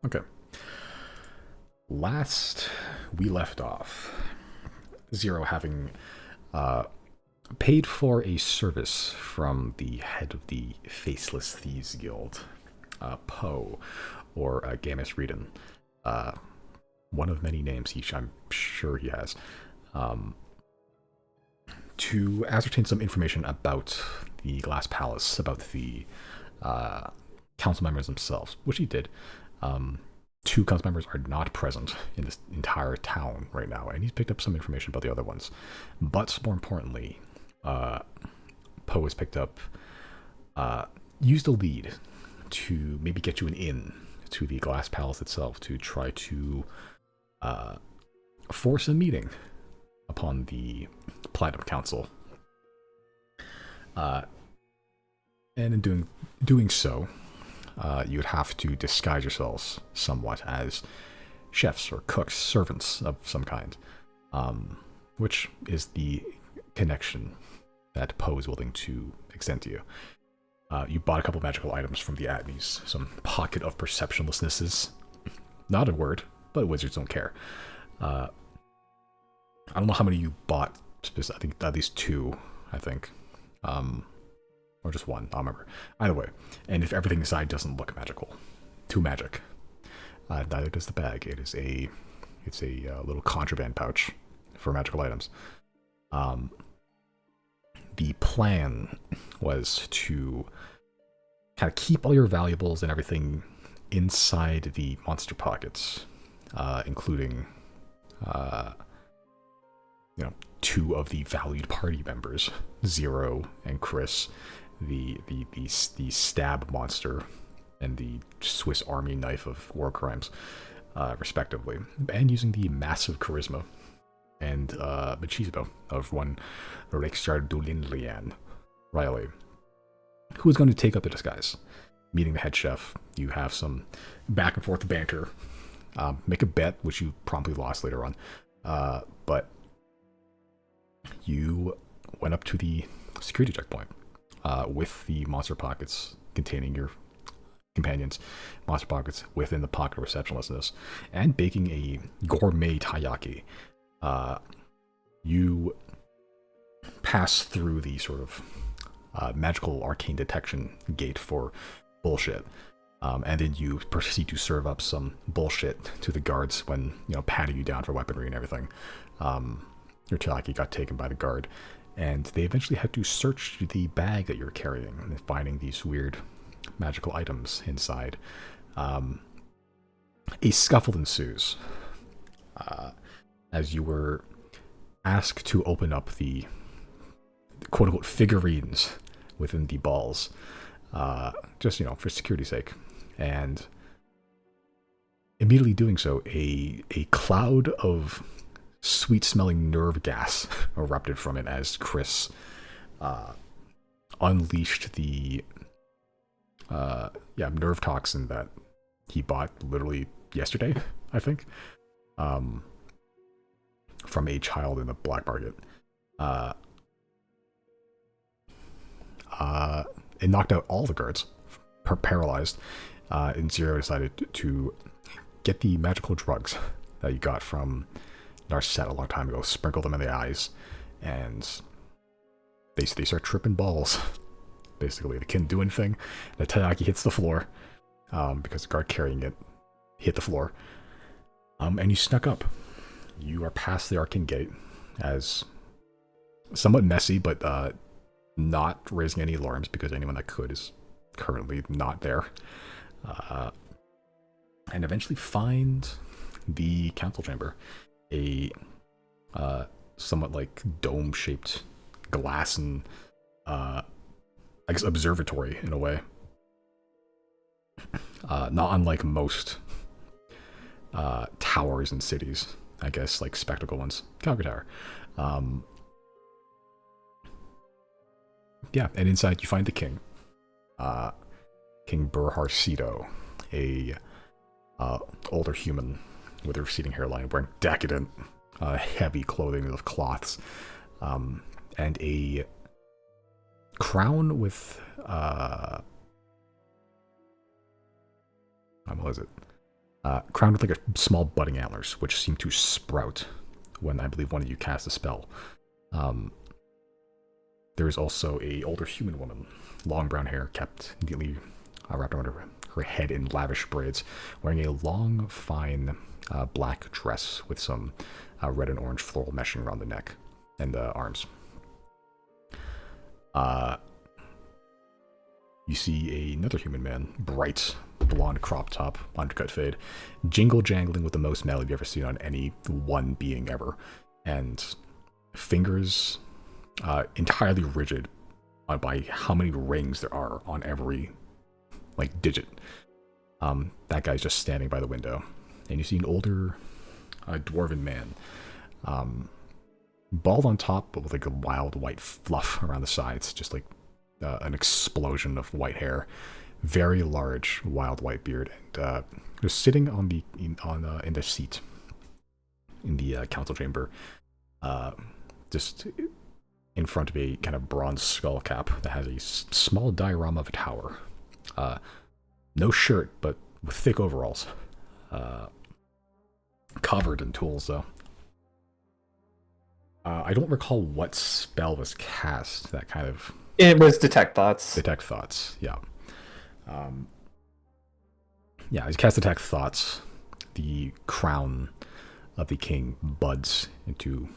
Okay. Last we left off, Zero having uh, paid for a service from the head of the Faceless Thieves Guild, Poe, or Gamus Reedon. Uh, one of many names I'm sure he has. Um, to ascertain some information about the Glass Palace, about the uh, council members themselves, which he did. Um, Two council members are not present in this entire town right now, and he's picked up some information about the other ones. But more importantly, Poe has picked up, used a lead to maybe get you an in to the Glass Palace itself to try to force a meeting upon the Platinum Council. And in doing so, you would have to disguise yourselves somewhat as chefs or cooks, servants of some kind, which is the connection that Poe is willing to extend to you. You bought a couple magical items from the Atneys, some pocket of perceptionlessnesses. Not a word, but wizards don't care. I don't know how many you bought. I think at least two, I think. Or just one, I don't remember. Either way, and if everything inside doesn't look magical, too magic, neither does the bag. It's a little contraband pouch for magical items. The plan was to kind of keep all your valuables and everything inside the monster pockets, including, two of the valued party members, Zero and Chris, the stab monster and the Swiss Army knife of war crimes, respectively, and using the massive charisma and machismo of one Rexard Dulinlian Riley, who is going to take up the disguise. Meeting the head chef, you have some back and forth banter, make a bet, which you promptly lost later on, but you went up to the security checkpoint with the monster pockets containing your companions, monster pockets within the pocket of receptionlessness, and baking a gourmet taiyaki. You pass through the sort of magical arcane detection gate for bullshit, and then you proceed to serve up some bullshit to the guards when, patting you down for weaponry and everything. Your taiyaki got taken by the guard, and they eventually had to search the bag that you're carrying and finding these weird magical items inside. A scuffle ensues as you were asked to open up the quote-unquote figurines within the balls, just, for security's sake. And immediately doing so, a cloud of sweet-smelling nerve gas erupted from it as Chris unleashed the nerve toxin that he bought literally yesterday, I think, from a child in the black market. It knocked out all the guards, paralyzed, and Zero decided to get the magical drugs that you got from Narset a long time ago, sprinkle them in the eyes, and they start tripping balls. Basically, they can't do anything. The taiyaki hits the floor because the guard carrying it hit the floor, and you snuck up. You are past the arcane gate as somewhat messy, but not raising any alarms because anyone that could is currently not there. And eventually find the council chamber, a somewhat like dome-shaped glass and I guess observatory in a way. Not unlike most towers in cities, I guess, like spectacle ones. Calgary Tower. And inside you find the king. King Burharcito, a older human with a receding hairline, wearing decadent, heavy clothing of cloths, and a crown with what was it? crowned with like a small budding antlers, which seem to sprout when I believe one of you cast a spell. There is also a older human woman, long brown hair kept neatly wrapped around her head in lavish braids, wearing a long, fine black dress with some red and orange floral meshing around the neck and the arms. You see another human man, bright, blonde crop top, undercut fade, jingle jangling with the most metal you've ever seen on any one being ever, and fingers entirely rigid by how many rings there are on every digit. That guy's just standing by the window, and you see an older dwarven man, bald on top, but with like a wild white fluff around the sides, just like an explosion of white hair, very large wild white beard, and just sitting on in the seat in the council chamber, just in front of a kind of bronze skull cap that has a small diorama of a tower. No shirt, but with thick overalls. Covered in tools, though. I don't recall what spell was cast that kind of... It was Detect Thoughts. Detect Thoughts, yeah. Yeah, as you cast Detect Thoughts, the crown of the king buds into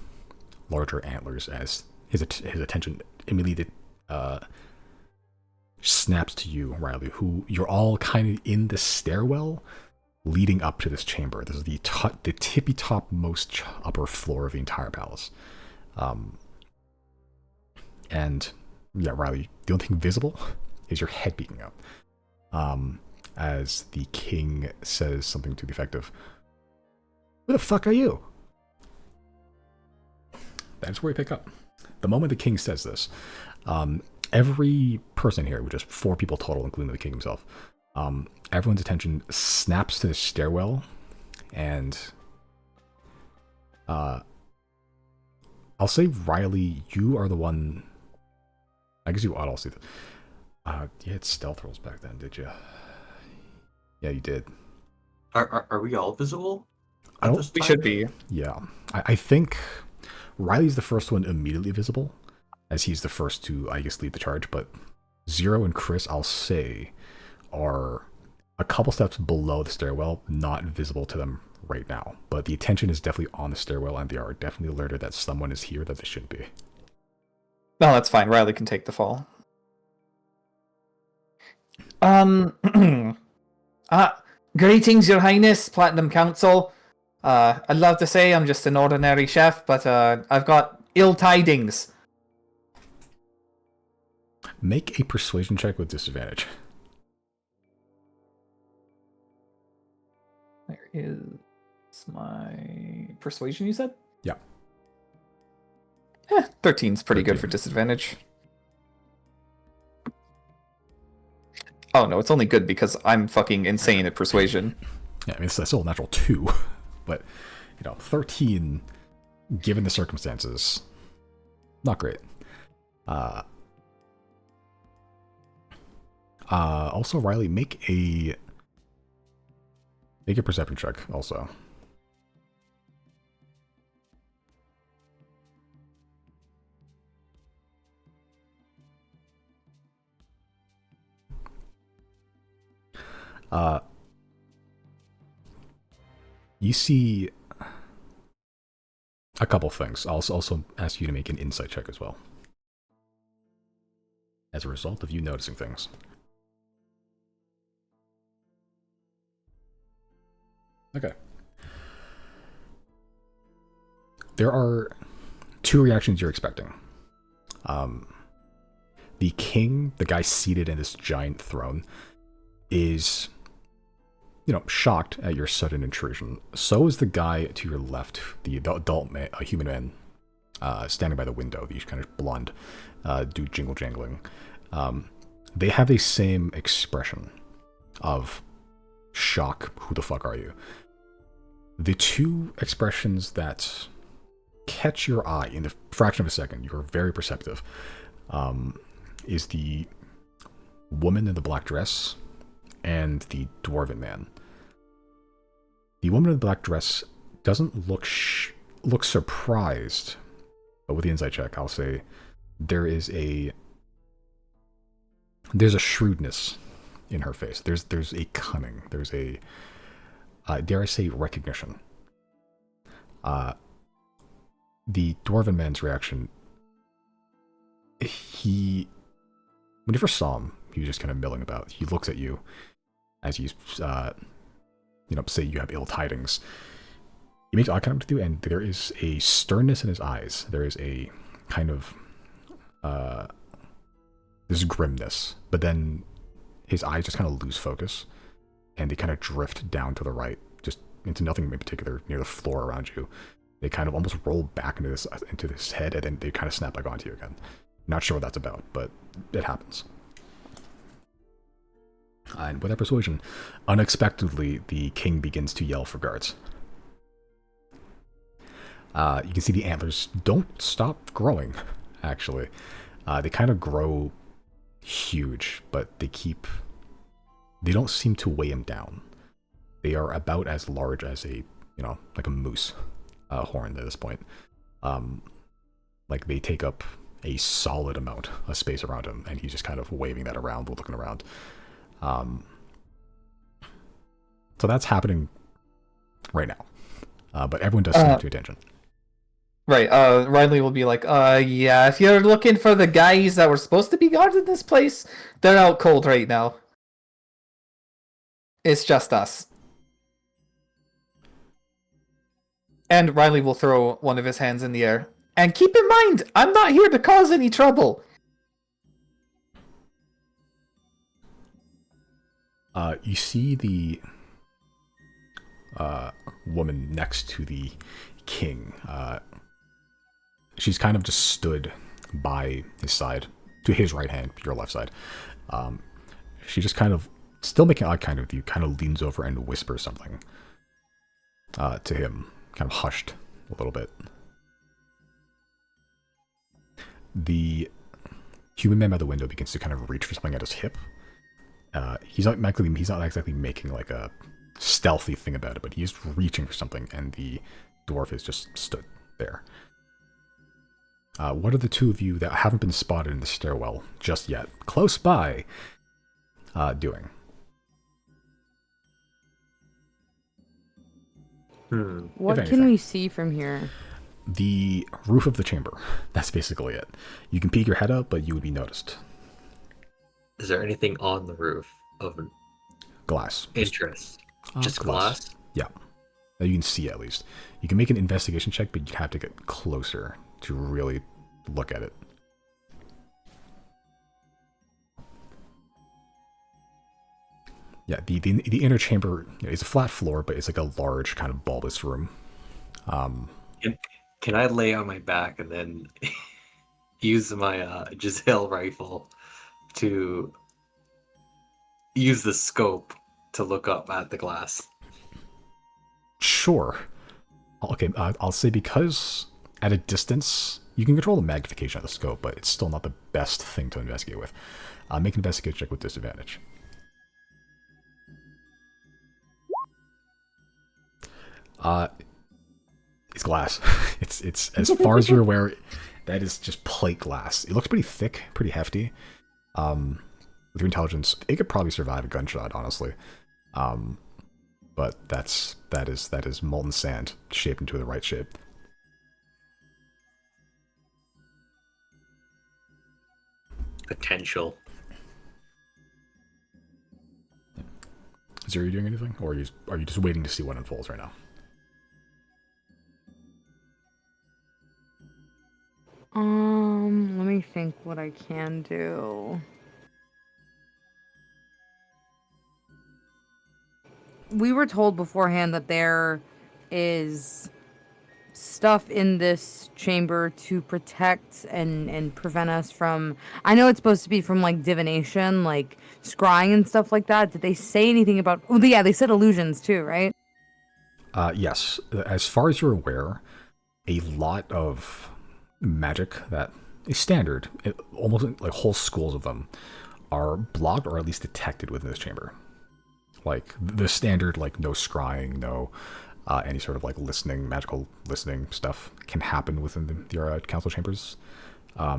larger antlers as his attention immediately snaps to you, Riley, who you're all kind of in the stairwell leading up to this chamber. This is the tippy top most upper floor of the entire palace. And yeah, Riley, the only thing visible is your head peeking up. As the king says something to the effect of, "Who the fuck are you?" That's where we pick up. The moment the king says this, every person here, which is 4 people total, including the king himself, everyone's attention snaps to the stairwell, and I'll say, Riley, you are the one. I guess you ought to see that. You had stealth rolls back then, did you? Yeah, you did. Are we all visible? We should be. Yeah, I think Riley's the first one immediately visible, as he's the first to, I guess, lead the charge. But Zero and Chris, I'll say, are a couple steps below the stairwell, not visible to them right now. But the attention is definitely on the stairwell, and they are definitely alerted that someone is here that they shouldn't be. No, that's fine. Riley can take the fall. Greetings, Your Highness, Platinum Council. I'd love to say I'm just an ordinary chef, but I've got ill tidings. Make a persuasion check with disadvantage. There is my persuasion, you said? Yeah. 13's pretty good for disadvantage. Oh no, it's only good because I'm fucking insane at persuasion. Yeah, I mean, it's still a natural 2, but, 13, given the circumstances, not great. Also, Riley, make a perception check, also. You see a couple things. I'll also ask you to make an insight check as well, as a result of you noticing things. Okay. There are 2 reactions you're expecting. The king, the guy seated in this giant throne, is, shocked at your sudden intrusion. So is the guy to your left, the adult man, a human man, standing by the window, the kind of blonde dude jingle jangling. They have the same expression of shock. Who the fuck are you? The 2 expressions that catch your eye in the fraction of a second, you're very perceptive, is the woman in the black dress and the dwarven man. The woman in the black dress doesn't look surprised, but with the insight check, I'll say there's a shrewdness in her face. There's a cunning. There's a dare I say recognition. The dwarven man's reaction. When you first saw him, he was just kind of milling about. He looks at you as you, say you have ill tidings. He makes eye contact with you, and there is a sternness in his eyes. There is a kind of this grimness, but then his eyes just kind of lose focus, and they kind of drift down to the right, just into nothing in particular near the floor around you. They kind of almost roll back into this head, and then they kind of snap back onto you again. Not sure what that's about, but it happens. And with that persuasion, unexpectedly, the king begins to yell for guards. You can see the antlers don't stop growing, actually. They kind of grow huge, but they don't seem to weigh him down. They are about as large as like a moose horn at this point. Like they take up a solid amount of space around him, and he's just kind of waving that around, looking around. So that's happening right now. But everyone does snap to attention. Right, Riley will be like, yeah, if you're looking for the guys that were supposed to be guarding this place, they're out cold right now. It's just us. And Riley will throw one of his hands in the air. And keep in mind, I'm not here to cause any trouble. You see the woman next to the king. She's kind of just stood by his side, to his right hand, your left side. She just kind of, still making eye contact with you, kind of leans over and whispers something to him, kind of hushed a little bit. The human man by the window begins to kind of reach for something at his hip. He's not exactly making like a stealthy thing about it, but he is reaching for something, and the dwarf is just stood there. What are the two of you that haven't been spotted in the stairwell just yet, close by, doing? What can we see from here? The roof of the chamber. That's basically it. You can peek your head out, but you would be noticed. Is there anything on the roof of Glass. interest? Just glass? Yeah. That you can see at least. You can make an investigation check, but you'd have to get closer to really look at it. Yeah, the inner chamber is a flat floor, but it's like a large kind of bulbous room. Can I lay on my back and then use my Giselle rifle to use the scope to look up at the glass? Sure. Okay, I'll say because at a distance, you can control the magnification of the scope, but it's still not the best thing to investigate with. Make an investigation check with disadvantage. It's glass. It's as far as you're aware, that is just plate glass. It looks pretty thick, pretty hefty. With your intelligence, it could probably survive a gunshot, honestly. But that is molten sand shaped into the right shape. Potential. Are you doing anything, or are you just waiting to see what unfolds right now? Let me think what I can do. We were told beforehand that there is stuff in this chamber to protect and prevent us from... I know it's supposed to be from, like, divination, like, scrying and stuff like that. Did they say anything about... Oh, yeah, they said illusions, too, right? Yes. As far as you're aware, a lot of magic that is standard, almost like whole schools of them, are blocked or at least detected within this chamber. Like the standard, like no scrying, no any sort of like listening, magical listening stuff can happen within the council chambers. I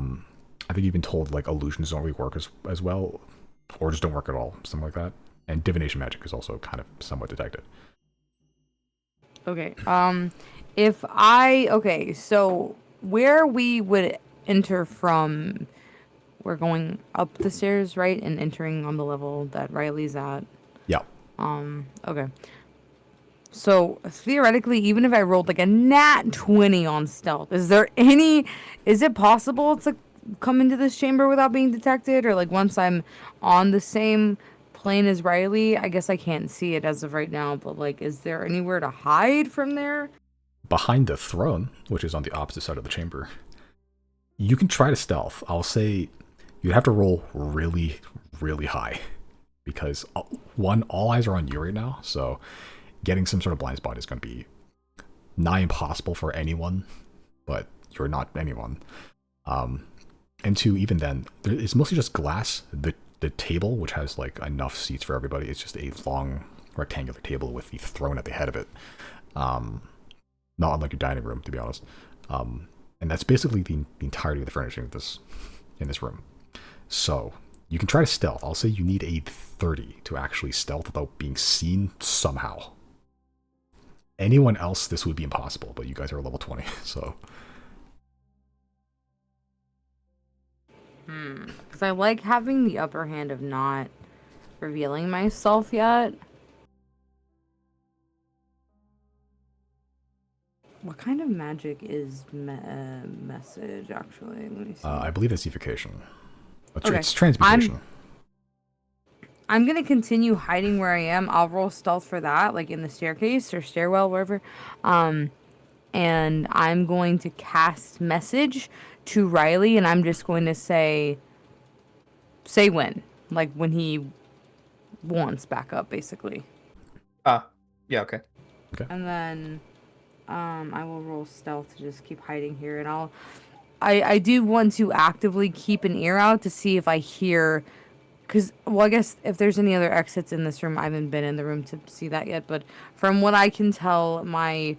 think you've been told like illusions don't really work as well, or just don't work at all, something like that. And divination magic is also kind of somewhat detected. Okay. So where we would enter from, we're going up the stairs, right, and entering on the level that Riley's at. Yeah. Okay. So theoretically, even if I rolled like a nat 20 on stealth, is it possible to come into this chamber without being detected? Or like once I'm on the same plane as Riley, I guess I can't see it as of right now, but like, is there anywhere to hide from there? Behind the throne, which is on the opposite side of the chamber, you can try to stealth. I'll say you'd have to roll really, really high. Because one, all eyes are on you right now, so getting some sort of blind spot is going to be nigh impossible for anyone, but you're not anyone. And two, even then, it's mostly just glass. The table, which has like enough seats for everybody, it's just a long rectangular table with the throne at the head of it. Not unlike your dining room, to be honest. And that's basically the entirety of the furnishing of in this room. So you can try to stealth. I'll say you need a 30 to actually stealth without being seen somehow. Anyone else, this would be impossible, but you guys are level 20, so. Because I like having the upper hand of not revealing myself yet. What kind of magic is message, actually? Let me see. I believe it's evocation. Okay. It's transmutation. I'm going to continue hiding where I am. I'll roll stealth for that, like in the staircase or stairwell, wherever. And I'm going to cast message to Riley, and I'm just going to say when. Like when he wants back up, basically. Yeah, okay. And then I will roll stealth to just keep hiding here. And I do want to actively keep an ear out to see if I hear... Because, well, I guess if there's any other exits in this room, I haven't been in the room to see that yet. But from what I can tell, my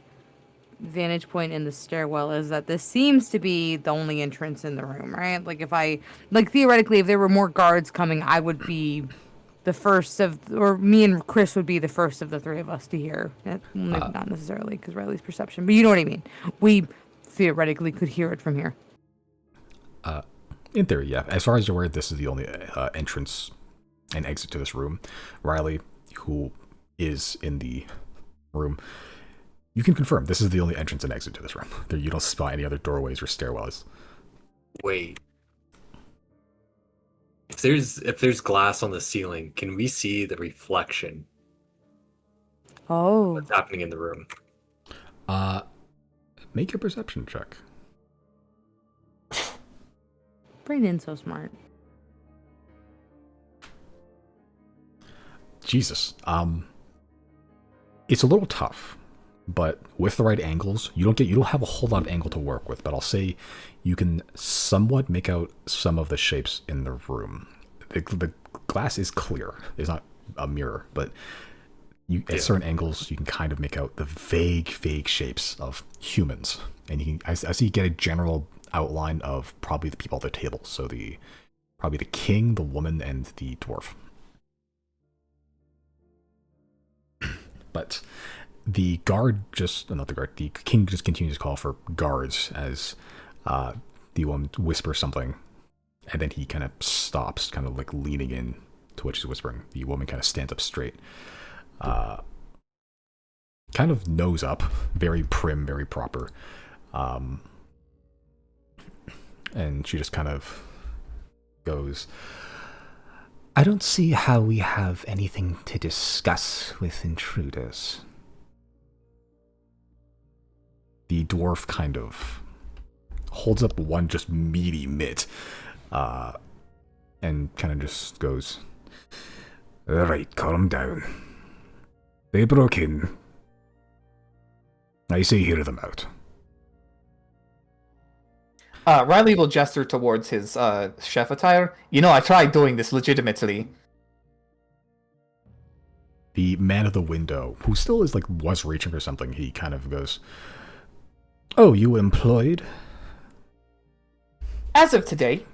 vantage point in the stairwell is that this seems to be the only entrance in the room, right? Like theoretically, if there were more guards coming, I would be the first or me and Chris would be the first of the three of us to hear. Maybe not necessarily because Riley's perception, but you know what I mean. We theoretically could hear it from here. In theory, yeah. As far as you're aware, this is the only entrance and exit to this room. Riley, who is in the room, you can confirm this is the only entrance and exit to this room. You don't spot any other doorways or stairwells. Wait. If there's glass on the ceiling, can we see the reflection? Oh. What's happening in the room? Make a perception check. Brandon's so smart. Jesus. It's a little tough, but with the right angles, you don't have a whole lot of angle to work with, but I'll say you can somewhat make out some of the shapes in the room. The glass is clear. It's not a mirror, but at certain angles, you can kind of make out the vague shapes of humans. And I see you get a general outline of probably the people at the table. So probably the king, the woman, and the dwarf. But the king just continues to call for guards as the woman whispers something, and then he kind of stops, kind of like leaning in to what she's whispering. The woman kind of stands up straight, kind of nose up, very prim, very proper, and she just kind of goes, "I don't see how we have anything to discuss with intruders." The dwarf kind of holds up one just meaty mitt, and kind of just goes, "All right, calm down. They broke in. I say hear them out." Riley will gesture towards his chef attire. I tried doing this legitimately. The man of the window, who still is like was reaching for something, he kind of goes, "Oh, you employed?" As of today.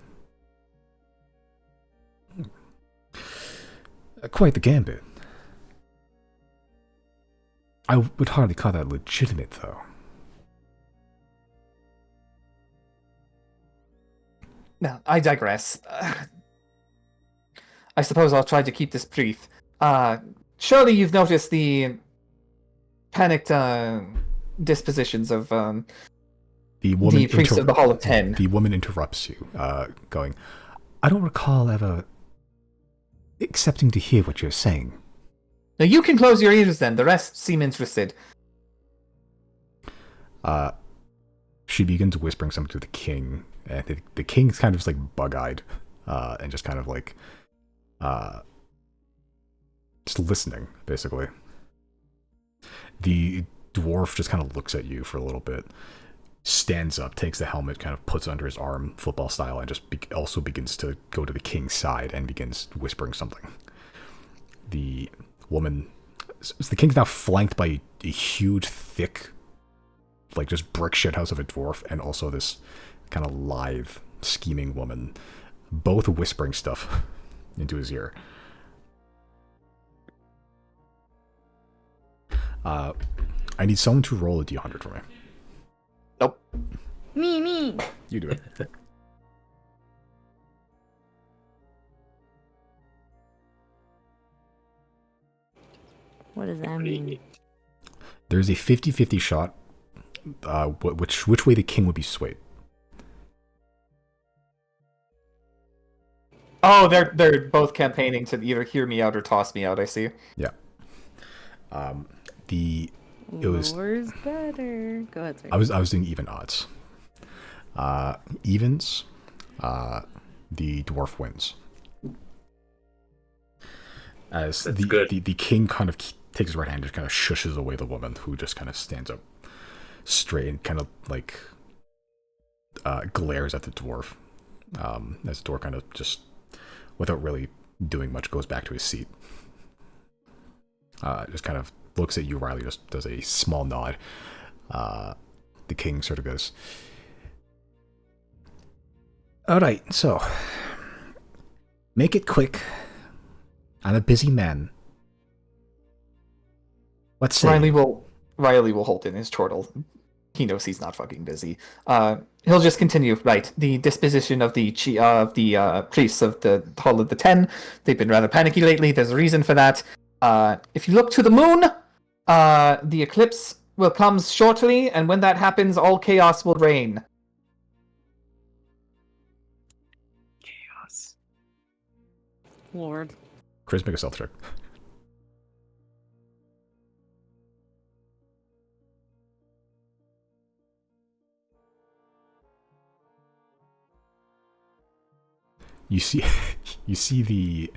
Quite the gambit. I would hardly call that legitimate, though. No, I digress. I suppose I'll try to keep this brief. Surely you've noticed the panicked dispositions of The woman the priest of the Hall of Ten. The woman interrupts you, going, "I don't recall ever accepting to hear what you're saying." Now you can close your ears then. The rest seem interested. She begins whispering something to the king, and the king's kind of just like bug-eyed, and just kind of like, just listening, basically. The dwarf just kind of looks at you for a little bit, stands up, takes the helmet, kind of puts it under his arm, football style, and just also begins to go to the king's side and begins whispering something. The woman, so the king's now flanked by a huge, thick, like just brick shithouse of a dwarf, and also this kind of lithe, scheming woman, both whispering stuff into his ear. I need someone to roll a d100 for me. Nope. Me. You do it. What does that mean? There's a 50-50 shot, which way the king would be swayed. Oh, they're both campaigning to either hear me out or toss me out. I see. Yeah. It was Lower's better. Go ahead, sorry. I was doing even odds. Evens, the dwarf wins. As the king kind of takes his right hand and just kind of shushes away the woman, who just kind of stands up straight and kind of like glares at the dwarf. As the dwarf kind of just, without really doing much, goes back to his seat. Just kind of looks at you, Riley, just does a small nod. The king sort of goes, "Alright, so make it quick. I'm a busy man. What's say?" Riley will hold in his chortle. He knows he's not fucking busy. He'll just continue. Right, the disposition of the priests of the Hall of the Ten. They've been rather panicky lately. There's a reason for that. If you look to the moon, the eclipse will come shortly, and when that happens, all chaos will reign. Chaos. Lord. Chris, make a stealth check. You see the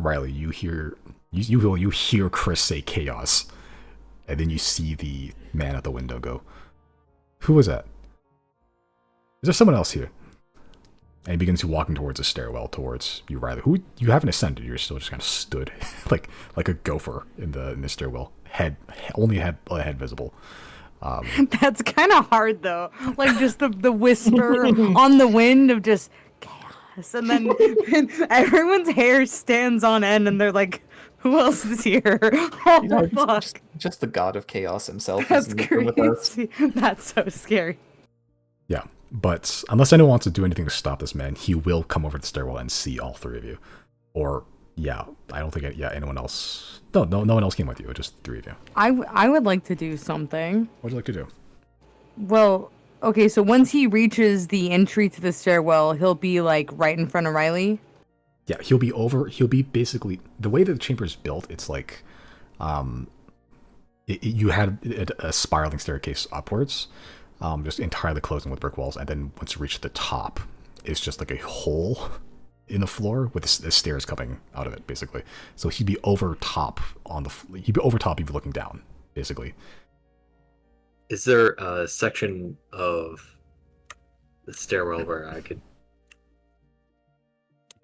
Riley. You hear Chris say chaos, and then you see the man at the window go, "Who was that? Is there someone else here?" And he begins walking towards a stairwell towards you, Riley. Who you haven't ascended. You're still just kind of stood like a gopher in the stairwell. Only a head visible. That's kind of hard though. Like just the whisper on the wind of just chaos, and then everyone's hair stands on end, and they're like, "Who else is here?" Oh fuck! Just the god of chaos himself. That's is with us. crazy. That's so scary. Yeah, but unless anyone wants to do anything to stop this man, he will come over the stairwell and see all three of you. Or yeah, I don't think anyone else. No one else came with you. Just three of you. I would like to do something. What'd you like to do? Well, okay, so once he reaches the entry to the stairwell, he'll be like right in front of Riley. Yeah, he'll be basically, the way that the chamber is built, it's like, you had a spiraling staircase upwards, just entirely closing with brick walls, and then once you reach the top, it's just like a hole in the floor with the stairs coming out of it, basically. So he'd be over top he'd be over top, he'd be looking down, basically. Is there a section of the stairwell where I could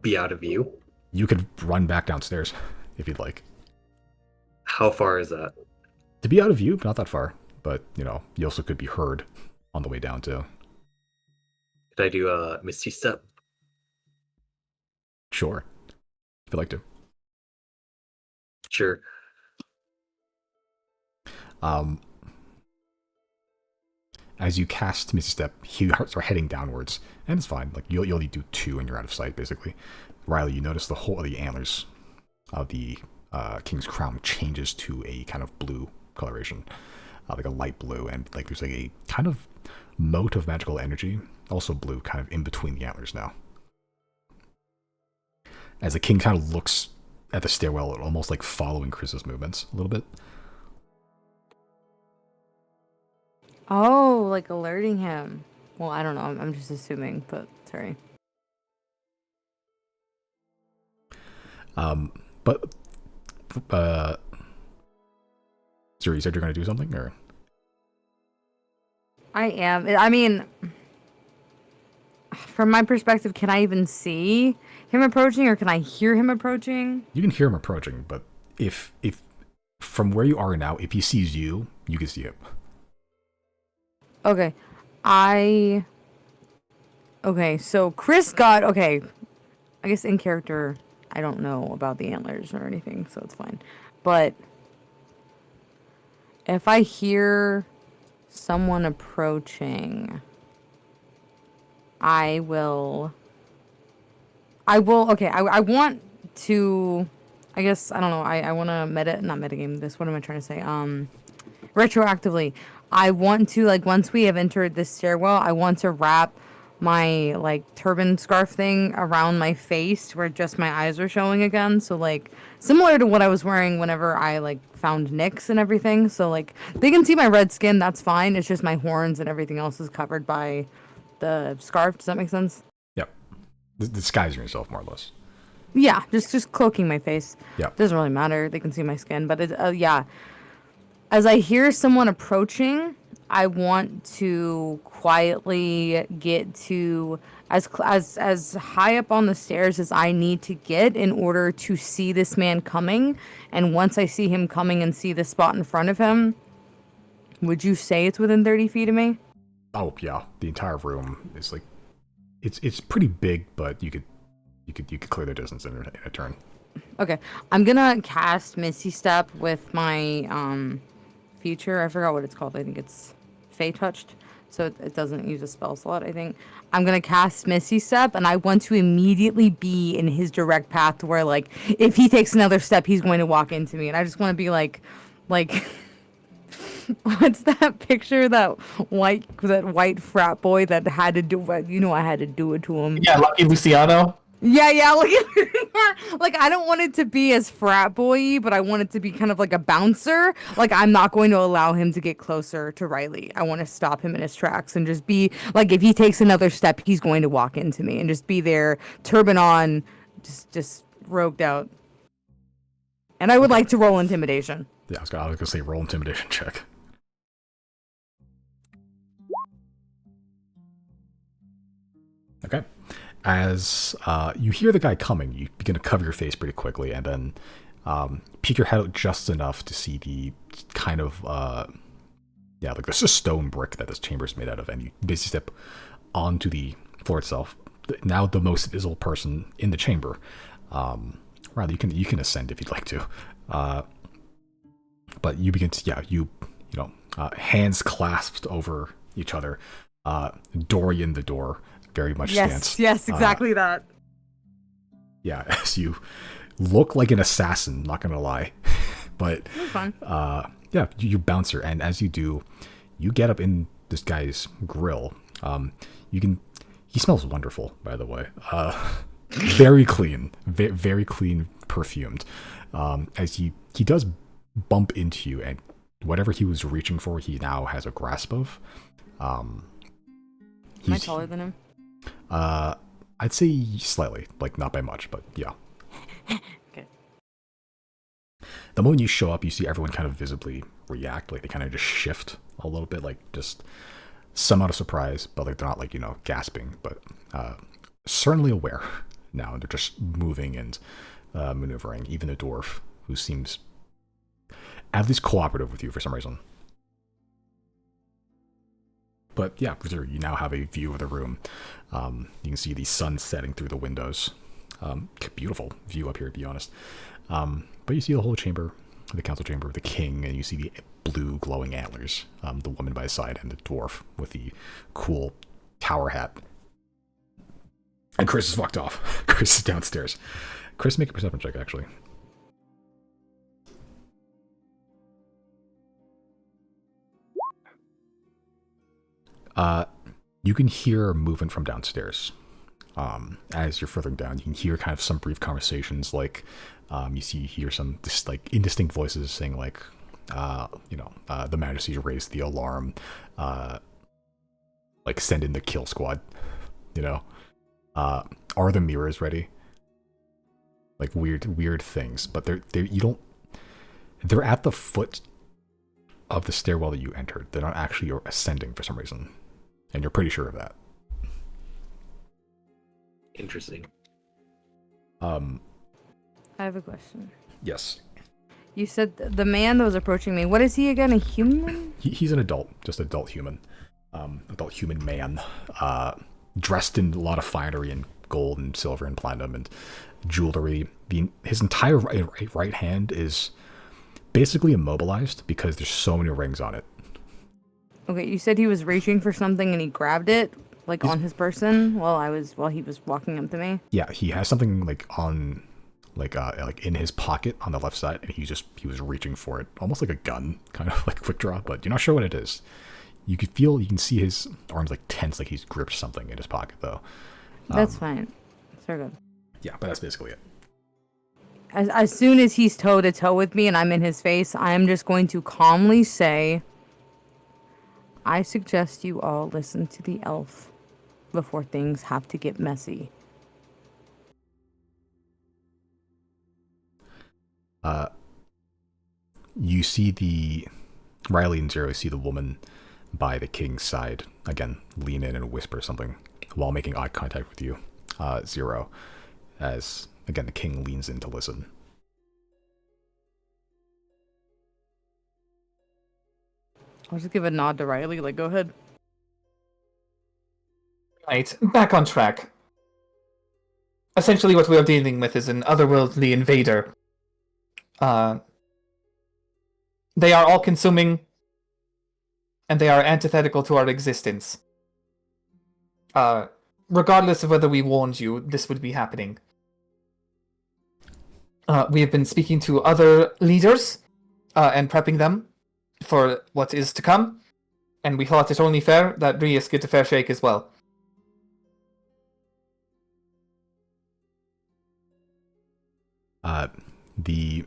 be out of view? You could run back downstairs. if you'd like. How far is that? To be out of view, not that far, but you also could be heard on the way down too. Could I do a Misty Step? Sure, if you'd like to. Sure. As you cast Misty Step, you start heading downwards, and it's fine. Like you'll only do 2, and you're out of sight, basically. Riley, you notice the whole of the antlers of the king's crown changes to a kind of blue coloration, like a light blue, and like there's like a kind of mote of magical energy, also blue, kind of in between the antlers now. As the king kind of looks at the stairwell, almost like following Chris's movements a little bit. Oh, like alerting him. Well, I don't know. I'm just assuming, but sorry. But Zuri, you said you're going to do something, or? I am. I mean, from my perspective, can I even see him approaching, or can I hear him approaching? You can hear him approaching, but if from where you are now, if he sees you, you can see him. Okay. Okay, so Chris got... Okay, I guess in character, I don't know about the antlers or anything, so it's fine. But if I hear someone approaching, I will... Okay, I want to... I guess, I don't know, I want to not metagame this, what am I trying to say? Retroactively, I want to, like, once we have entered this stairwell, I want to wrap my, like, turban scarf thing around my face where just my eyes are showing again. So, like, similar to what I was wearing whenever I, like, found Nyx and everything. So, like, they can see my red skin, that's fine. It's just my horns and everything else is covered by the scarf. Does that make sense? Yep. Disguising yourself, more or less. Yeah, just cloaking my face. Yeah. Doesn't really matter. They can see my skin. But, yeah. As I hear someone approaching, I want to quietly get to as high up on the stairs as I need to get in order to see this man coming. And once I see him coming and see the spot in front of him, would you say it's within 30 feet of me? Oh yeah, the entire room is like it's pretty big, but you could clear the distance in a turn. Okay, I'm gonna cast Misty Step with my feature. I forgot what it's called. I think it's Fey Touched, so it doesn't use a spell slot, I think. I'm gonna cast Misty Step, and I want to immediately be in his direct path to where, like, if he takes another step, he's going to walk into me, and I just want to be like what's that picture, that white frat boy that had to do what, I had to do it to him. Yeah, Lucky Luciano. Yeah, like, I don't want it to be as frat boy-y, but I want it to be kind of like a bouncer. Like, I'm not going to allow him to get closer to Riley. I want to stop him in his tracks and just be, like, if he takes another step, he's going to walk into me and just be there, turban on, just rogued out. And I would like to roll intimidation. Yeah, I was gonna say roll intimidation check. Okay. As you hear the guy coming, you begin to cover your face pretty quickly, and then peek your head out just enough to see the kind of like this is a stone brick that this chamber is made out of, and you basically step onto the floor itself. Now the most visible person in the chamber. Rather, you can ascend if you'd like to, but you begin to hands clasped over each other. Dorian the door. Very much stance. Yes, exactly that. Yeah, as you look like an assassin, not gonna lie. But fun. You bounce her, and as you do, you get up in this guy's grill. He smells wonderful, by the way. Very clean, very clean, perfumed. As he does bump into you, and whatever he was reaching for, he now has a grasp of. Am I taller than him? I'd say slightly, like not by much, but yeah. Okay. The moment you show up, you see everyone kind of visibly react, like they kind of just shift a little bit, like just some out of surprise, but like they're not like, gasping, but certainly aware now. They're just moving and maneuvering, even the dwarf, who seems at least cooperative with you for some reason. But yeah, you now have a view of the room. You can see the sun setting through the windows. Beautiful view up here, to be honest. But you see the whole chamber, the council chamber of the king, and you see the blue glowing antlers, the woman by his side, and the dwarf with the cool tower hat. And Chris is fucked off. Chris is downstairs. Chris, make a perception check, actually. You can hear movement from downstairs. As you're further down, you can hear kind of some brief conversations, like hear some just like indistinct voices saying like, the Majesty raised the alarm, like send in the kill squad, are the mirrors ready? Like weird things, but they're at the foot of the stairwell that you entered. They're not actually ascending for some reason, and you're pretty sure of that. Interesting. I have a question. Yes. You said the man that was approaching me, what is he again, a human? He's an adult, just adult human. Adult human man. Dressed in a lot of finery and gold and silver and platinum and jewelry. His entire right hand is basically immobilized because there's so many rings on it. Okay, you said he was reaching for something and he grabbed it, like on his person, while he was walking up to me. Yeah, he has something like on, like in his pocket on the left side, and he was reaching for it, almost like a gun, kind of like quick draw, but you're not sure what it is. You can see his arms like tense, like he's gripped something in his pocket though. That's fine. It's very good. Yeah, but that's basically it. As soon as he's toe to toe with me and I'm in his face, I am just going to calmly say, I suggest you all listen to the elf before things have to get messy. You see Riley and Zero see the woman by the king's side again lean in and whisper something while making eye contact with you, Zero, as again the king leans in to listen. I'll just give a nod to Riley, like, go ahead. Right, back on track. Essentially what we are dealing with is an otherworldly invader. They are all-consuming, and they are antithetical to our existence. Regardless of whether we warned you, this would be happening. We have been speaking to other leaders, and prepping them for what is to come, and we thought it only fair that Rias get a fair shake as well. The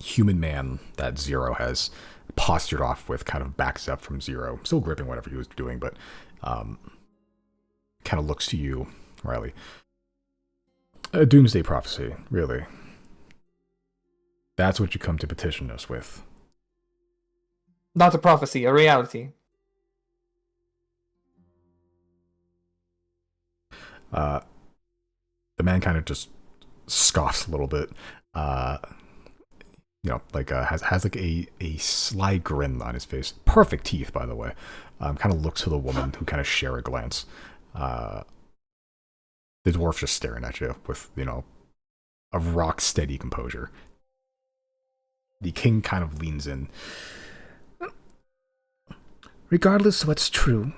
human man that Zero has postured off with kind of backs up from Zero, still gripping whatever he was doing, but kind of looks to you, Riley. A doomsday prophecy, really. That's what you come to petition us with. Not a prophecy, a reality. The man kind of just scoffs a little bit. Has like a sly grin on his face. Perfect teeth, by the way. Kind of looks to the woman who kind of share a glance. The dwarf just staring at you with, a rock steady composure. The king kind of leans in. Regardless of what's true,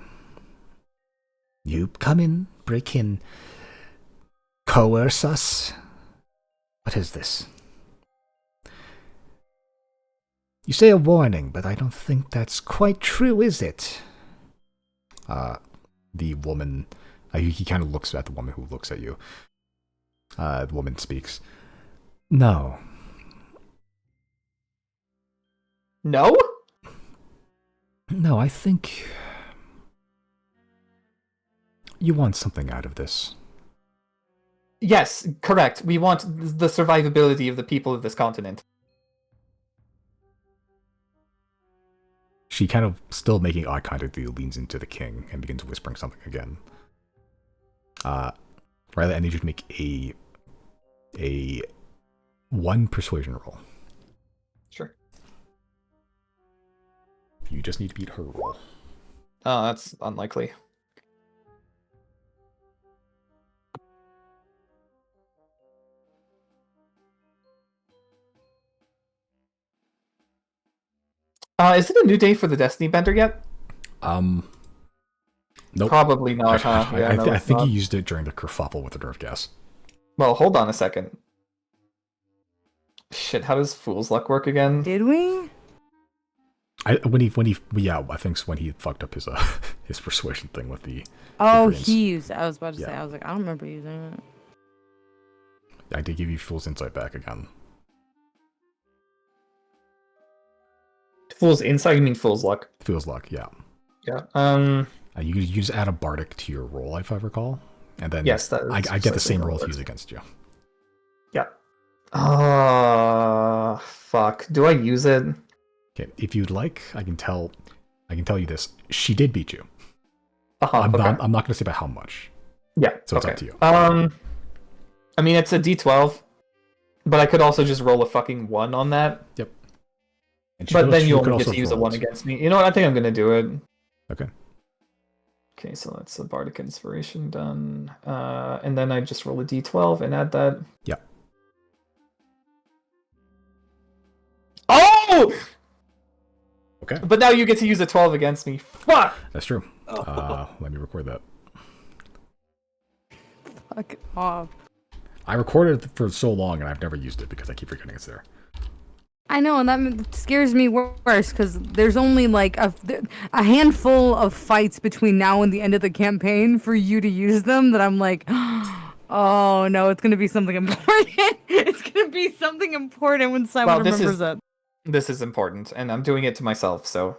you come in, break in, coerce us. What is this? You say a warning, but I don't think that's quite true, is it? The woman, he kind of looks at the woman who looks at you. The woman speaks. No. No? No, I think you want something out of this. Yes, correct. We want the survivability of the people of this continent. She kind of, still making eye contact with you, leans into the king and begins whispering something again. Riley, I need you to make a one persuasion roll. Sure. You just need to beat her roll. Oh, that's unlikely. Is it a new day for the Destiny Bender yet? Nope. Probably not, huh? I, Yeah, I, no, I it's think not. you used it during the kerfuffle with the nerf gas. Well, hold on a second. Shit, how does Fool's Luck work again? Did we? I think it's when he fucked up his his persuasion thing with the Oh, Greens. he used it. I was about to say. Yeah. I was like, I don't remember using it. I did give you Fool's Insight back again. Fool's Insight? You mean Fool's Luck? Fool's Luck, yeah. Yeah. You just add a bardic to your roll, if I recall, and then Yes, that is I get the precisely same how it roll to works. use against you. Yeah. Fuck. Do I use it? Okay, if you'd like, I can tell you this. She did beat you. Uh-huh, I'm okay. not going to say by how much. Yeah. So it's okay. up to you. I mean, it's a D12, but I could also just roll a fucking 1 on that. Yep. And But then you could only get also to use a roll 1 it. against me. You know what? I think I'm gonna do it. Okay. Okay, so that's a Bardic Inspiration done. And then I just roll a D12 and add that. Yeah. Oh! Okay. But now you get to use a 12 against me. Fuck! That's true. Oh. Let me record that. Fuck off. I recorded it for so long, and I've never used it because I keep forgetting it's there. I know, and that scares me worse because there's only like a handful of fights between now and the end of the campaign for you to use them that I'm like, oh no, it's gonna be something important. It's gonna be something important when Simon remembers it. This is important, and I'm doing it to myself, so...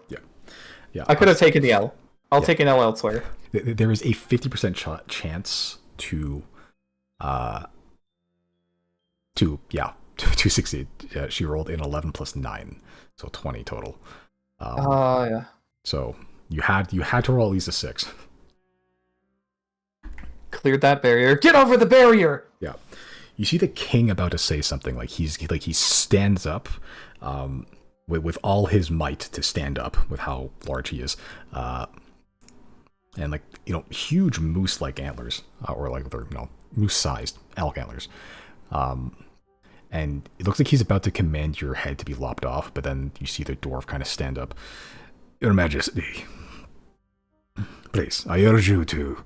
Yeah. I could have taken the L. I'll Yeah. take an L elsewhere. There is a 50% chance to succeed. Yeah, she rolled an 11 plus 9, so 20 total. Yeah. So you had to roll at least a 6. Cleared that barrier. Get over the barrier! Yeah. You see the king about to say something, he stands up, with all his might to stand up with how large he is, and huge moose-like antlers, or moose-sized elk antlers, and it looks like he's about to command your head to be lopped off, but then you see the dwarf kind of stand up. Your Majesty, please, I urge you to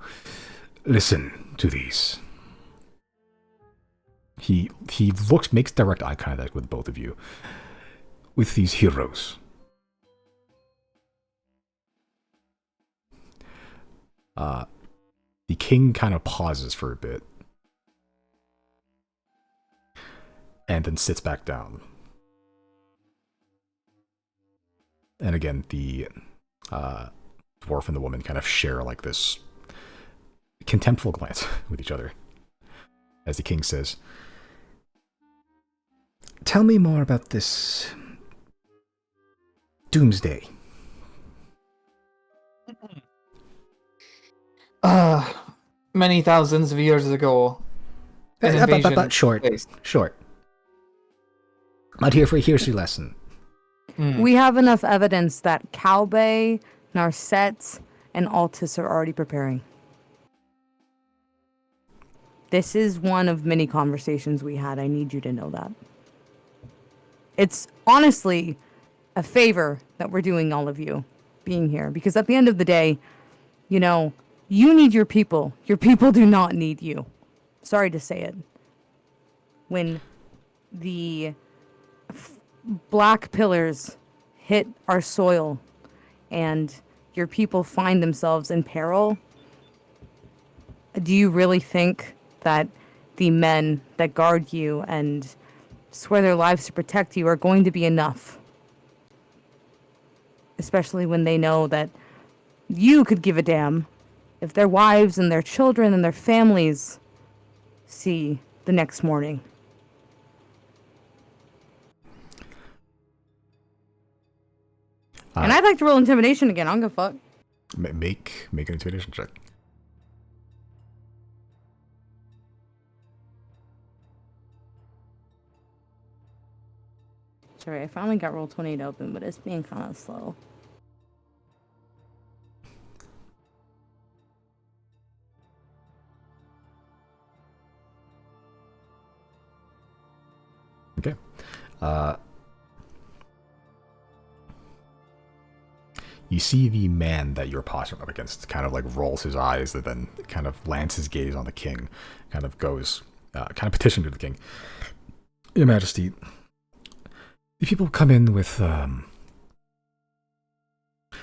listen to these. He makes direct eye contact with both of you. With these heroes. The king kind of pauses for a bit. And then sits back down. And again, the dwarf and the woman kind of share this contemptful glance with each other. As the king says, "Tell me more about this Doomsday." Many thousands of years ago. An invasion But short. took place. Short. Not here for a history lesson. We have enough evidence that Calbay, Narset, and Altus are already preparing. This is one of many conversations we had. I need you to know that. It's honestly a favor that we're doing, all of you being here, because at the end of the day, you need your people. Your people do not need you. Sorry to say it. When the black pillars hit our soil and your people find themselves in peril, do you really think that the men that guard you and swear their lives to protect you are going to be enough? Especially when they know that you could give a damn if their wives and their children and their families see the next morning. And I'd like to roll intimidation again. I don't give a fuck. Make an intimidation check. alright. I finally got Roll28 open, but it's being kind of slow. Okay. You see the man that you're posturing up against kind of like rolls his eyes and then kind of lands his gaze on the king, kind of goes, kind of petition to the king. Your Majesty, the people come in with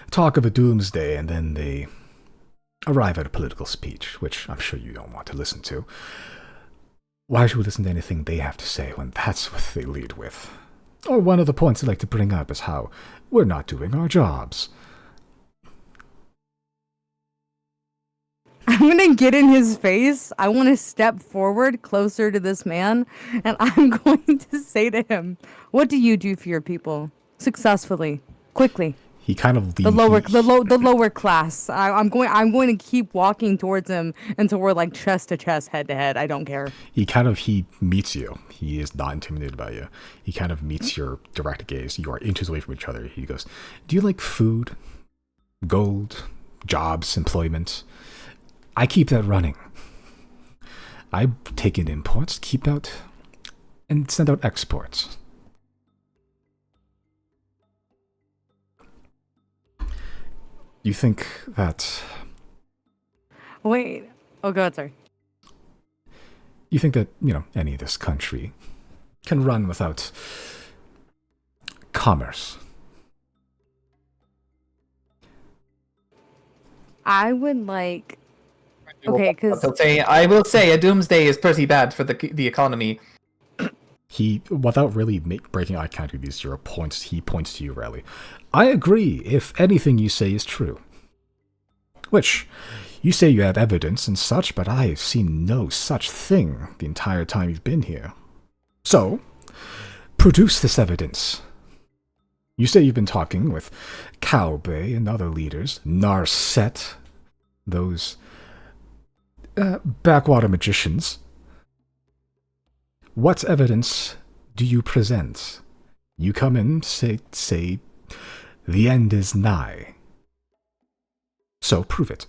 talk of a doomsday and then they arrive at a political speech, which I'm sure you don't want to listen to. Why should we listen to anything they have to say when that's what they lead with? Or one of the points they like to bring up is how we're not doing our jobs. I'm gonna get in his face. I want to step forward closer to this man, and I'm going to say to him, "What do you do for your people successfully, quickly? He kind of The lower class. I'm going to keep walking towards him until we're like chest to chest, head to head. I don't care." He meets you. He is not intimidated by you. He kind of meets your direct gaze. You are inches away from each other. He goes, "Do you like food, gold, jobs, employment? I keep that running. I take in imports, keep out, and send out exports." You think that... Wait. Oh, go ahead, sorry. You think that, any of this country can run without commerce? I would like... Okay, because... I will say a doomsday is pretty bad for the economy. He, without really breaking eye contact with these 0 points, he points to you, Riley. "I agree if anything you say is true. Which, you say you have evidence and such, but I have seen no such thing the entire time you've been here. So, produce this evidence. You say you've been talking with Cowbay and other leaders, Narset, those backwater magicians. What evidence do you present? You come in, say, the end is nigh. So prove it."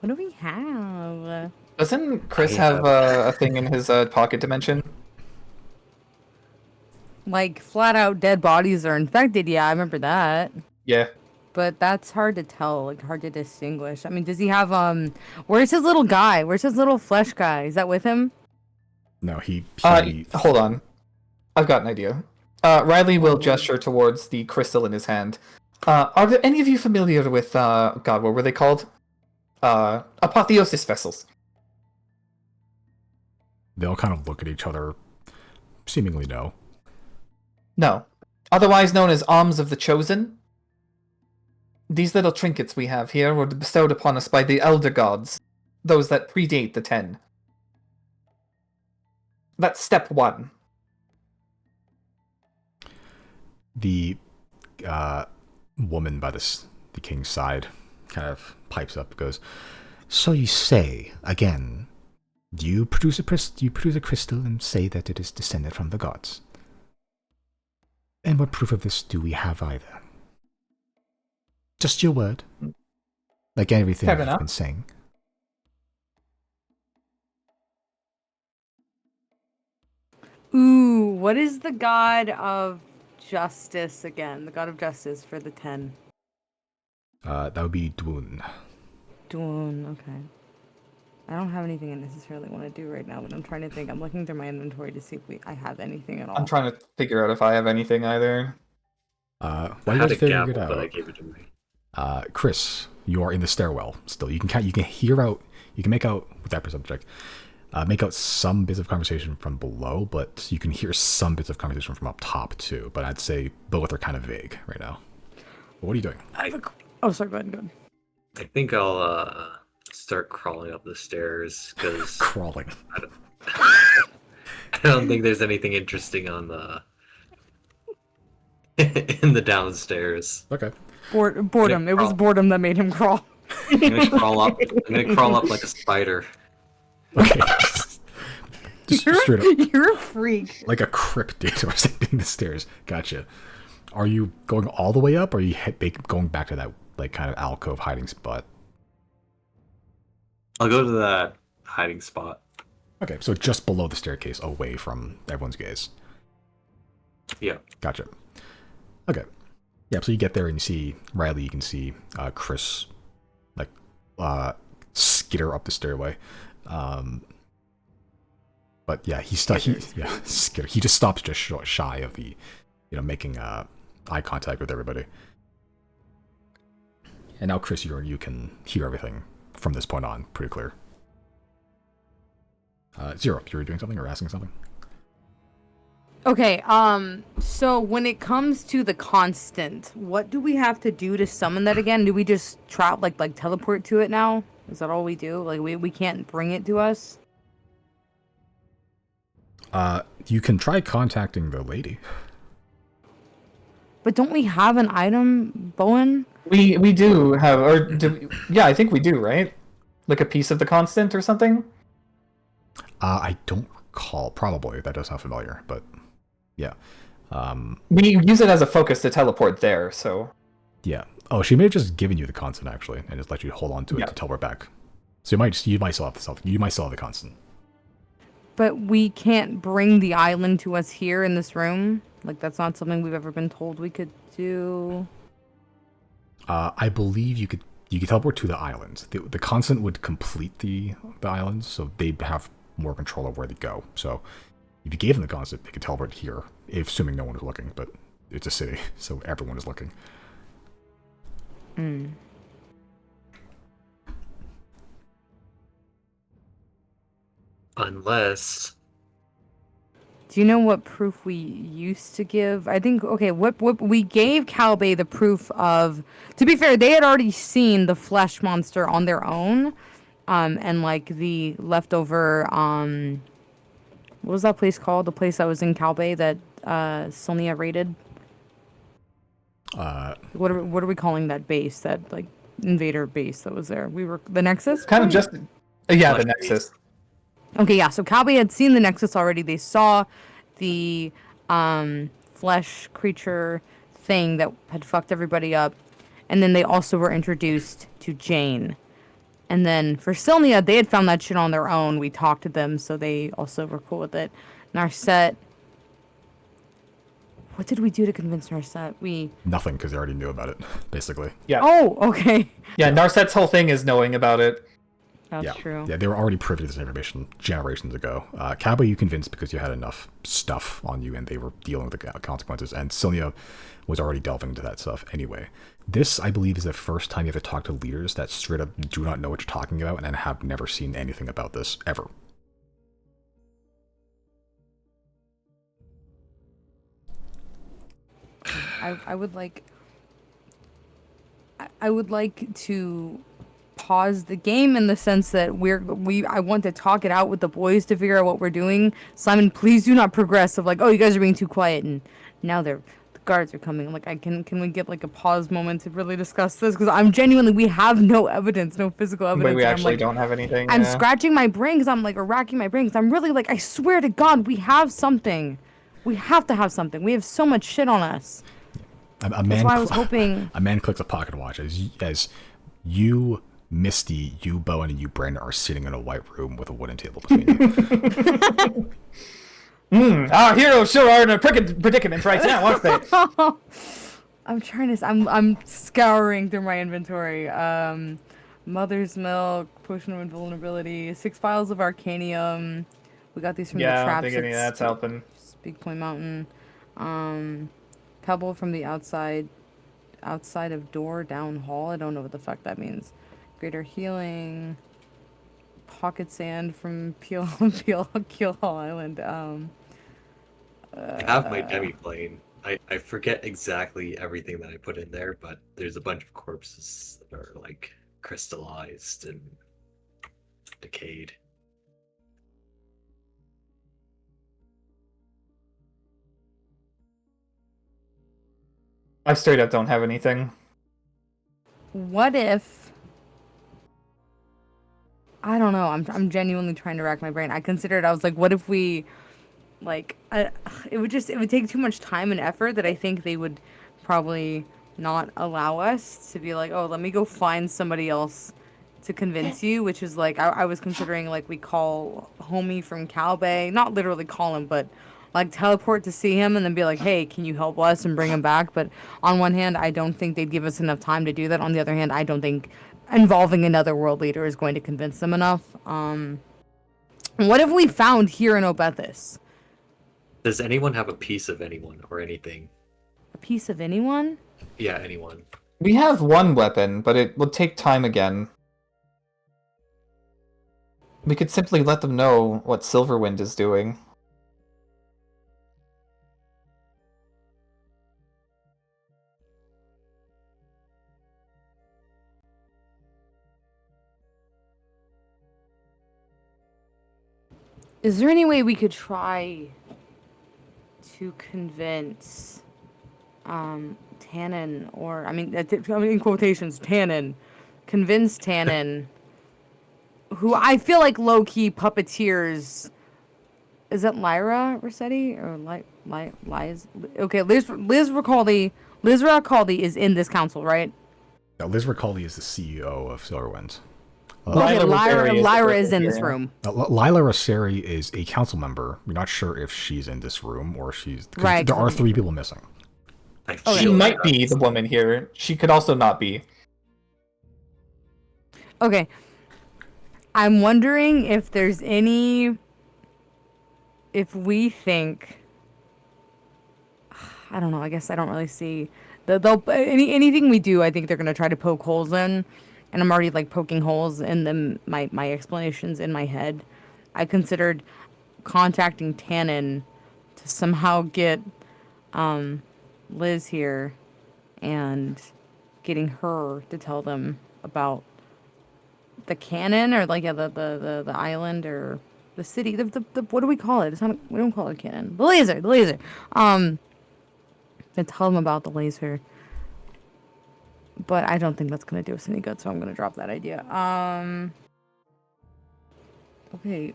What do we have? Doesn't Chris have a thing in his pocket dimension? Like, flat out dead bodies are infected. Yeah, I remember that. Yeah. But that's hard to tell, like, hard to distinguish. I mean, does he have, where's his little guy? Where's his little flesh guy? Is that with him? No, he hold on. I've got an idea. Riley will gesture towards the crystal in his hand. Are there any of you familiar with, God, what were they called? Apotheosis vessels. They'll kind of look at each other, seemingly no. No. Otherwise known as Alms of the Chosen. These little trinkets we have here were bestowed upon us by the Elder Gods, those that predate the 10. That's step 1. The woman by the king's side kind of pipes up and goes, "So you say, again, do you produce a crystal and say that it is descended from the gods? And what proof of this do we have either? Just your word. Like everything I've been saying." Ooh, what is the god of justice again? The god of justice for the 10. That would be Dwun. Dwun, okay. I don't have anything I necessarily want to do right now, but I'm trying to think. I'm looking through my inventory to see if I have anything at all. I'm trying to figure out if I have anything either. While you guys figuring it out, but I gave it to me. Chris, you are in the stairwell still. You can make out with that perception check. Make out some bits of conversation from below, but you can hear some bits of conversation from up top too. But I'd say both are kind of vague right now. What are you doing? Oh, sorry, go ahead. I think I'll start crawling up the stairs because Crawling. I don't think there's anything interesting on the in the downstairs. Okay. Boredom. It was boredom that made him crawl. I'm gonna crawl up. I'm gonna crawl up like a spider. Okay. Just You're, straight up. you're a freak. Like a crypt, dude. We're ascending the stairs. Gotcha. Are you going all the way up, or are you going back to that like kind of alcove hiding spot? I'll go to that hiding spot. Okay, so just below the staircase, away from everyone's gaze. Yeah. Gotcha. Okay. Yeah, so you get there and you see Riley. You can see Chris, like, skitter up the stairway. But yeah, skitter. He just stops just shy of the, making eye contact with everybody. And now, Chris, you can hear everything from this point on, pretty clear. Zero, you were doing something or asking something? Okay, so when it comes to the constant, what do we have to do to summon that again? Do we just like teleport to it now? Is that all we do? Like we can't bring it to us? You can try contacting the lady. But don't we have an item, Bowen? We do have, or yeah, I think we do, right? Like a piece of the constant or something. I don't recall. Probably that does sound familiar, but yeah. We use it as a focus to teleport there. So yeah. Oh, she may have just given you the constant actually, and just let you hold on to it to teleport back. So you might still have the constant. But we can't bring the island to us here in this room. Like that's not something we've ever been told we could do. I believe you could teleport to the islands. The constant would complete the islands, so they'd have more control of where they go. So if you gave them the constant, they could teleport here, assuming no one is looking. But it's a city, so everyone is looking. Hmm. Unless Do you know what proof we used to give? I think, okay, what we gave Calbay the proof of, to be fair, they had already seen the flesh monster on their own, and like the leftover, what was that place called? The place that was in Calbay that, Sonia raided? What are we calling that base, that like invader base that was there? The Nexus? kind of just yeah, the Flesh Nexus. Okay, yeah, so Calbay had seen the Nexus already. They saw the flesh creature thing that had fucked everybody up. And then they also were introduced to Jane. And then for Sylnia, they had found that shit on their own. We talked to them, so they also were cool with it. Narset. What did we do to convince Narset? Nothing, because they already knew about it, basically. Yeah. Oh, okay. Yeah, Narset's whole thing is knowing about it. That's true. Yeah, they were already privy to this information generations ago. Cabo, you convinced because you had enough stuff on you and they were dealing with the consequences. And Sylnia was already delving into that stuff anyway. This, I believe, is the first time you have to talk to leaders that straight up do not know what you're talking about and have never seen anything about this ever. I would like... I would like to pause the game in the sense that I want to talk it out with the boys to figure out what we're doing. Simon, please do not progress of like, oh, you guys are being too quiet and now the guards are coming. I'm like, can we get like a pause moment to really discuss this? Because I'm genuinely, we have no evidence, no physical evidence. But we and actually don't have anything. I'm scratching my brain because I'm like, or racking my brain because I'm really like, I swear to God, we have something. We have to have something. We have so much shit on us. A man That's why I was hoping. A man clicks a pocket watch as you, Misty, you, Bowen, and you, Brandon, are sitting in a white room with a wooden table between you. Our heroes sure are in a predicament right now, aren't they? I'm scouring through my inventory. Mother's milk, potion of invulnerability, 6 vials of arcanium. We got these from the Yeah, I traps. don't think any of that's helping. Big Point Mountain. Pebble from the outside of door down hall. I don't know what the fuck that means. Greater healing. Pocket sand from Keel Hall Island. I have my demi-plane. I forget exactly everything that I put in there, but there's a bunch of corpses that are like crystallized and decayed. I straight up don't have anything. What if I don't know. I'm genuinely trying to rack my brain. I was like, what if we, like, it would take too much time and effort that I think they would probably not allow us to be like, oh, let me go find somebody else to convince you, which is like, I was considering like we call homie from Cal Bay, not literally call him, but like teleport to see him and then be like, hey, can you help us and bring him back? But on one hand, I don't think they'd give us enough time to do that. On the other hand, I don't think involving another world leader is going to convince them enough. What have we found here in Obethus? Does anyone have a piece of anyone or anything? A piece of anyone? Yeah, anyone. We have one weapon, but it will take time again. We could simply let them know what Silverwind is doing. Is there any way we could try to convince Tannen, or I mean, in quotations, Tannen, convince Tannen, who I feel like low key puppeteers. Is that Lyra Rossetti or Liz? Okay, Liz Ricaldi is in this council, right? Now, Liz Ricaldi is the CEO of Silverwind. Okay, Rossetti Lyra is is the in person this here. room. Lila Rosseri is a council member. We're not sure if she's in this room or she's... 'cause Right, there 'cause are 3 people missing. I Okay. She feel might that be that's- the woman here. She could also not be. Okay. I'm wondering if there's any. If we think. I don't know. I guess I don't really see. Anything we do, I think they're gonna try to poke holes in, and I'm already like poking holes in them. My explanations in my head. I considered contacting Tannen to somehow get Liz here, and getting her to tell them about the cannon, or like, yeah, the island, or the city, the what do we call it? It's not, we don't call it a cannon. The laser. To tell them about the laser. But I don't think that's gonna do us any good, so I'm gonna drop that idea. Okay,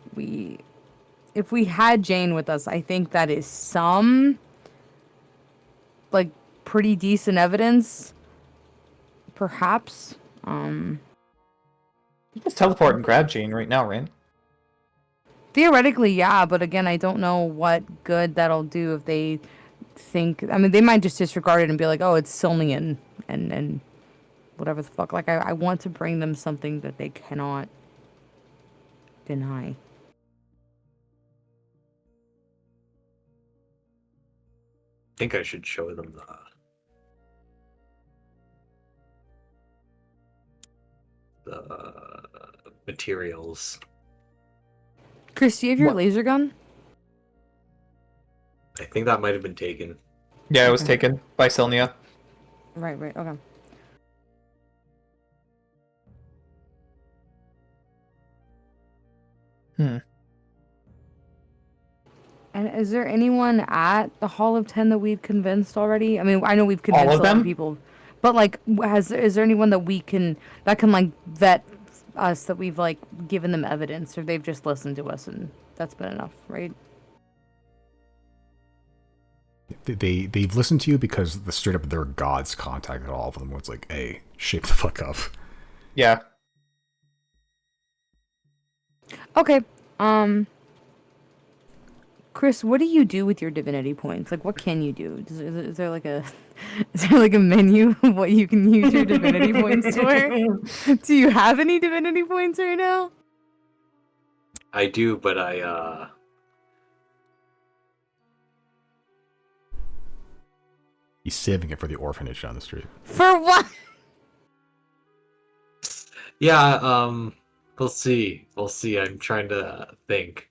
if we had Jane with us, I think that is some like pretty decent evidence, perhaps. You just teleport and grab Jane right now, right? Theoretically, yeah, but again, I don't know what good that'll do if they think. I mean, they might just disregard it and be like, "Oh, it's Silnian," and whatever the fuck. Like, I want to bring them something that they cannot deny. I think I should show them the materials. Chris, do you have your What? laser gun? I think that might have been taken. Yeah, it was Okay. taken by Silnia. Right. Okay. Hmm. And is there anyone at the Hall of Ten that we've convinced already? I mean, I know we've All convinced of a lot of them? people, but like, is there anyone that can like vet us, that we've like given them evidence, or they've just listened to us and that's been enough, right? They've listened to you because the straight up their gods contacted all of them. It's like, hey, shape the fuck up. Yeah. Okay. Chris, what do you do with your divinity points? Like, what can you do? Is there like a is there like a menu of what you can use your divinity points for? Do you have any divinity points right now? I do, but He's saving it for the orphanage down the street. For what? yeah, we'll see. We'll see. I'm trying to think.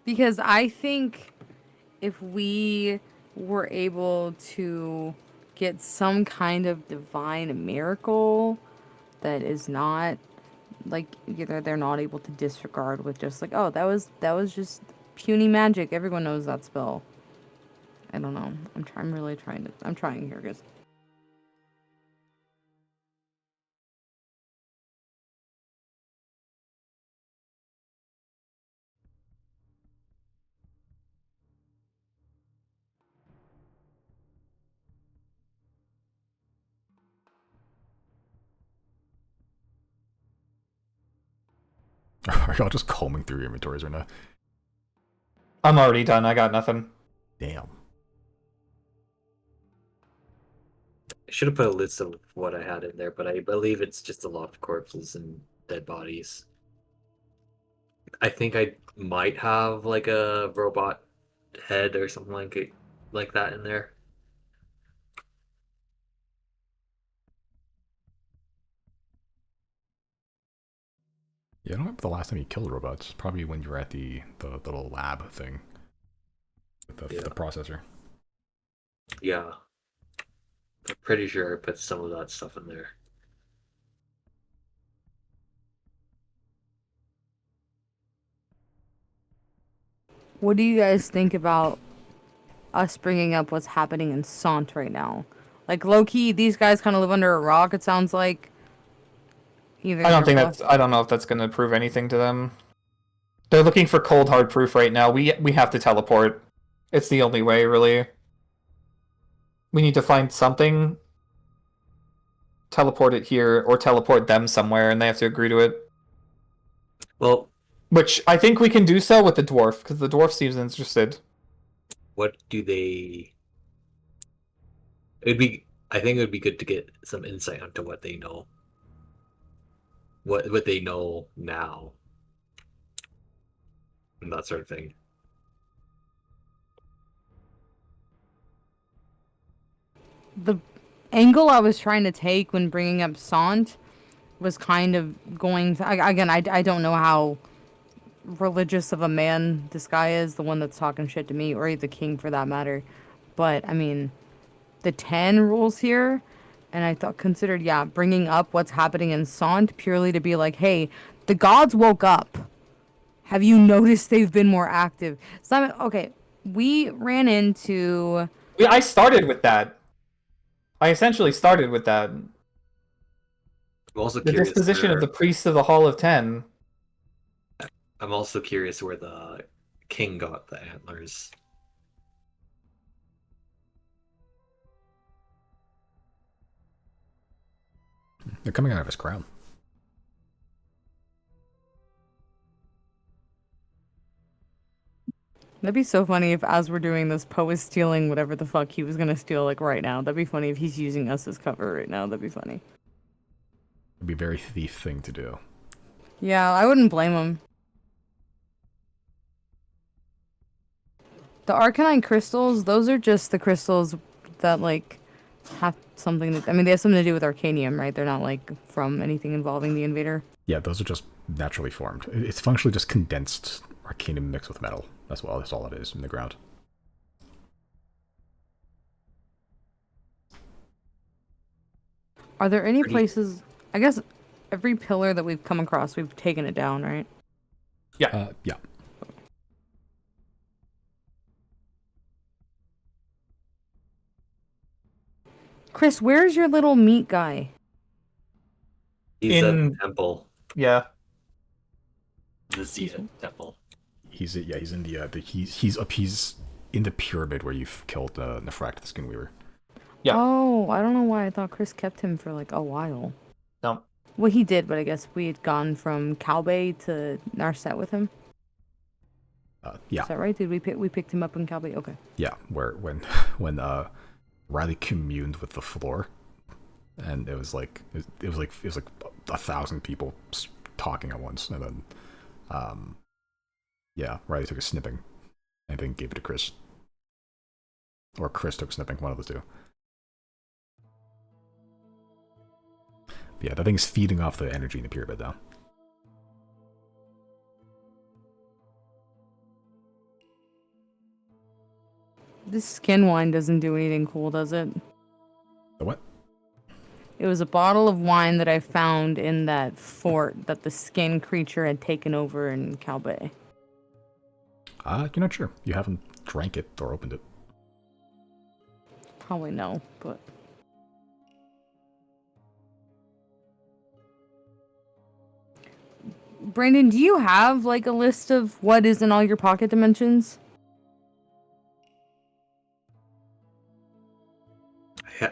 Because I think if we were able to get some kind of divine miracle that is not like, either they're not able to disregard with just like, oh, that was just puny magic. Everyone knows that spell. I don't know. I'm trying here, guys. Are y'all just combing through your inventories right now? I'm already done. I got nothing. Damn. I should have put a list of what I had in there, but I believe it's just a lot of corpses and dead bodies. I think I might have like a robot head or something like that in there. Yeah, I don't remember the last time you killed robots. Probably when you were at the little lab thing with the processor. Yeah. I'm pretty sure I put some of that stuff in there. What do you guys think about us bringing up what's happening in Sant right now? Like low key, these guys kind of live under a rock. It sounds like. Either I don't they're think bust- that's. I don't know if that's going to prove anything to them. They're looking for cold hard proof right now. We have to teleport. It's the only way, really. We need to find something, teleport it here, or teleport them somewhere, and they have to agree to it. Well, Which I think we can do so with the dwarf, because the dwarf seems interested. what do they? It'd be. I think it would be good to get some insight onto what they know. What they know now, and that sort of thing. the angle I was trying to take when bringing up Sant was kind of going to, again, I don't know how religious of a man this guy is, the one that's talking shit to me, or the king for that matter. But I mean, the 10 rules here, and I thought considered, yeah, bringing up what's happening in Sant purely to be like, hey, the gods woke up. Have you noticed they've been more active? Simon, okay, we ran into. Yeah, I started with that. I essentially started with that. I'm also The curious disposition where, of the priests of the Hall of Ten. I'm also curious where the king got the antlers. They're coming out of his crown. That'd be so funny if, as we're doing this, Poe is stealing whatever the fuck he was gonna steal, like, right now. That'd be funny if he's using us as cover right now. That'd be funny. It'd be a very thief thing to do. Yeah, I wouldn't blame him. The Arcanine crystals, those are just the crystals that, like, have something that, I mean, they have something to do with Arcanium, right? They're not, like, from anything involving the Invader. Yeah, those are just naturally formed. It's functionally just condensed arcanum mixed with metal. That's all it is in the ground. Are there any Pretty- places, I guess every pillar that we've come across, we've taken it down, right? Yeah. Chris, where's your little meat guy? He's at In- the temple, Yeah. the Zeta temple. He's in he's in the pyramid where you've killed Nefrak, the Skin Weaver. Yeah. Oh, I don't know why I thought Chris kept him for, like, a while. No. Well, he did, but I guess we had gone from Calbay to Narset with him. Yeah, Is that right? Did we picked him up in Calbay? Okay. yeah. Where when Riley communed with the floor, and it was like 1,000 people talking at once, and then yeah, Riley took a snipping, and then gave it to Chris, or Chris took snipping, one of the two. Yeah, that thing's feeding off the energy in the pyramid now. This skin wine doesn't do anything cool, does it? The what? It was a bottle of wine that I found in that fort that the skin creature had taken over in Calbay. You're not sure. You haven't drank it or opened it. Probably no, but... Brandon, do you have, like, a list of what is in all your pocket dimensions?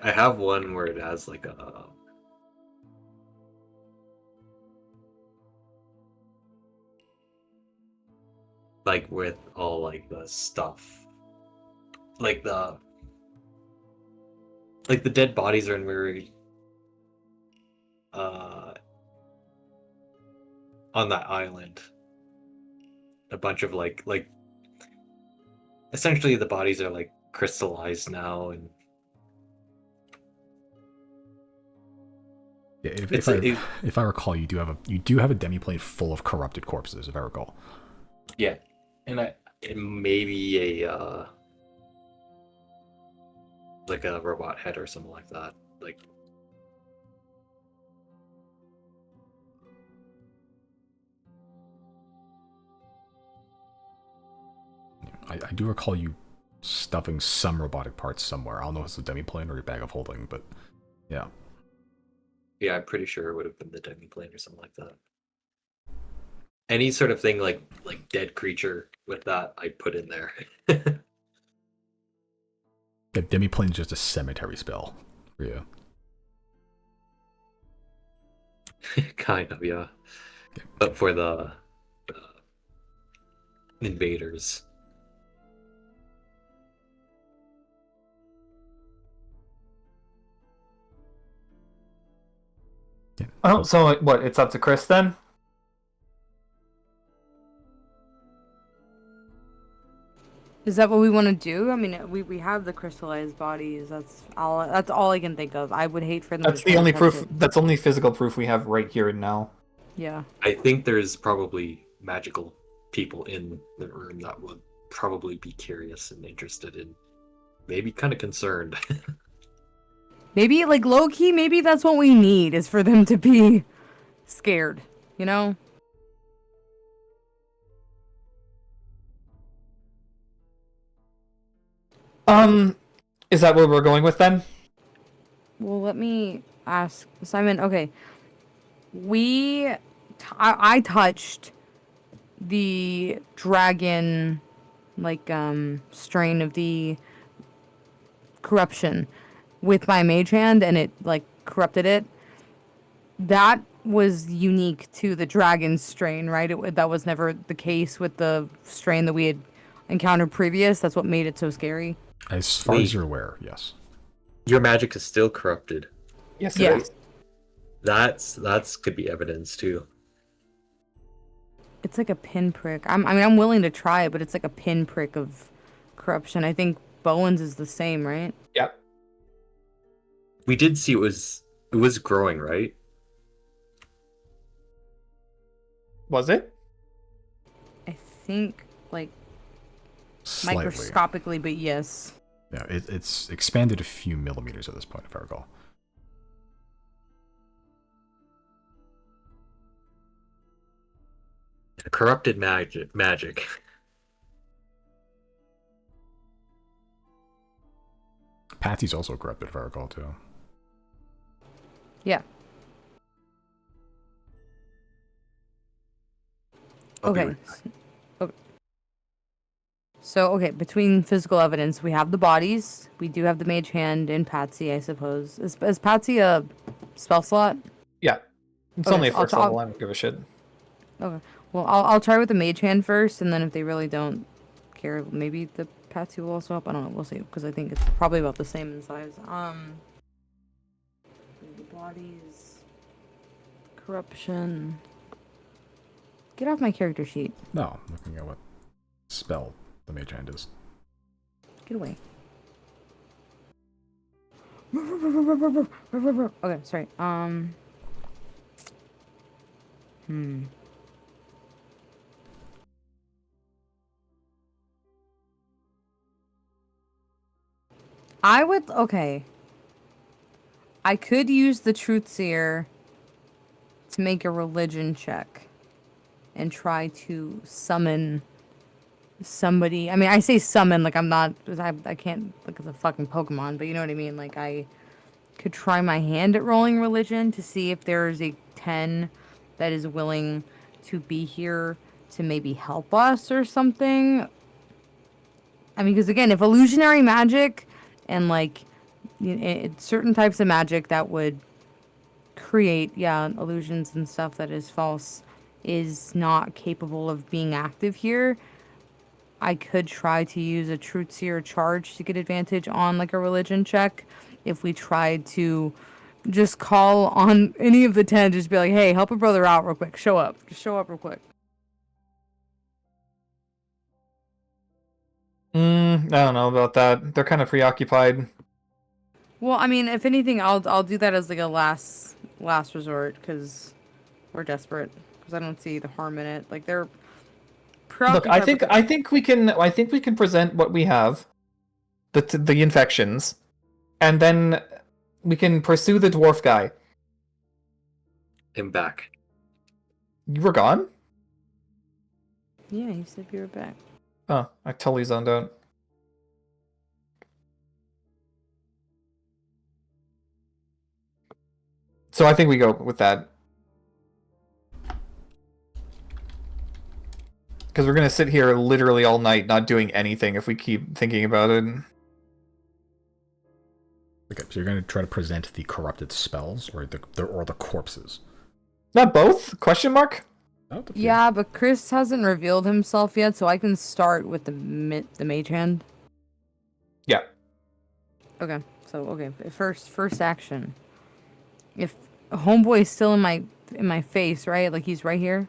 I have one where it has like a like with all like the stuff, like the dead bodies are in very on that island. A bunch of like essentially the bodies are like crystallized now, and Yeah, it's a, if I recall, you do have a demi-plane full of corrupted corpses, if I recall. yeah, and it may be a like a robot head or something like that. Like, I do recall you stuffing some robotic parts somewhere. I don't know if it's a demi-plane or your bag of holding, but yeah. yeah, I'm pretty sure it would have been the demi-plane or something like that. Any sort of thing like dead creature with that, I put in there. Yeah, demi-plane's just a cemetery spell for you. Kind of, yeah. But for the invaders. Yeah. Oh, so what? It's up to Chris then. Is that what we want to do? I mean, we have the crystallized bodies. That's all I can think of. I would hate for them. That's to the try only to touch proof. it. That's only physical proof we have right here and now. Yeah. I think there's probably magical people in the room that would probably be curious and interested in, maybe kind of concerned. Maybe like low key. Maybe that's what we need is for them to be scared. You know. Is that what we're going with then? Well, let me ask Simon. Okay, I touched the dragon, like strain of the corruption with my mage hand, and it like corrupted it. That was unique to the dragon strain, right? That was never the case with the strain that we had encountered previous. That's what made it so scary. As far as Wait. you're aware, yes. Your magic is still corrupted. Yes, Yeah. it is. That's could be evidence too. It's like a pinprick. I mean, I'm willing to try it, but it's like a pinprick of corruption. I think Bowen's is the same, right? Yep. We did see it was growing, right? Was it? I think like Slightly. microscopically, but yes. Yeah, it's expanded a few millimeters at this point, if I recall. Corrupted magic. Patsy's also corrupted, if I recall, too. Yeah. I'll be Okay. right back. Okay. So, okay, between physical evidence, we have the bodies. We do have the mage hand and Patsy, I suppose. Is Patsy a spell slot? Yeah. It's Okay, only a I'll first level. I don't give a shit. Okay. Well, I'll try with the mage hand first, and then if they really don't care, maybe the Patsy will also help. I don't know. We'll see, because I think it's probably about the same in size. The bodies, corruption. Get off my character sheet. No, I'm looking at what spell the mage hand is. Get away. Okay, sorry. Okay. I could use the Truth Seer to make a religion check and try to summon somebody. I mean, I say summon like I can't look at the fucking Pokemon, but you know what I mean? Like, I could try my hand at rolling religion to see if there's a 10 that is willing to be here to maybe help us or something. I mean, because again, if illusionary magic and like certain types of magic that would create illusions and stuff that is false is not capable of being active here, I could try to use a Truth Seer charge to get advantage on like a religion check. If we tried to just call on any of the 10, just be like, hey, help a brother out real quick. Show up. Just show up real quick. I don't know about that. They're kind of preoccupied. Well, I mean, if anything, I'll do that as like a last resort because we're desperate. Because I don't see the harm in it. Like they're Look, preoccupied. I think we can present what we have, the infections, and then we can pursue the dwarf guy. I'm back. You were gone? Yeah, you said you were back. Oh, I totally zoned out. So I think we go with that. Because we're going to sit here literally all night not doing anything if we keep thinking about it. Okay, so you're going to try to present the corrupted spells or the corpses. Not both? Question mark? Oh, Yeah, but Chris hasn't revealed himself yet, so I can start with the mage hand. Yeah. Okay, first action. If homeboy is still in my face, right? Like he's right here.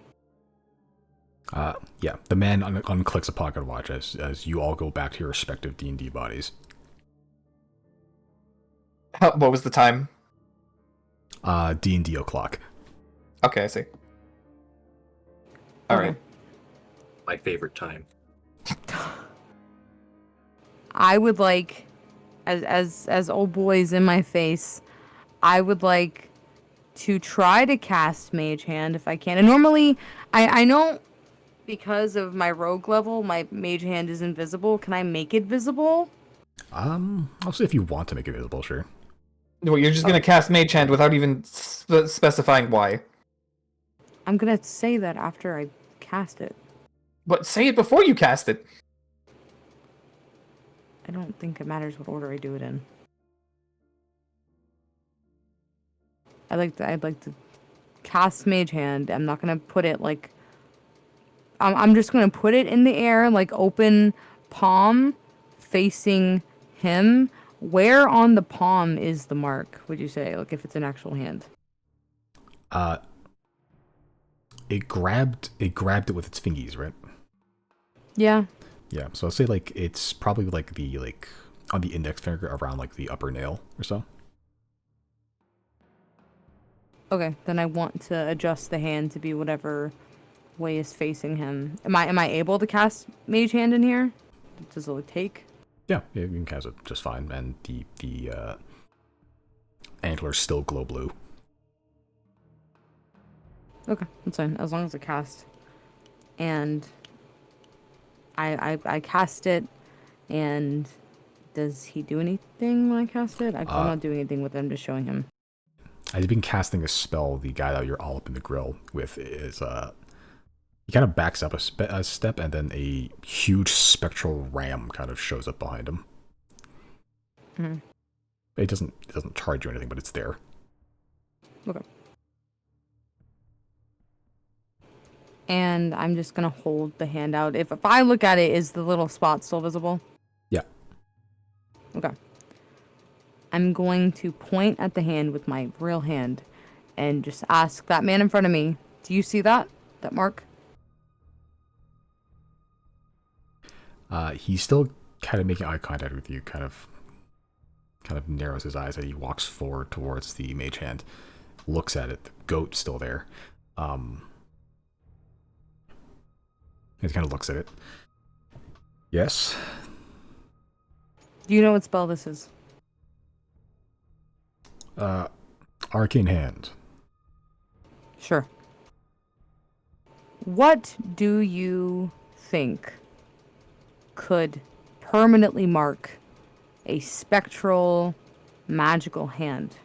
Yeah. The man unclicks a pocket watch as you all go back to your respective D&D bodies. What was the time? D&D o'clock. Okay, I see. All right. My favorite time. I would like, as old boy's in my face, I would like to try to cast Mage Hand if I can. And normally, I know because of my rogue level, my Mage Hand is invisible. Can I make it visible? I'll say if you want to make it visible, sure. Well, you're just going to cast Mage Hand without even specifying why. I'm gonna say that after I cast it. But say it before you cast it. I don't think it matters what order I do it in. I'd like to cast Mage Hand. I'm not gonna put it like. I'm just gonna put it in the air, like open palm, facing him. Where on the palm is the mark? Would you say, like, if it's an actual hand? It grabbed it with its fingies, right? Yeah. Yeah. So I'll say like it's probably like on the index finger around like the upper nail or so. Okay, then I want to adjust the hand to be whatever way is facing him. Am I able to cast Mage Hand in here? Does it take? Yeah, you can cast it just fine, and the antlers still glow blue. Okay, that's fine. As long as I cast. And I cast it, and does he do anything when I cast it? I'm not doing anything with it, I'm just showing him. As you've been casting a spell, the guy that you're all up in the grill with is he kind of backs up a step, and then a huge spectral ram kind of shows up behind him. Mm-hmm. It doesn't charge you anything, but it's there. Okay. And I'm just gonna hold the hand out. If I look at it, is the little spot still visible? Yeah. Okay. I'm going to point at the hand with my real hand and just ask that man in front of me, do you see that mark? He's still kind of making eye contact with you, kind of narrows his eyes, and he walks forward towards the mage hand, looks at it. The goat's still there. He kind of looks at it. Yes. Do you know what spell this is? Arcane hand. Sure. What do you think could permanently mark a spectral magical hand?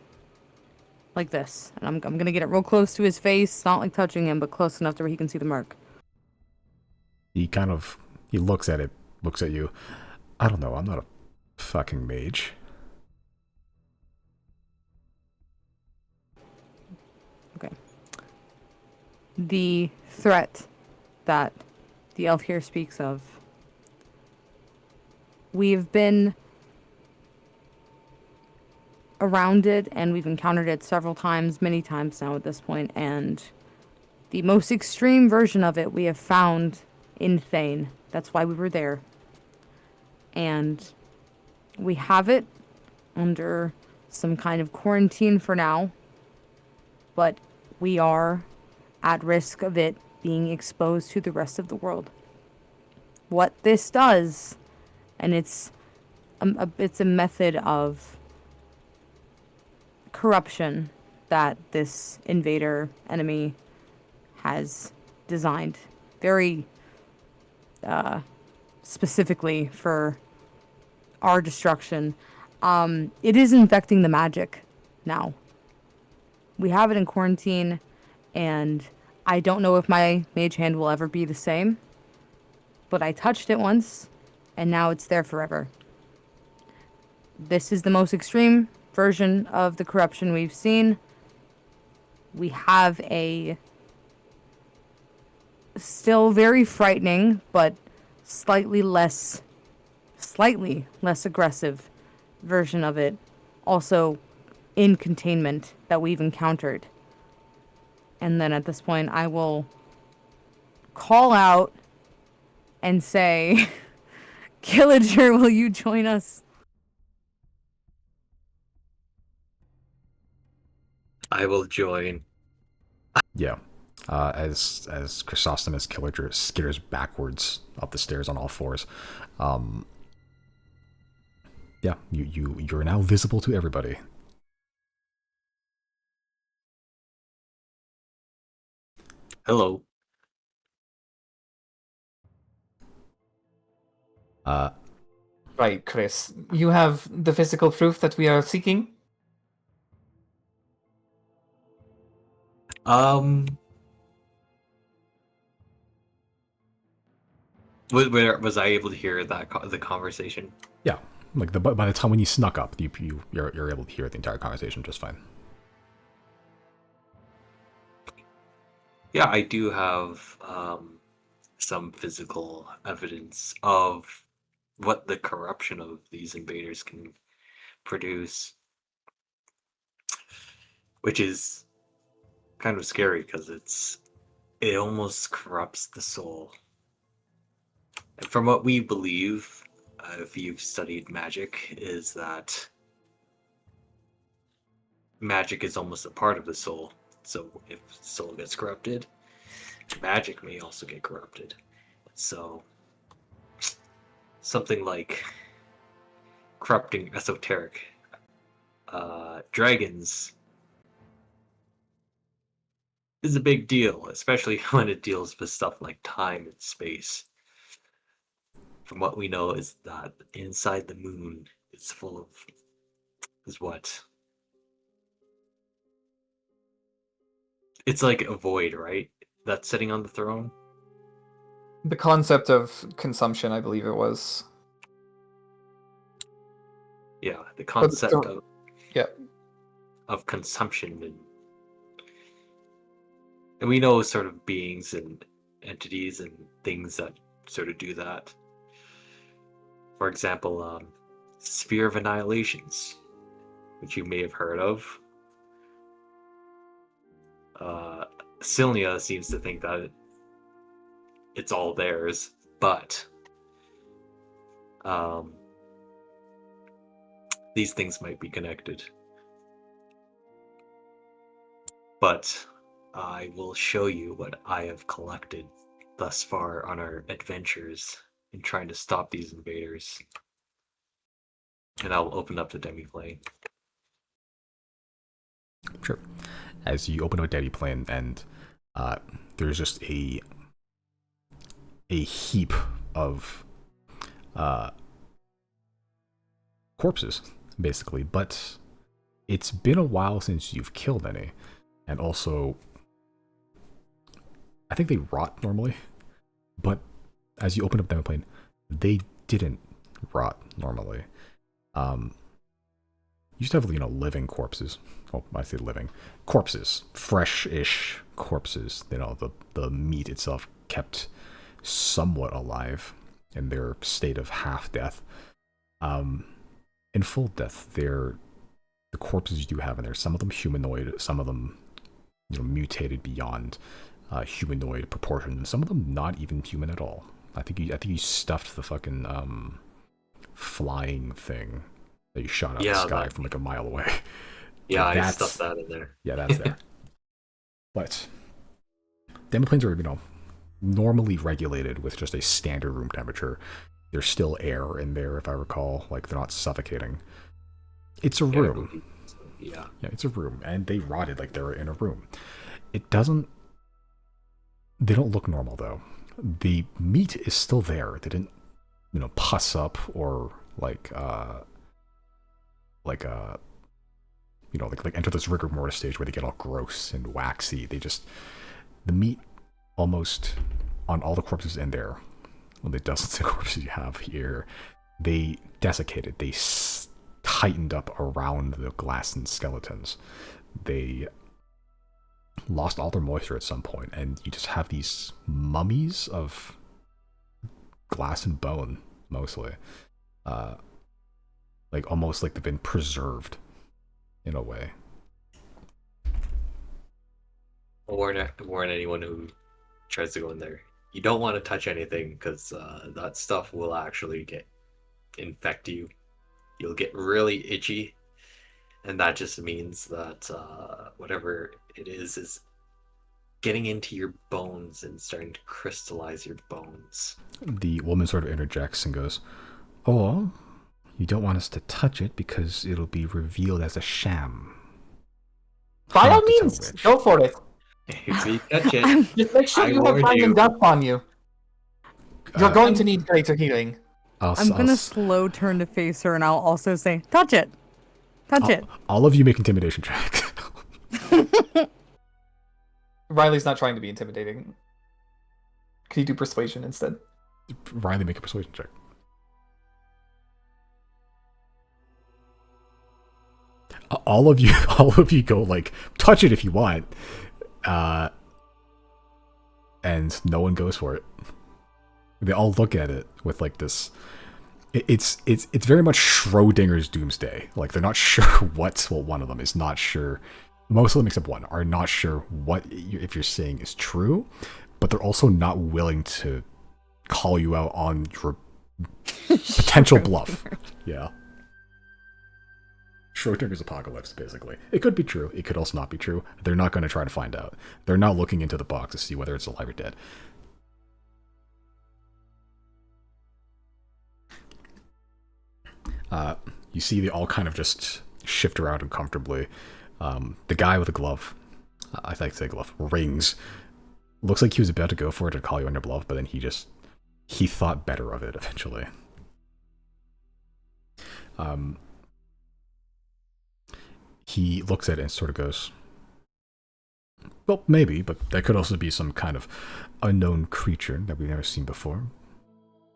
Like this. And I'm going to get it real close to his face, not like touching him, but close enough to where he can see the mark. He looks at it, looks at you. I don't know, I'm not a fucking mage. Okay. The threat that the elf here speaks of we've been around it and we've encountered it several times, many times now at this point, and the most extreme version of it we have found in Thane. That's why we were there. And we have it under some kind of quarantine for now, but we are at risk of it being exposed to the rest of the world. What this does, and it's a method of corruption that this invader enemy has designed very specifically for our destruction. It is infecting the magic now. We have it in quarantine, and I don't know if my mage hand will ever be the same, but I touched it once, and now it's there forever. This is the most extreme version of the corruption we've seen. We have a still very frightening, but slightly less aggressive version of it, also in containment, that we've encountered. And then at this point, I will call out and say, Killager, will you join us? I will join. Yeah. As Chrysostomus Killager skitters backwards up the stairs on all fours. Yeah, you're now visible to everybody. Hello. Right, Chris. You have the physical proof that we are seeking? Was I able to hear the conversation? Yeah, like by the time when you snuck up, you're able to hear the entire conversation just fine. Yeah, I do have some physical evidence of what the corruption of these invaders can produce, which is kind of scary because it almost corrupts the soul. And from what we believe, if you've studied magic, is that magic is almost a part of the soul. So if the soul gets corrupted, magic may also get corrupted. So something like corrupting esoteric dragons is a big deal, especially when it deals with stuff like time and space. From what we know is that inside the moon is full of what? It's like a void, right? That's sitting on the throne. The concept of consumption, I believe it was. Yeah, the concept of consumption, and we know sort of beings and entities and things that sort of do that. For example, sphere of annihilations, which you may have heard of. Silnia seems to think that it's all theirs, but these things might be connected. But I will show you what I have collected thus far on our adventures in trying to stop these invaders. And I'll open up the demi-plane. Sure. As you open up a demi-plane, and there's just a heap of corpses, basically. But it's been a while since you've killed any, and also I think they rot normally. But as you open up the demi-plane, they didn't rot normally. You used to have, living corpses. Oh, I say living corpses, fresh-ish corpses. The meat itself kept somewhat alive in their state of half death. In full death, they're the corpses you do have in there. Some of them humanoid, some of them, mutated beyond humanoid proportions, and some of them not even human at all. I think you stuffed the fucking flying thing that you shot out of the sky from like a mile away. Yeah, I stuffed that in there. Yeah, that's there. But demiplanes are, normally regulated with just a standard room temperature. There's still air in there, if I recall. Like, they're not suffocating. It's a room. Yeah. Yeah, it's a room. And they rotted like they were in a room. It doesn't... They don't look normal, though. The meat is still there. They didn't, pus up or, like enter this rigor mortis stage where they get all gross and waxy. The meat almost on all the corpses in there, well, the dozens of corpses you have here, they desiccated. They tightened up around the glass and skeletons. They lost all their moisture at some point, and you just have these mummies of glass and bone, mostly. Almost like they've been preserved in a way. I'll warn anyone who tries to go in there. You don't want to touch anything because that stuff will actually infect you. You'll get really itchy, and that just means that whatever it is getting into your bones and starting to crystallize your bones. The woman sort of interjects and goes, "Oh, you don't want us to touch it because it'll be revealed as a sham." By all means, go for it. If you touch it, just make sure you have random dust on you. You're going to need greater healing. I'm gonna slow turn to face her, and I'll also say, "Touch it, touch it." All of you make intimidation checks. Riley's not trying to be intimidating. Can you do persuasion instead? Riley, make a persuasion check. All of you go like, touch it if you want, and no one goes for it. They all look at it with like this. It's very much Schrodinger's doomsday. Like, they're not sure one of them is not sure. Most of them except one are not sure if you're saying is true, but they're also not willing to call you out on your potential bluff. Yeah. Schrodinger's apocalypse, basically. It could be true. It could also not be true. They're not going to try to find out. They're not looking into the box to see whether it's alive or dead. You see they all kind of just shift around uncomfortably. The guy with the glove, I think say glove, rings. Looks like he was about to go for it and call you on your bluff, but then he thought better of it eventually. He looks at it and sort of goes, well, maybe, but that could also be some kind of unknown creature that we've never seen before.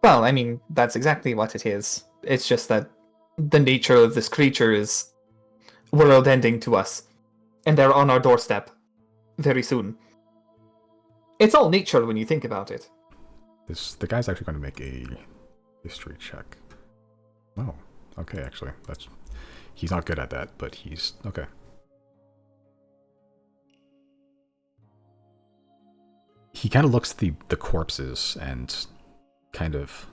Well, I mean, that's exactly what it is. It's just that the nature of this creature is world-ending to us, and they're on our doorstep very soon. It's all nature when you think about it. The guy's actually going to make a history check. Oh, okay, actually. He's not good at that, but he's okay. He kind of looks at the corpses and kind of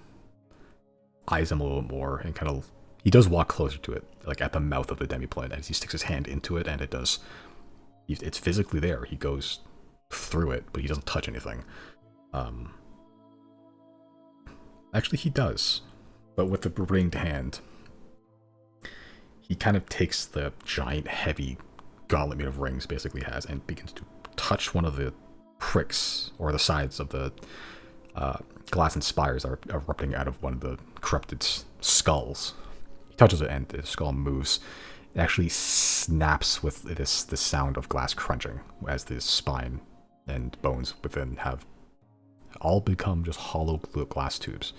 eyes them a little more, and he does walk closer to it, like at the mouth of the demiplane, as he sticks his hand into it, and it's physically there. He goes through it, but he doesn't touch anything. Actually, he does, but with the ringed hand. He kind of takes the giant, heavy gauntlet made of rings, basically has, and begins to touch one of the pricks, or the sides of the glass and spires are erupting out of one of the corrupted skulls. He touches it, and the skull moves. It actually snaps with the sound of glass crunching, as the spine and bones within have all become just hollow glass tubes,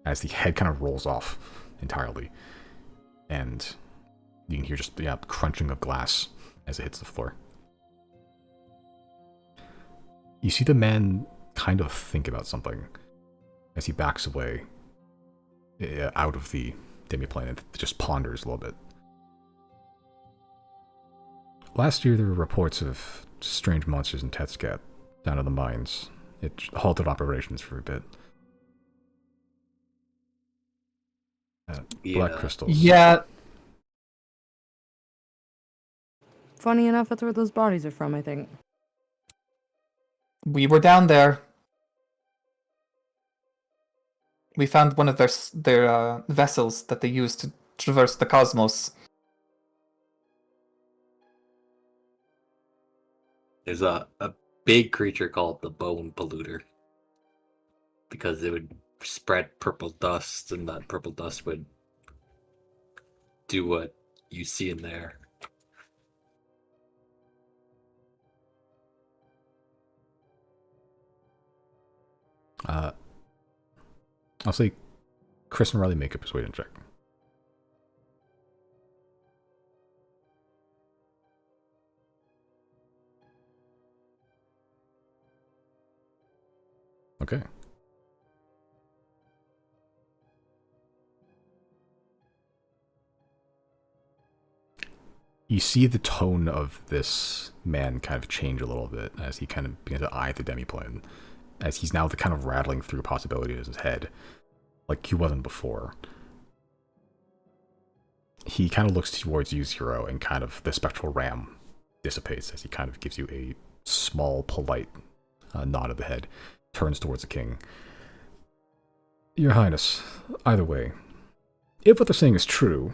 as the head kind of rolls off entirely. And you can hear just the crunching of glass as it hits the floor. You see the man kind of think about something as he backs away. out of the demiplane and just ponders a little bit. Last year, there were reports of strange monsters in Tetscat down in the mines. It halted operations for a bit. Black crystals. Yeah. Funny enough, that's where those bodies are from, I think. We were down there. We found one of their vessels that they use to traverse the cosmos. There's a big creature called the bone polluter. Because it would spread purple dust, and that purple dust would do what you see in there. I'll say Chris and Riley make a persuasion check. Okay. You see the tone of this man kind of change a little bit as he kind of begins to eye the demiplane, as he's now kind of rattling through possibilities in his head, like he wasn't before. He kind of looks towards you, Zero, and kind of the spectral ram dissipates as he kind of gives you a small, polite nod of the head, turns towards the king. Your Highness, either way, if what they're saying is true,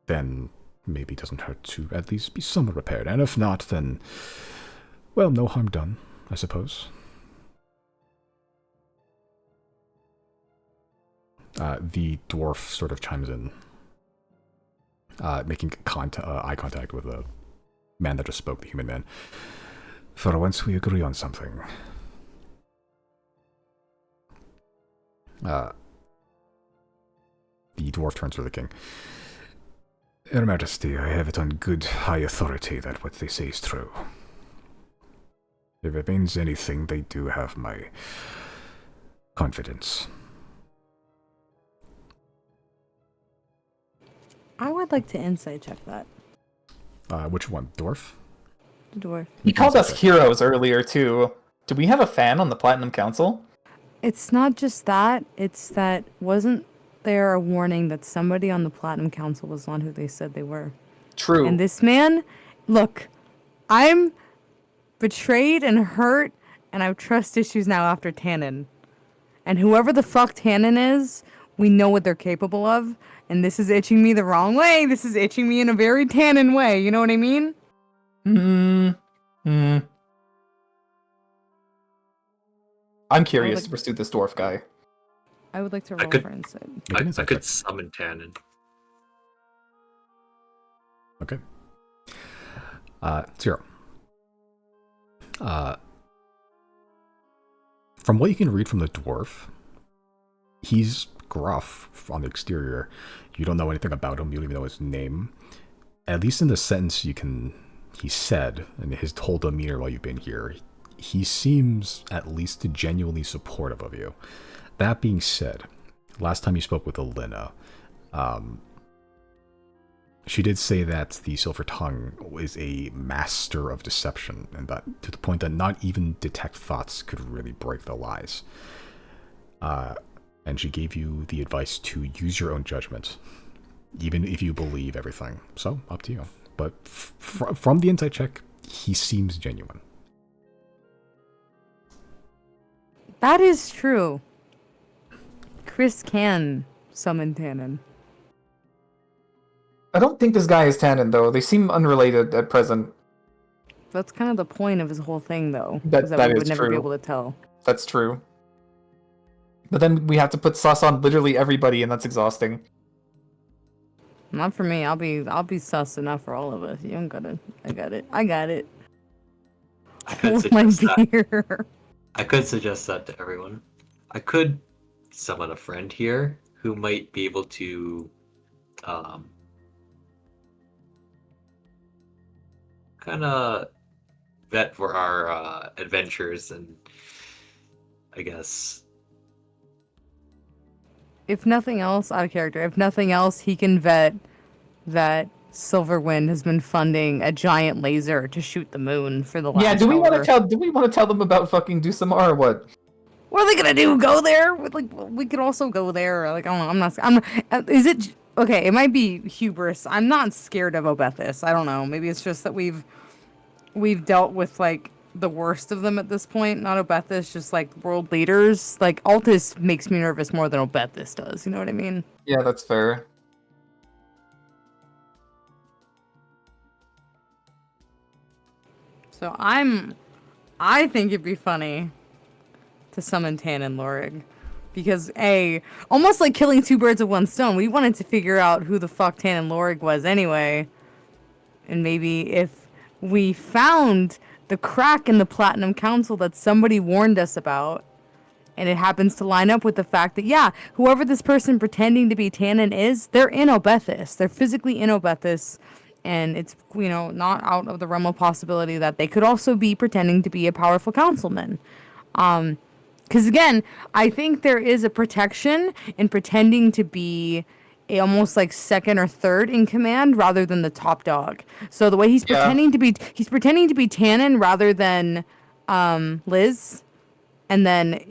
then maybe it doesn't hurt to at least be somewhat repaired, and if not, then, well, no harm done, I suppose. The dwarf sort of chimes in, making eye contact with the man that just spoke, the human man. For once we agree on something. The dwarf turns to the king. Your Majesty, I have it on good high authority that what they say is true. If it means anything, they do have my confidence. I would like to insight check that. Which one? Dwarf? The dwarf. He called us heroes earlier, too. Do we have a fan on the Platinum Council? It's not just that, it's that wasn't there a warning that somebody on the Platinum Council was not who they said they were? True. And this man, look, I'm betrayed and hurt, and I have trust issues now after Tannen. And whoever the fuck Tannen is, we know what they're capable of, and this is itching me the wrong way. This is itching me in a very Tannen way, you know what I mean? I'm curious to pursue this dwarf guy. I would like to roll for insight. I could summon Tannen. Okay. Zero. From what you can read from the dwarf, he's gruff on the exterior. You don't know anything about him. You don't even know his name. At least in the sentence he said, and his whole demeanor while you've been here, he seems at least genuinely supportive of you. That being said, last time you spoke with Alina, she did say that the Silver Tongue is a master of deception, and that to the point that not even detect thoughts could really break the lies. And she gave you the advice to use your own judgment, even if you believe everything. So, up to you. But from the insight check, he seems genuine. That is true. Chris can summon Tannen. I don't think this guy is Tannen, though. They seem unrelated at present. That's kind of the point of his whole thing, though. That is that we is would never be true. able to tell. That's true. But then we have to put sauce on literally everybody, and that's exhausting. Not for me. I'll be sus enough for all of us. You don't gotta. I got it. I got it. I could Hold my suggest that. beer. I could suggest that to everyone. I could summon a friend here who might be able to kind of vet for our adventures and I guess if nothing else, out of character, if nothing else, he can vet that Silverwind has been funding a giant laser to shoot the moon for the last. Yeah, do we want to however- tell? Do we want to tell them about fucking Dusamar or what? What are they gonna do? Go there? Like, we could also go there. Like, I don't know. I'm not. I'm. Is it okay? It might be hubris. I'm not scared of Obethis. I don't know. Maybe it's just that we've dealt with like the worst of them at this point. Not Obethis, just like world leaders. Like Altus makes me nervous more than Obethis does. You know what I mean? Yeah, that's fair. So I think it'd be funny to summon Tan and Lorig. Because almost like killing two birds with one stone, we wanted to figure out who the fuck Tan and Lorig was anyway. And maybe if we found the crack in the Platinum Council that somebody warned us about, and it happens to line up with the fact that, yeah, whoever this person pretending to be Tannen is, they're in Obethis. They're physically in Obethis. And it's, not out of the realm of possibility that they could also be pretending to be a powerful councilman. Because again, I think there is a protection in pretending to be almost like second or third in command rather than the top dog. So the way he's pretending to be Tannen rather than Liz. And then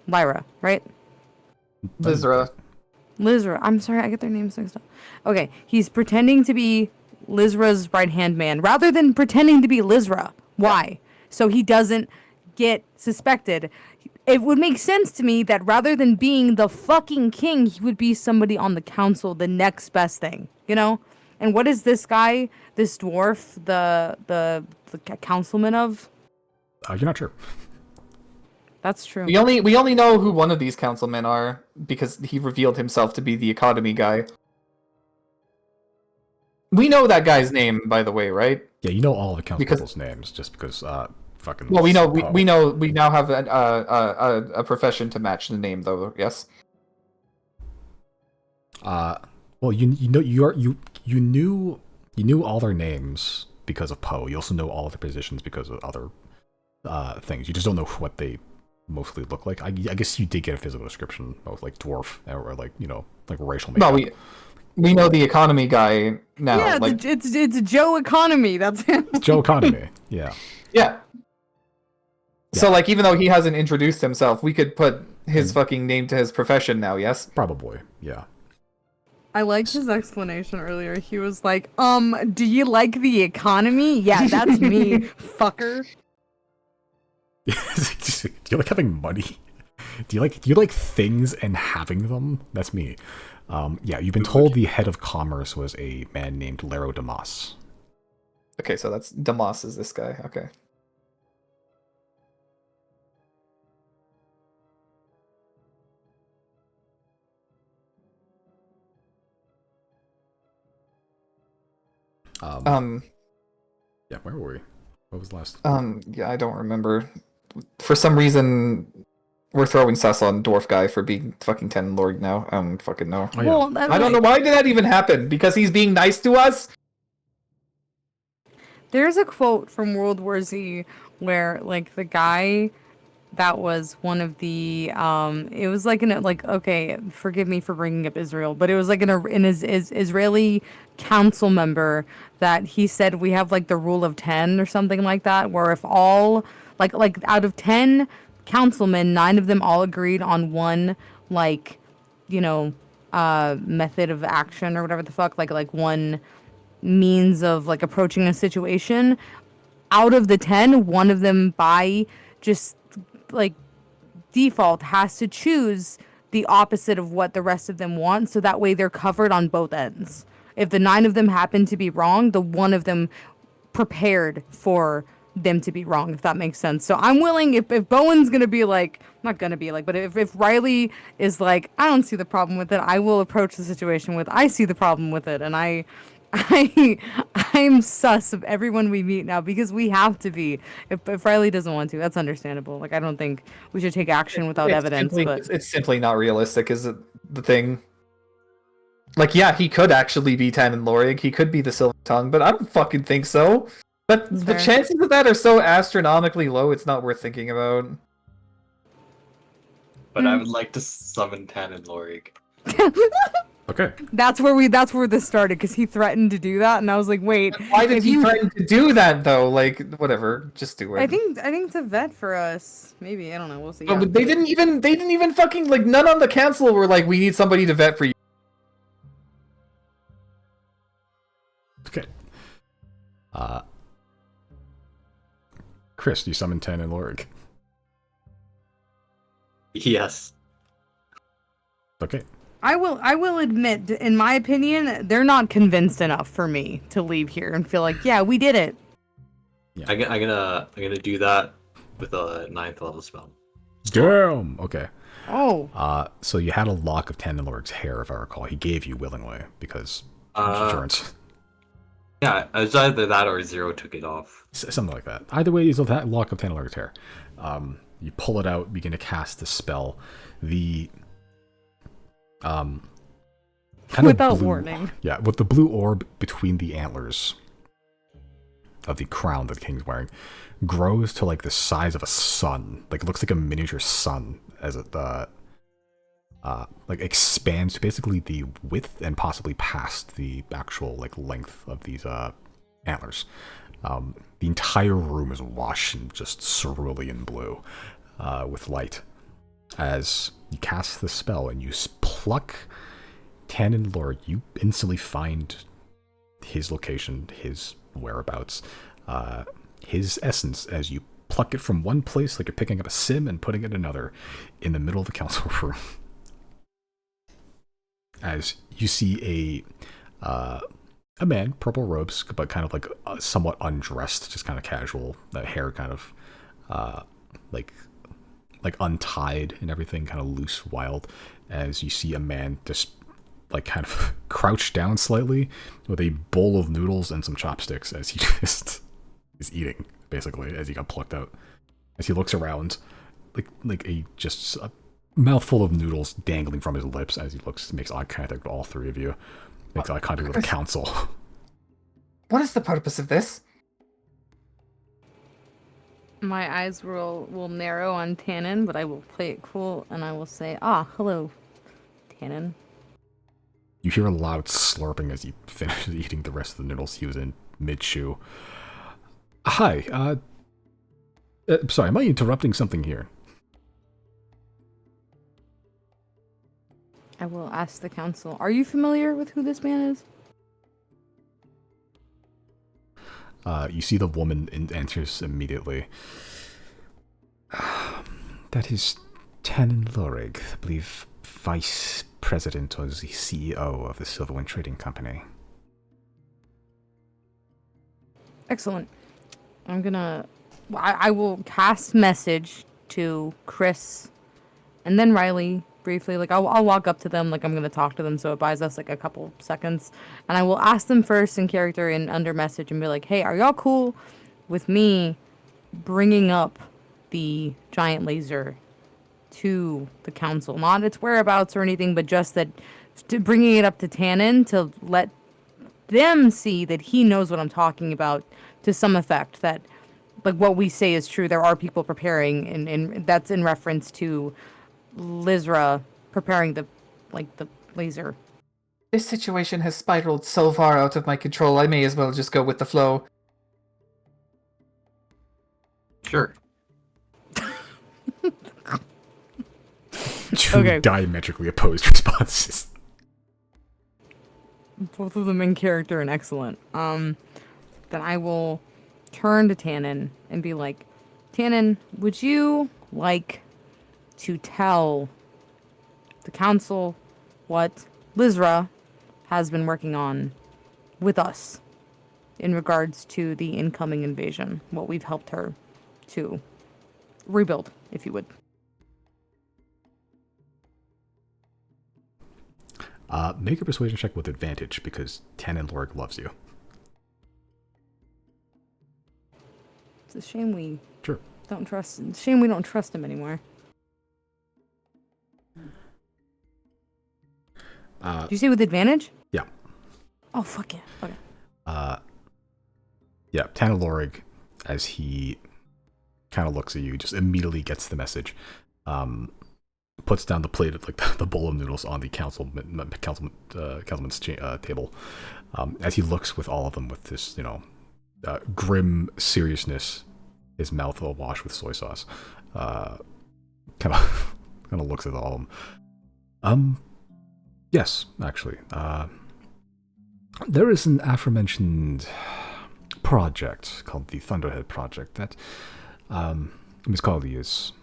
Lyra, right? Lizra. Lizra. I'm sorry, I get their names mixed up. Okay, he's pretending to be Lizra's right-hand man rather than pretending to be Lizra. Why? So he doesn't get suspected. It would make sense to me that rather than being the fucking king, he would be somebody on the council, the next best thing, And what is this guy, this dwarf, the councilman of? You're not sure. That's true. We only know who one of these councilmen are because he revealed himself to be the economy guy. We know that guy's name, by the way, right? Yeah, you know all the council people's names just because fucking. Well, we now have a profession to match the name, though. Yes. Well, you knew all their names because of Poe. You also know all of their positions because of other things. You just don't know what they mostly look like. I guess you did get a physical description of like dwarf or like like racial makeup. No, we know the economy guy now. Yeah, like, it's Joe Economy. That's him. Joe Economy. Yeah. Yeah. So like, even though he hasn't introduced himself, we could put his fucking name to his profession now. Yes. Probably. Yeah. I liked his explanation earlier. He was like, do you like the economy? Yeah, that's me, fucker. Do you like having money? Do you like things and having them? That's me. Yeah, you've been told the head of commerce was a man named Lero Damas. Okay, so that's Damas is this guy. Okay. Yeah, where were we? What was the last? Yeah, I don't remember. For some reason, we're throwing sus on Dwarf Guy for being fucking Ten Lord now. I don't fucking know. Oh, yeah. Well, I don't know why did that even happen? Because he's being nice to us? There's a quote from World War Z where like the guy that was one of the it was like okay, forgive me for bringing up Israel, but it was like in his Israeli council member that he said we have like the rule of 10 or something like that, where if all like out of 10 councilmen, 9 of them all agreed on one method of action or whatever the fuck, like one means of like approaching a situation. Out of the 10, one of them by just like default has to choose the opposite of what the rest of them want, so that way they're covered on both ends. If the 9 of them happen to be wrong, the one of them prepared for them to be wrong, if that makes sense. So I'm willing, if Bowen's gonna be like, not gonna be like, but if Riley is like, I don't see the problem with it, I will approach the situation with, I see the problem with it, and I'm sus of everyone we meet now, because we have to be. If Riley doesn't want to, that's understandable. Like, I don't think we should take action without evidence. But it's simply not realistic, is the thing. Like, yeah, he could actually be Tannen Lorig, he could be the Silver Tongue, but I don't fucking think so. But the chances of that are so astronomically low, it's not worth thinking about. but I would like to summon Tan and Lorig. Okay. That's where this started, because he threatened to do that, and I was like, wait. Why did if he you- threaten to do that though? Like, whatever, just do it. I think to vet for us. Maybe, I don't know. We'll see. But Yeah. they didn't even fucking, like, none on the council were like, we need somebody to vet for you. Okay. Chris, do you summon Tan and Lorig? Yes. Okay. I will admit, in my opinion, they're not convinced enough for me to leave here and feel like, yeah, we did it. I'm gonna do that with a 9th level spell. Damn. Okay. Oh. So you had a lock of Tan and Lorig's hair, if I recall. He gave you willingly because insurance. Yeah, it was either that or Zero took it off. Something like that. Either way, it's that lock of Tan and Lorig's hair. You pull it out, begin to cast the spell. The kind Without of blue, warning. Yeah, with the blue orb between the antlers of the crown that the king's wearing grows to like the size of a sun. Like, it looks like a miniature sun as it like expands to basically the width and possibly past the actual like length of these antlers. The entire room is washed in just cerulean blue with light. As you cast the spell and you pluck Tan and Lorig, you instantly find his location, his whereabouts, his essence, as you pluck it from one place, like you're picking up a sim and putting it in another, in the middle of the council room. As you see a man, purple robes, but kind of like somewhat undressed, just kind of casual, hair kind of like untied and everything, kind of loose, wild. As you see a man just like kind of crouched down slightly with a bowl of noodles and some chopsticks, as he just is eating, basically, as he got plucked out. As he looks around, like a mouthful of noodles dangling from his lips, as he makes eye contact with all three of you, makes eye contact with the council. What is the purpose of this? My eyes will narrow on Tannen, but I will play it cool, and I will say, hello, Tannen. You hear a loud slurping as he finishes eating the rest of the noodles he was in mid-chew. Hi, sorry, am I interrupting something here? I will ask the council, are you familiar with who this man is? You see the woman answers immediately. That is Tan Lorig, I believe vice president or the CEO of the Silverwind Trading Company. Excellent. I will cast message to Chris and then Riley briefly. Like, I'll walk up to them, like I'm gonna talk to them, so it buys us like a couple seconds. And I will ask them first in character and under message and be like, hey, are y'all cool with me bringing up the giant laser to the council? Not its whereabouts or anything, but just that, bringing it up to Tannen to let them see that he knows what I'm talking about, to some effect, that like what we say is true. There are people preparing, and that's in reference to Lizra preparing the laser. This situation has spiraled so far out of my control, I may as well just go with the flow. Sure. Two Okay. diametrically opposed responses. Both of them in character and excellent. Then I will turn to Tannen and be like, Tannen, would you like to tell the council what Lizra has been working on with us in regards to the incoming invasion, what we've helped her to rebuild, if you would? Make a persuasion check with advantage, because Tan and Lorig loves you. It's a shame we Sure. don't trust. Shame we don't trust him anymore. Did you say with advantage? Yeah. Oh, fuck yeah. Okay. Yeah, Tan and Lorig, as he kind of looks at you, just immediately gets the message. puts down the plate of like the bowl of noodles on the councilman's table, as he looks with all of them with this, grim seriousness, his mouth all washed with soy sauce. Kind of looks at all of them. Yes, actually. There is an aforementioned project called the Thunderhead Project that Ms. Caldy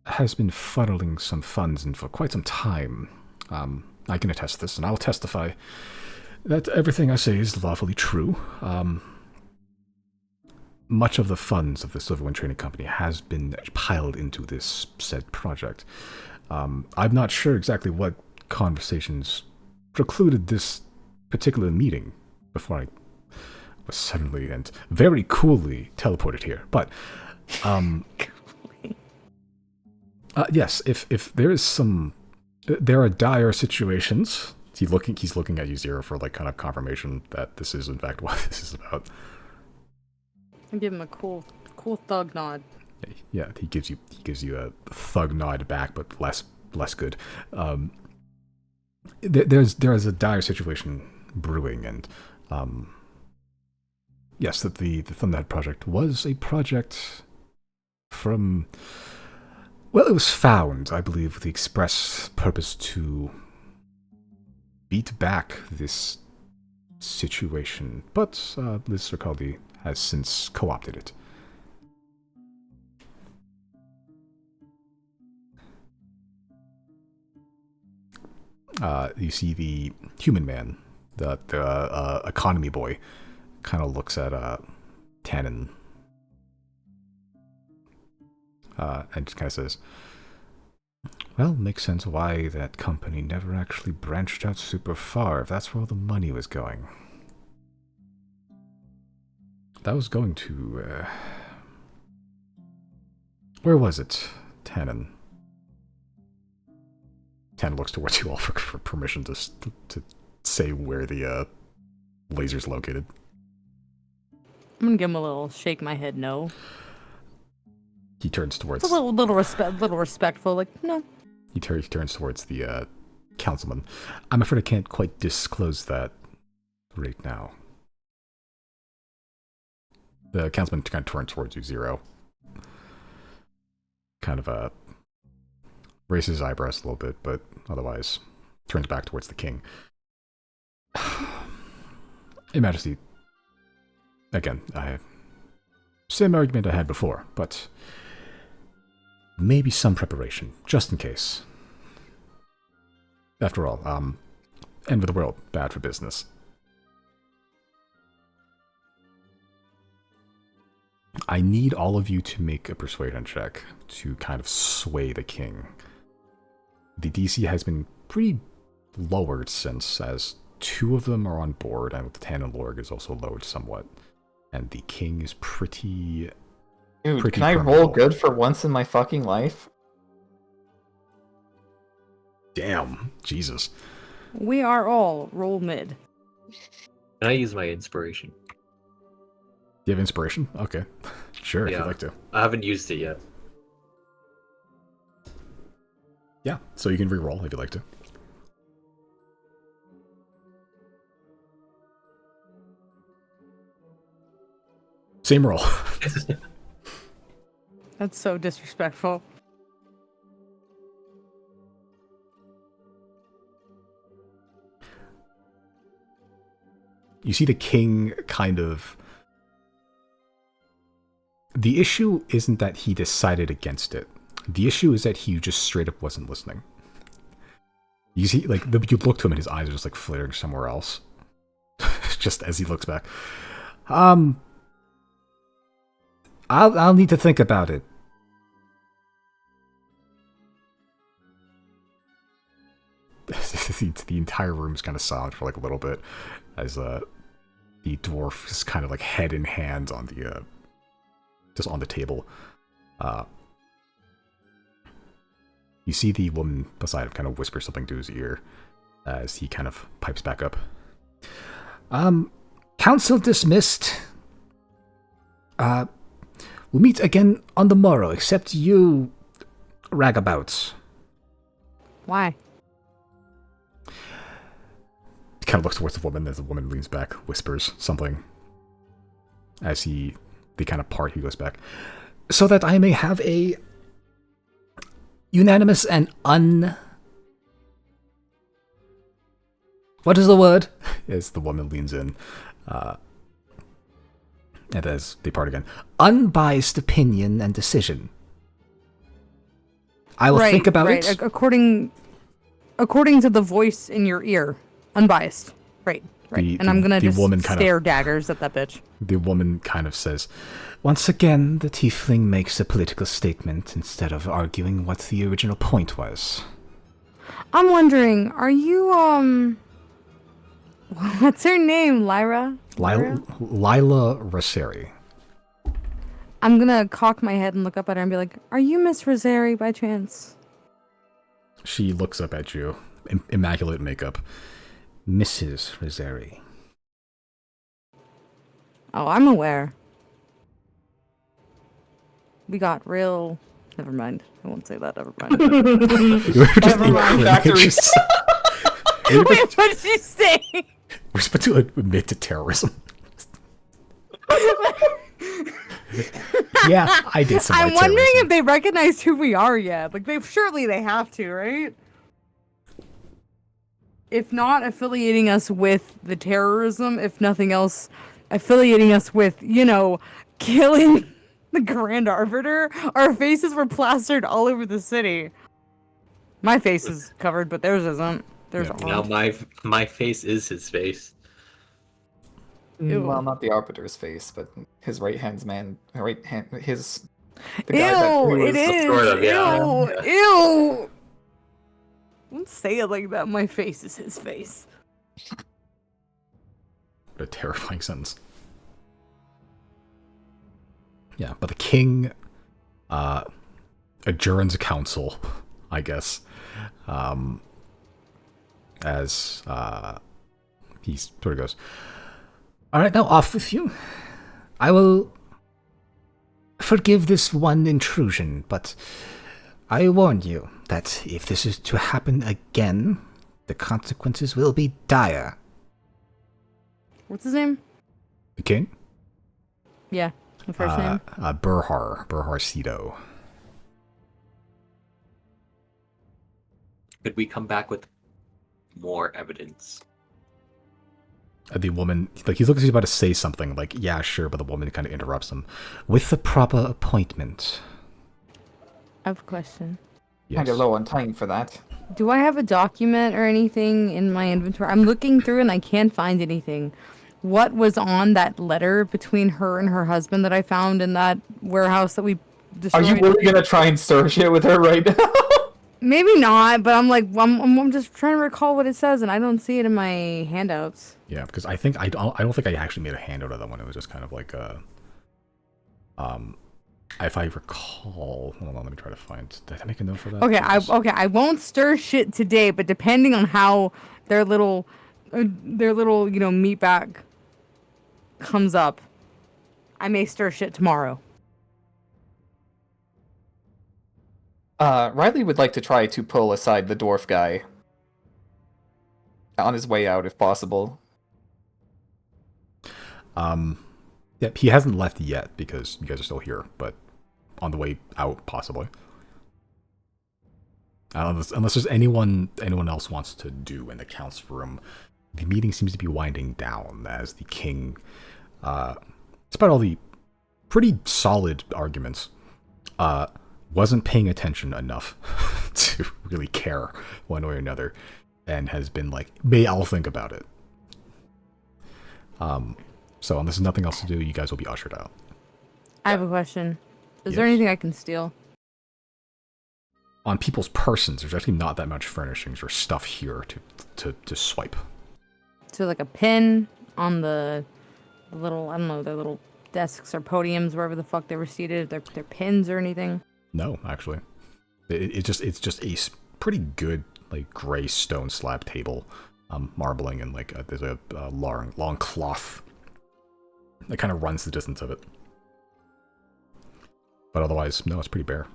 has been funneling some funds in for quite some time. I can attest this, and I'll testify that everything I say is lawfully true. Much of the funds of the Silverwind Trading Company has been piled into this said project. I'm not sure exactly what conversations precluded this particular meeting before I was suddenly and very coolly teleported here. But, yes, if there is there are dire situations. He's looking at you, Zero, for like kind of confirmation that this is in fact what this is about. I give him a cool thug nod. Yeah, he gives you a thug nod back, but less good. There's a dire situation brewing, and yes, that the Thunderhead Project was a project from, well, it was found, I believe, with the express purpose to beat back this situation, but Liz Circaldi has since co-opted it. You see the human man, the economy boy, kind of looks at Tannen and just kind of says, well, makes sense why that company never actually branched out super far if that's where all the money was going. That was going to... where was it, Tannen? Tannen looks towards you all for permission to say where the laser's located. I'm gonna give him a little shake my head no. He turns towards... It's a little respectful, like, no. He turns towards the councilman. I'm afraid I can't quite disclose that right now. The councilman kind of turns towards you, Zero. Kind of raises his eyebrows a little bit, but otherwise turns back towards the king. Your Majesty, again, same argument I had before, but maybe some preparation, just in case. After all, end of the world, bad for business. I need all of you to make a persuasion check to kind of sway the king. The DC has been pretty lowered since, as 2 of them are on board, and with the Tan and Lorg is also lowered somewhat. And the king is pretty... Dude, can I roll good for once in my fucking life? Damn, Jesus. We are all roll mid. Can I use my inspiration? You have inspiration? Okay. Sure, if you'd like to. I haven't used it yet. Yeah, so you can re-roll if you'd like to. Same roll. That's so disrespectful. You see the king kind of... The issue isn't that he decided against it. The issue is that he just straight up wasn't listening. You see, like, you look to him and his eyes are just like flaring somewhere else. Just as he looks back. I'll need to think about it. The entire room's kind of silent for like a little bit, as the dwarf is kind of like head in hands on the just on the table. You see the woman beside him kind of whisper something to his ear as he kind of pipes back up. Council dismissed. We'll meet again on the morrow, except you ragabouts. Why? He kind of looks towards the woman as the woman leans back, whispers something. As they kind of part, he goes back. So that I may have a unanimous and what is the word? As the woman leans in. And as they part again. Unbiased opinion and decision. I will think about it. According to the voice in your ear. Unbiased. Right. And I'm going to just stare daggers at that bitch. The woman kind of says, once again, the tiefling makes a political statement instead of arguing what the original point was. I'm wondering, are you, what's her name, Lyra? Lila Roseri. I'm gonna cock my head and look up at her and be like, are you Miss Roseri by chance? She looks up at you. Immaculate makeup. Mrs. Roseri. Oh, I'm aware. We got real... Never mind. I won't say that. Never mind. Never mind. Factories. Wait, what did you say? We're supposed to admit to terrorism. Yeah, I did some. I'm wondering if they recognized who we are yet. Like, surely they have to, right? If not affiliating us with the terrorism, if nothing else, affiliating us with, killing the Grand Arbiter. Our faces were plastered all over the city. My face is covered, but theirs isn't. Theirs aren't. Now my face is his face. Well, not the Arbiter's face, but his right hand's man. Right hand, his. The Ew! It is. Sort of, yeah. Ew! Don't say it like that. My face is his face. What a terrifying sentence. Yeah, but the king adjourns a council, I guess. As he sort of goes, all right, now off with you. I will forgive this one intrusion, but I warn you that if this is to happen again, the consequences will be dire. What's his name? The king? Yeah, the first name. Burhar Cito. Could we come back with more evidence? The woman, he looks like he's about to say something, like, yeah, sure, but the woman kind of interrupts him. With the proper appointment. I have a question. Yes. Kind of low on time for that. Do I have a document or anything in my inventory? I'm looking through and I can't find anything. What was on that letter between her and her husband that I found in that warehouse that we destroyed? Are you really gonna try and stir shit with her right now? Maybe not, but I'm just trying to recall what it says, and I don't see it in my handouts. Yeah, because I don't think I actually made a handout of that one. It was just kind of like if I recall, hold on, let me try to find. Did I make a note for that? Okay, I won't stir shit today, but depending on how their little meat bag comes up, I may stir shit tomorrow. Riley would like to try to pull aside the dwarf guy on his way out, if possible. Yeah, he hasn't left yet because you guys are still here, but on the way out, possibly. Unless there's anyone else wants to do in the council room. The meeting seems to be winding down as the king, despite all the pretty solid arguments, wasn't paying attention enough to really care one way or another, and has been like, I'll think about it. So unless there's nothing else to do, you guys will be ushered out. I have a question. Is there Yes. anything I can steal? On people's persons, there's actually not that much furnishings or stuff here to swipe. So like a pin on the little, I don't know, their little desks or podiums, wherever the fuck they were seated, their pins or anything? No, actually. It's just a pretty good, like, gray stone slab table, marbling, and like there's a long cloth that kind of runs the distance of it. But otherwise, no, it's pretty bare.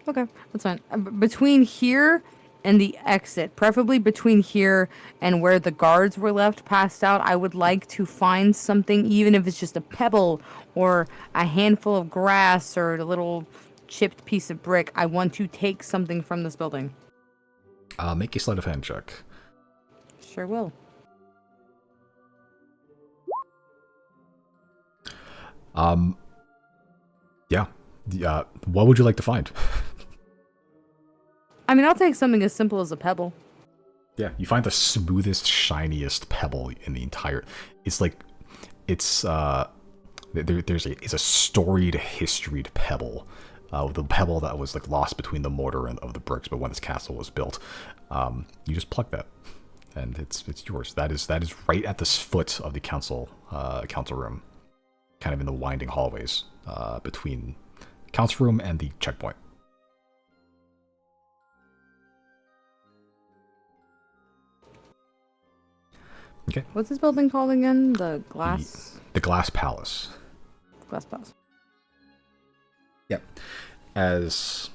Okay, that's fine. Between here and the exit, preferably between here and where the guards were left passed out, I would like to find something, even if it's just a pebble or a handful of grass or a little chipped piece of brick. I want to take something from this building. Make a sleight of hand check. Sure will. Yeah. What would you like to find? I mean, I'll take something as simple as a pebble. Yeah, you find the smoothest, shiniest pebble in the entire. It's like, it's it's a storied, historied pebble. The pebble that was like lost between the mortar and of the bricks, but when this castle was built, you just pluck that, and it's yours. That is right at the foot of the council room, kind of in the winding hallways between council room and the checkpoint. Okay. What's this building called again? The glass. The Glass Palace. Glass Palace. Yep. As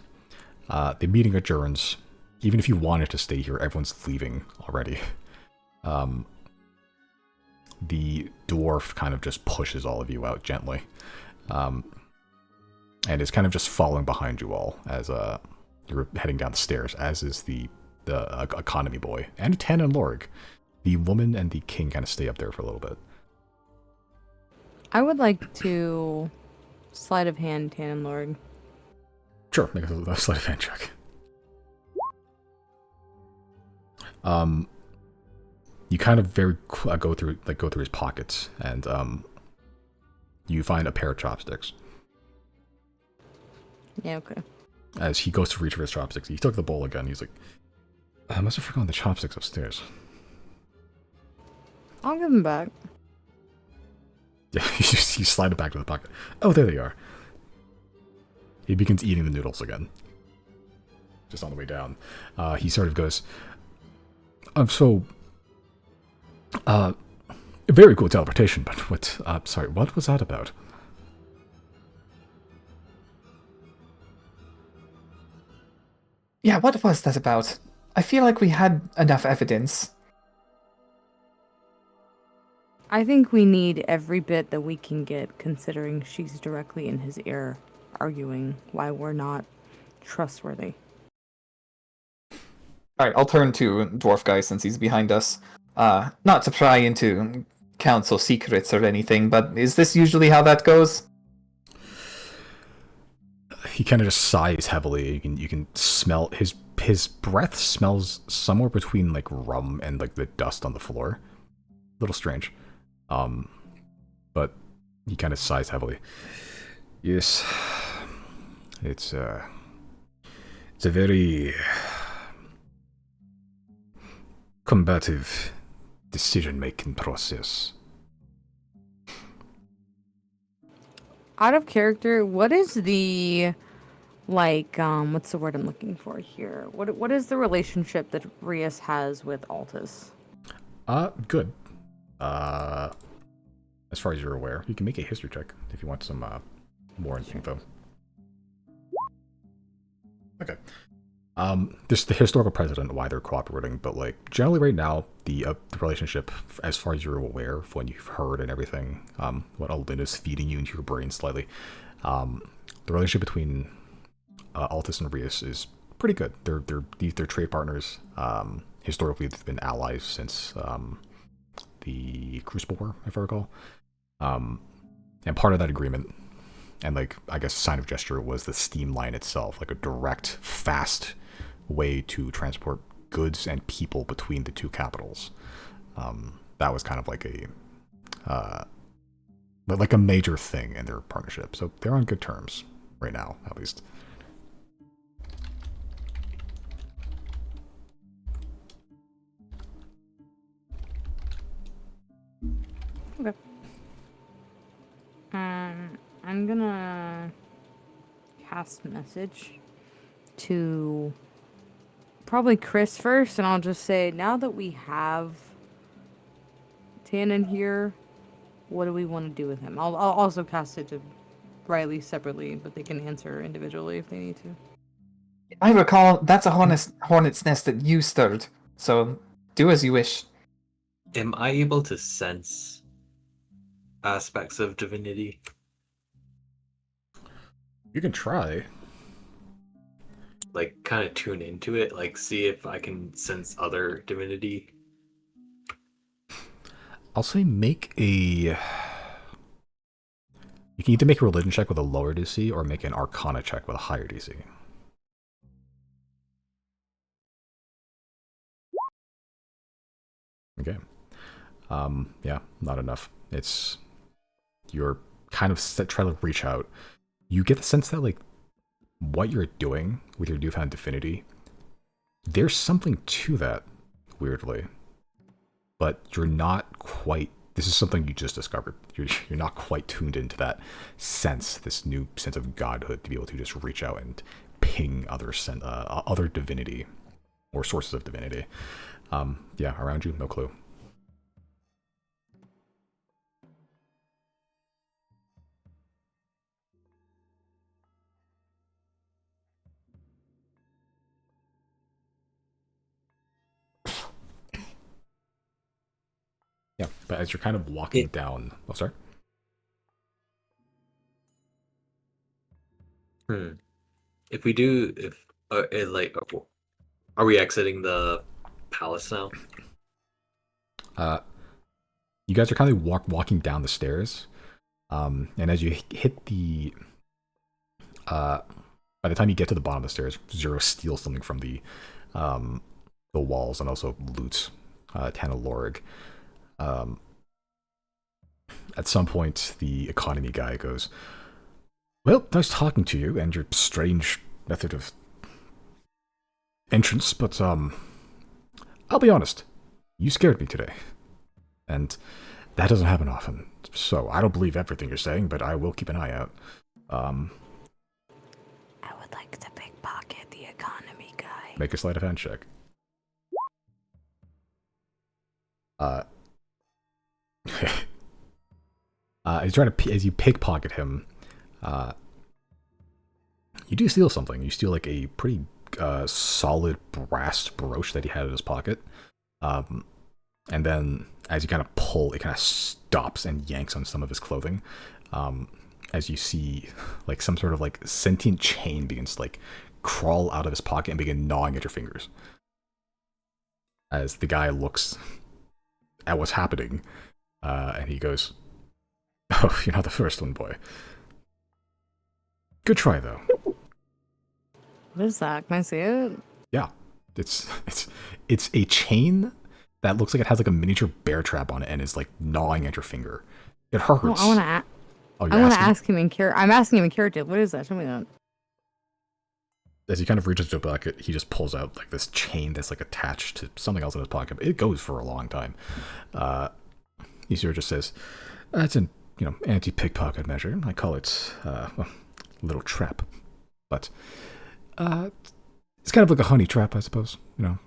the meeting adjourns, even if you wanted to stay here, everyone's leaving already. The dwarf kind of just pushes all of you out gently, and is kind of just following behind you all as you're heading down the stairs. As is the economy boy and Tan and Lorg. The woman and the king kind of stay up there for a little bit. I would like to sleight of hand Tan and Lord. Sure, make a sleight of hand check. You kind of go through his pockets, and you find a pair of chopsticks. Yeah, okay. As he goes to reach for his chopsticks, he took the bowl again. He's like, I must have forgotten the chopsticks upstairs. I'll give them back. Yeah, you slide it back to the pocket. Oh, there they are. He begins eating the noodles again. Just on the way down. He sort of goes, very cool teleportation, but what was that about? Yeah, what was that about? I feel like we had enough evidence. I think we need every bit that we can get, considering she's directly in his ear, arguing why we're not trustworthy. Alright, I'll turn to Dwarf Guy since he's behind us. Not to pry into council secrets or anything, but is this usually how that goes? He kind of just sighs heavily. You can smell his breath smells somewhere between like rum and like the dust on the floor. A little strange. But he kind of sighs heavily. Yes, it's a very combative decision-making process. Out of character, what is the, like, what's the word I'm looking for here? What is the relationship that Rias has with Altus? Good. As far as you're aware, you can make a history check if you want some more info. Okay. There's the historical precedent why they're cooperating, but like generally right now, the relationship, as far as you're aware, of when you've heard and everything, what Alina's feeding you into your brain slightly, the relationship between Altus and Rias is pretty good. They're trade partners. Historically, they've been allies since the Crucible War, if I recall. And part of that agreement, and like I guess sign of gesture, was the steam line itself, like a direct, fast way to transport goods and people between the two capitals. That was kind of like a major thing in their partnership. So they're on good terms right now, at least. Okay. I'm gonna cast message to probably Chris first, and I'll just say, now that we have Tan in here, what do we want to do with him? I'll also cast it to Riley separately, but they can answer individually if they need to. I recall that's a hornet's nest that you stirred. So do as you wish. Am I able to sense aspects of divinity? You can try. Like, kind of tune into it, like, see if I can sense other divinity. I'll say make a... You can either make a religion check with a lower DC or make an arcana check with a higher DC. Okay. Yeah, not enough. It's... You're kind of trying to reach out. You get the sense that, like, what you're doing with your newfound divinity, there's something to that, weirdly. But you're not quite... This is something you just discovered. You're not quite tuned into that sense, this new sense of godhood, to be able to just reach out and ping other divinity or sources of divinity. Yeah, around you, no clue. Yeah, but as you're kind of walking down... Oh, sorry? If we do, are we exiting the palace now? You guys are kind of walking down the stairs, and as you hit the... by the time you get to the bottom of the stairs, Zero steals something from the walls and also loots Tana Lorig. At some point, the economy guy goes, "Well, nice talking to you and your strange method of entrance, but I'll be honest, you scared me today. And that doesn't happen often. So I don't believe everything you're saying, but I will keep an eye out. I would like to pickpocket the economy guy. Make a sleight of hand check. As you pickpocket him, you do steal something. You steal like a pretty solid brass brooch that he had in his pocket. And then as you kind of pull, it kind of stops and yanks on some of his clothing. As you see like some sort of like sentient chain begins to like crawl out of his pocket and begin gnawing at your fingers. As the guy looks at what's happening, and he goes, "Oh, you're not the first one, boy. Good try, though." What is that? Can I see it? Yeah, it's a chain that looks like it has like a miniature bear trap on it and is like gnawing at your finger. It hurts. Oh, I want to ask him in character. I'm asking him in character. What is that? Show me that. As he kind of reaches to a bucket, he just pulls out like this chain that's like attached to something else in his pocket. It goes for a long time. He sort of just says, "That's an anti-pickpocket measure. I call it a little trap, but it's kind of like a honey trap, I suppose. You know,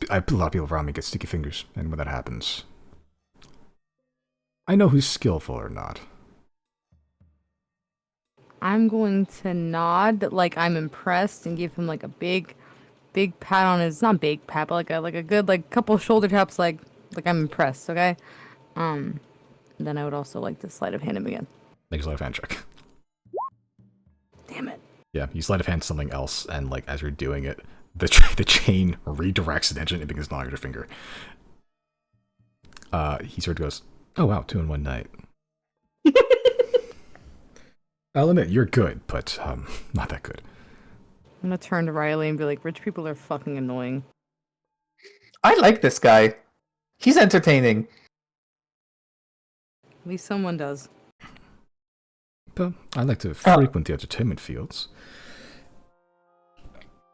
a lot of people around me get sticky fingers, and when that happens, I know who's skillful or not." I'm going to nod like I'm impressed and give him like a big pat on his, not big pat, but like a good like couple shoulder taps like I'm impressed, okay? Then I would also like to sleight of hand him again. Make a sleight of hand check. Damn it. Yeah, you sleight of hand something else, and like as you're doing it, the chain redirects attention and begins gnawing at your finger. He sort of goes, "Oh wow, 2 in 1 night." I'll admit, you're good, but not that good. I'm gonna turn to Riley and be like, rich people are fucking annoying. I like this guy. He's entertaining. At least someone does. But I like to frequent the entertainment fields.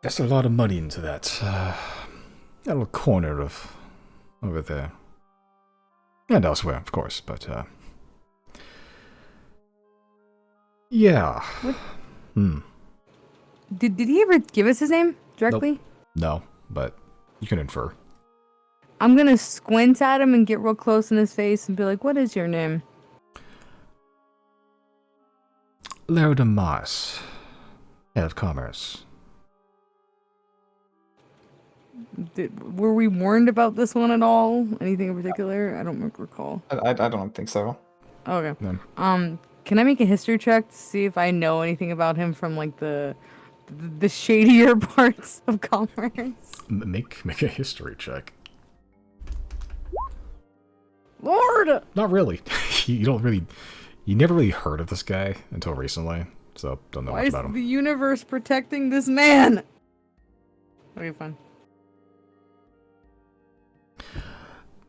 There's a lot of money into that little corner of over there. And elsewhere, of course, but yeah. What? Did he ever give us his name directly? Nope. No, but you can infer. I'm gonna squint at him and get real close in his face and be like, "What is your name?" Lero de Mars, head of commerce. Were we warned about this one at all? Anything in particular? I don't recall. I don't think so. Okay. No. Can I make a history check to see if I know anything about him from like the shadier parts of commerce? Make a history check. Lord! Not really. You never really heard of this guy until recently, so don't know Why much is about him. the universe protecting this man? Okay, fine.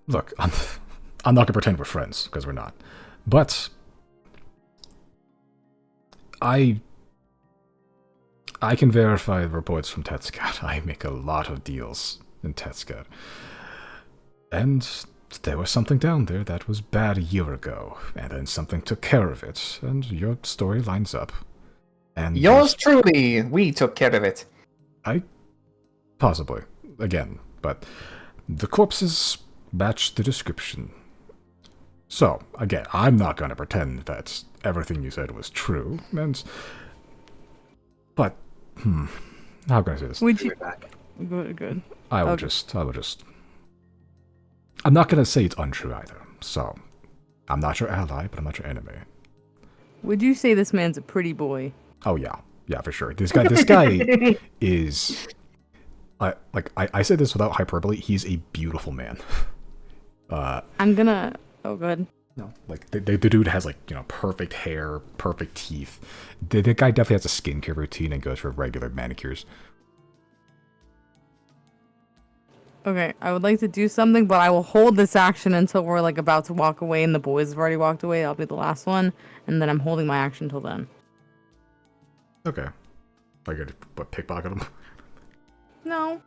Look, I'm not gonna pretend we're friends because we're not, but I can verify the reports from Tetscat. I make a lot of deals in Tetscat, and there was something down there that was bad a year ago, and then something took care of it, and your story lines up. And Yours truly, we took care of it. Possibly again, but the corpses match the description. So, again, I'm not going to pretend that everything you said was true, but, how can I say this? Would you? Back. Good. I will okay. just, I'm not going to say it's untrue either, so, I'm not your ally, but I'm not your enemy. Would you say this man's a pretty boy? Oh yeah, for sure. This guy is, I say this without hyperbole, he's a beautiful man. I'm gonna. Oh, good. No, like the dude has perfect hair, perfect teeth. The guy definitely has a skincare routine and goes for regular manicures. Okay, I would like to do something, but I will hold this action until we're like about to walk away and the boys have already walked away. I'll be the last one, and then I'm holding my action till then. Okay, I got to pickpocket him. No.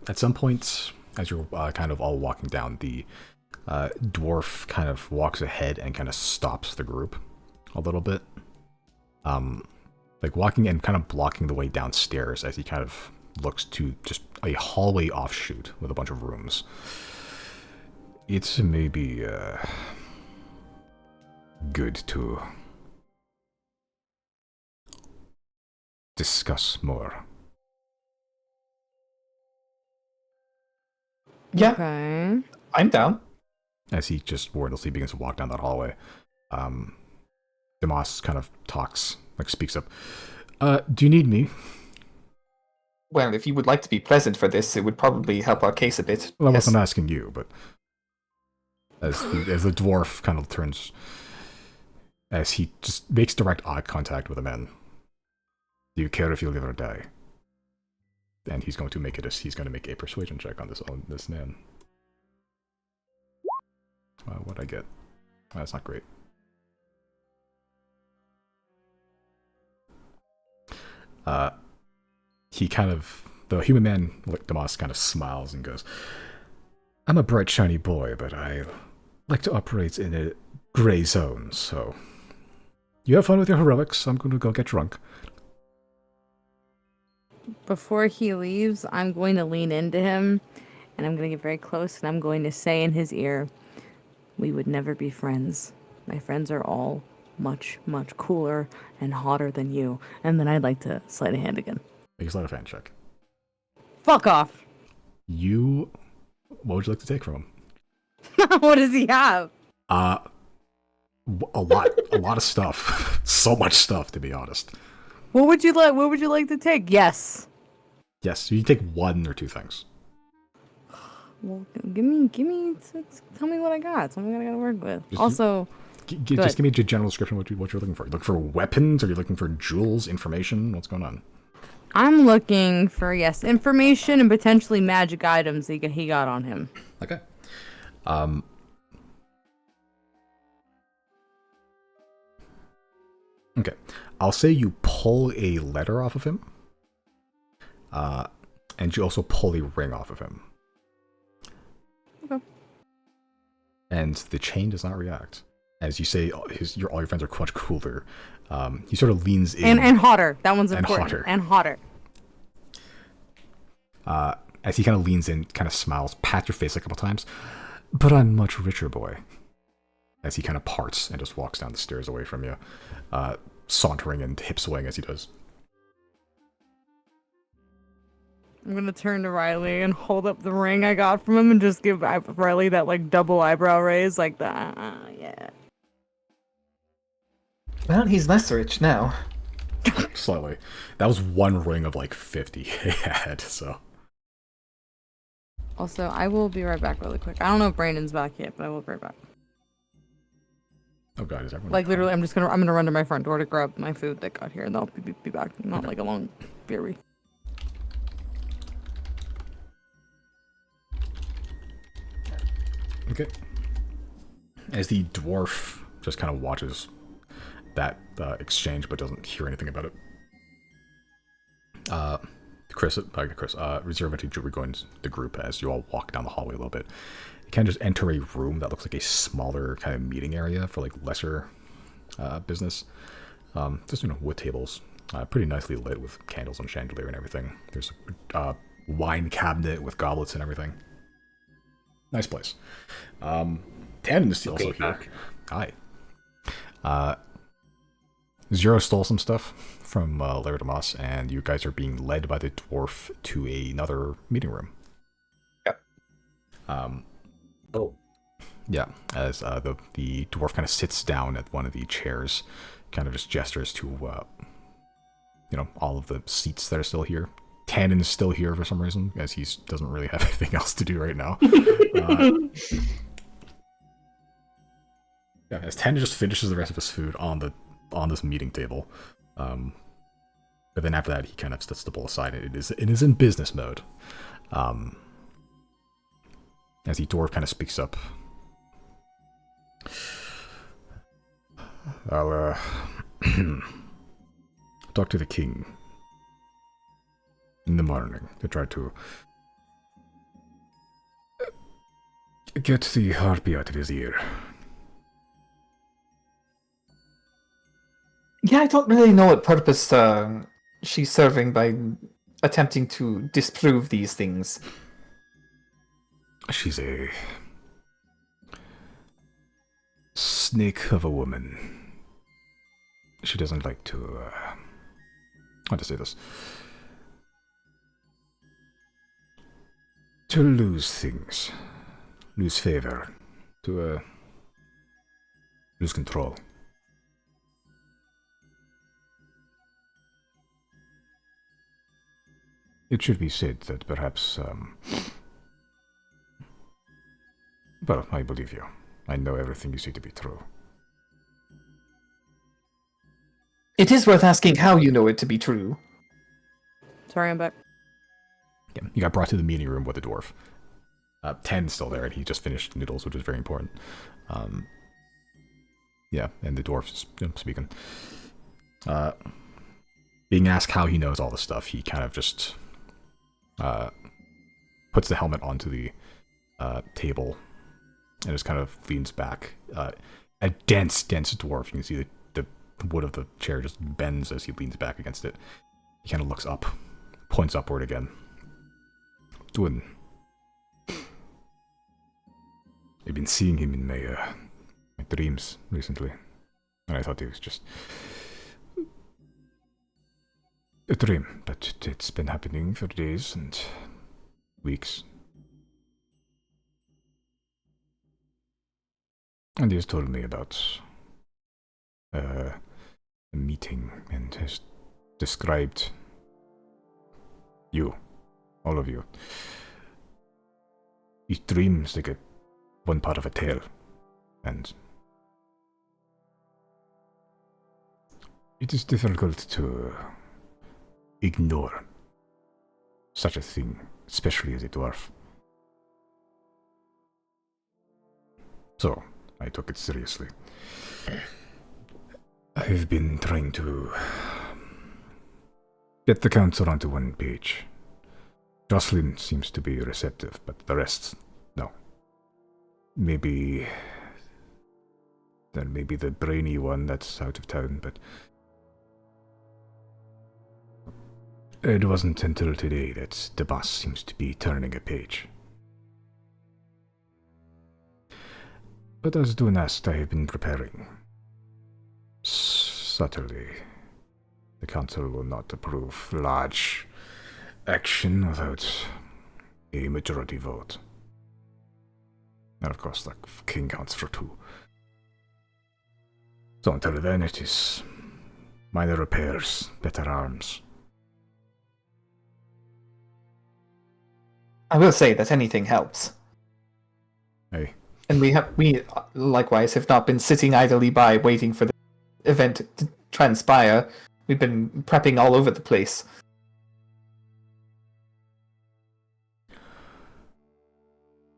At some point, as you're kind of all walking down, the dwarf kind of walks ahead and kind of stops the group a little bit. Like walking and kind of blocking the way downstairs as he kind of looks to just a hallway offshoot with a bunch of rooms. It's maybe good to discuss more. Yeah, Okay. I'm down. As he just wordlessly begins to walk down that hallway, Demas kind of talks, speaks up. Do you need me? Well, if you would like to be present for this, it would probably help our case a bit. Well, I Yes. wasn't asking you, but as the dwarf kind of turns, as he just makes direct eye contact with the man. Do you care if you live or die? And he's going to make a persuasion check on this man. What'd I get? That's not great. The human man, Demas, kind of smiles and goes, I'm a bright, shiny boy, but I like to operate in a gray zone, so you have fun with your heroics. I'm going to go get drunk. Before he leaves, I'm going to lean into him, and I'm going to get very close, and I'm going to say in his ear, we would never be friends. My friends are all much, much cooler and hotter than you. And then I'd like to sleight of hand again. Make a sleight of hand check. Fuck off! What would you like to take from him? What does he have? A lot of stuff. So much stuff, to be honest. What would you like to take? Yes. Yes, you can take one or two things. Well, give me. Tell me what I got. Tell me what I got to work with. Also, just give me a general description of what you're looking for. You looking for weapons? Are you looking for jewels, information? What's going on? I'm looking for information and potentially magic items he got on him. Okay. Okay. I'll say you pull a letter off of him. And you also pull a ring off of him. Okay. And the chain does not react. As you say, all your friends are much cooler. He sort of leans in. And hotter. That one's and important. hotter. And hotter. As he kind of leans in, kind of smiles, pats your face a couple times. But I'm much richer, boy. As he kind of parts and just walks down the stairs away from you, sauntering and hip swaying as he does. I'm gonna turn to Riley and hold up the ring I got from him and just give Riley that like double eyebrow raise, like the yeah. Well, he's less rich now. Slightly. That was one ring of like 50 he had, so. Also, I will be right back really quick. I don't know if Brandon's back yet, but I will be right back. Oh god, is everyone Like literally, I'm gonna run to my front door to grab my food that got here, and I'll be back. Not like a long beer. Okay. As the dwarf just kind of watches that exchange but doesn't hear anything about it. Chris, reserve it to rejoin the group as you all walk down the hallway a little bit. You kind of just enter a room that looks like a smaller kind of meeting area for like lesser business. Just, wood tables, pretty nicely lit with candles and chandelier and everything. There's a wine cabinet with goblets and everything. Nice place. Tannen is also here. Hi. Zero stole some stuff from Laird Moss, and you guys are being led by the dwarf to another meeting room. Yep. Yeah, as the dwarf kind of sits down at one of the chairs, kind of just gestures to, all of the seats that are still here. Tannen is still here for some reason, as he doesn't really have anything else to do right now. Yeah, as Tannen just finishes the rest of his food on this meeting table, but then after that he kind of sets the bowl aside. It is in business mode. As the dwarf kind of speaks up. I'll talk to the king in the morning to try to get the harpy out of his ear. Yeah, I don't really know what purpose she's serving by attempting to disprove these things. She's a snake of a woman. She doesn't like to, how to say this? To lose things. Lose favor. To, lose control. It should be said that perhaps, well, I believe you. I know everything you say to be true. It is worth asking how you know it to be true. Sorry, I'm back. Yeah, you got brought to the meeting room with the dwarf. Ten's still there, and he just finished noodles, which is very important. Yeah, and the dwarf's speaking. Being asked how he knows all this stuff, he kind of just puts the helmet onto the table and just kind of leans back. A dense dwarf. You can see the wood of the chair just bends as he leans back against it. He kind of looks up, points upward again. Doing. I've been seeing him in my dreams recently, and I thought it was just a dream, but it's been happening for days and weeks. And he has told me about a meeting and has described you, all of you. These dreams, they get one part of a tale, and it is difficult to ignore such a thing, especially as a dwarf. So, I took it seriously. I've been trying to get the council onto one page. Jocelyn seems to be receptive, but the rest, no. Maybe the brainy one that's out of town, but it wasn't until today that the boss seems to be turning a page. But as Dune asked, I have been preparing. Subtly, the council will not approve large action without a majority vote. And of course, the king counts for 2. So until then, it is minor repairs, better arms. I will say that anything helps. Hey, And we likewise have not been sitting idly by waiting for the event to transpire. We've been prepping all over the place.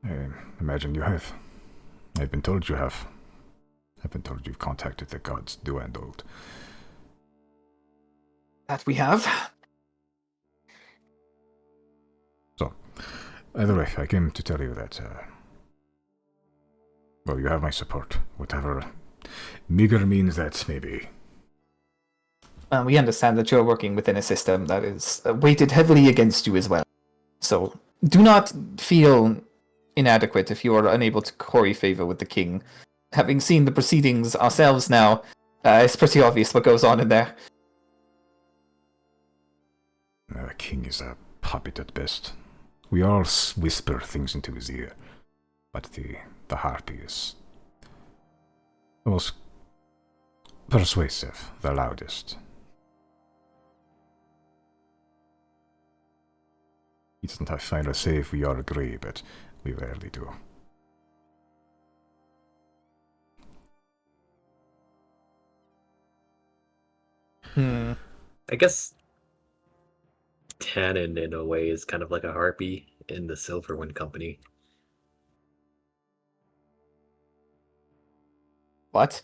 I imagine you have. I've been told you have. I've been told you've contacted the gods, do and old. That we have. So, either way, I came to tell you that, well, you have my support, whatever meager means that may be. We understand that you're working within a system that is weighted heavily against you as well. So do not feel inadequate if you are unable to curry favor with the king. Having seen the proceedings ourselves now, it's pretty obvious what goes on in there. The king is a puppet at best. We all whisper things into his ear, but the harpy is the most persuasive, the loudest. He doesn't have final say if we all agree, but we rarely do. I guess Tannen, in a way, is kind of like a harpy in the Silverwind Company. What?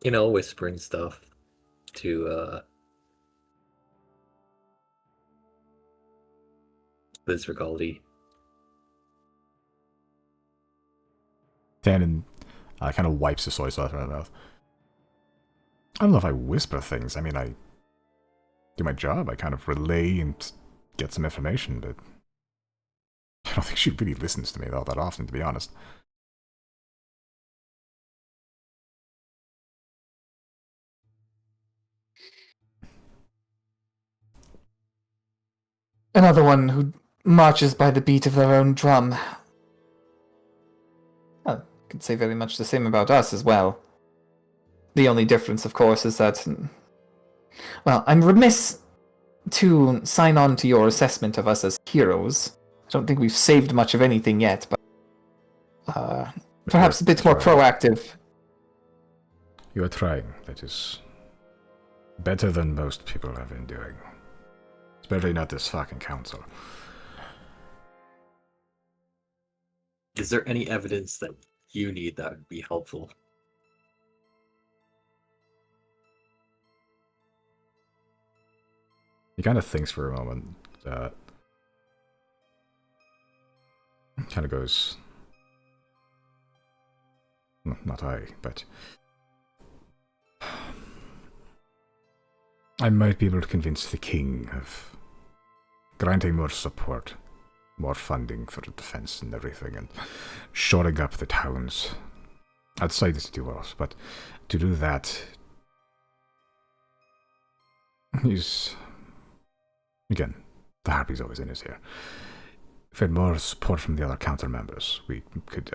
You know, whispering stuff to Liz Rigaldi. Tannen kind of wipes the soy sauce out of her mouth. I don't know if I whisper things. I mean, I do my job. I kind of relay and get some information, but I don't think she really listens to me all that often, to be honest. Another one who marches by the beat of their own drum. Well, I could say very much the same about us as well. The only difference, of course, is that... Well, I'm remiss to sign on to your assessment of us as heroes. I don't think we've saved much of anything yet, but perhaps a bit more proactive. You are trying. That is better than most people have been doing. Especially not this fucking council. Is there any evidence that you need that would be helpful? He kind of thinks for a moment. Kind of goes... Not I, but... I might be able to convince the king of granting more support, more funding for the defense and everything, and shoring up the towns outside the city walls. But to do that, he's... Again, the harpy's always in his ear. If we had more support from the other council members, we could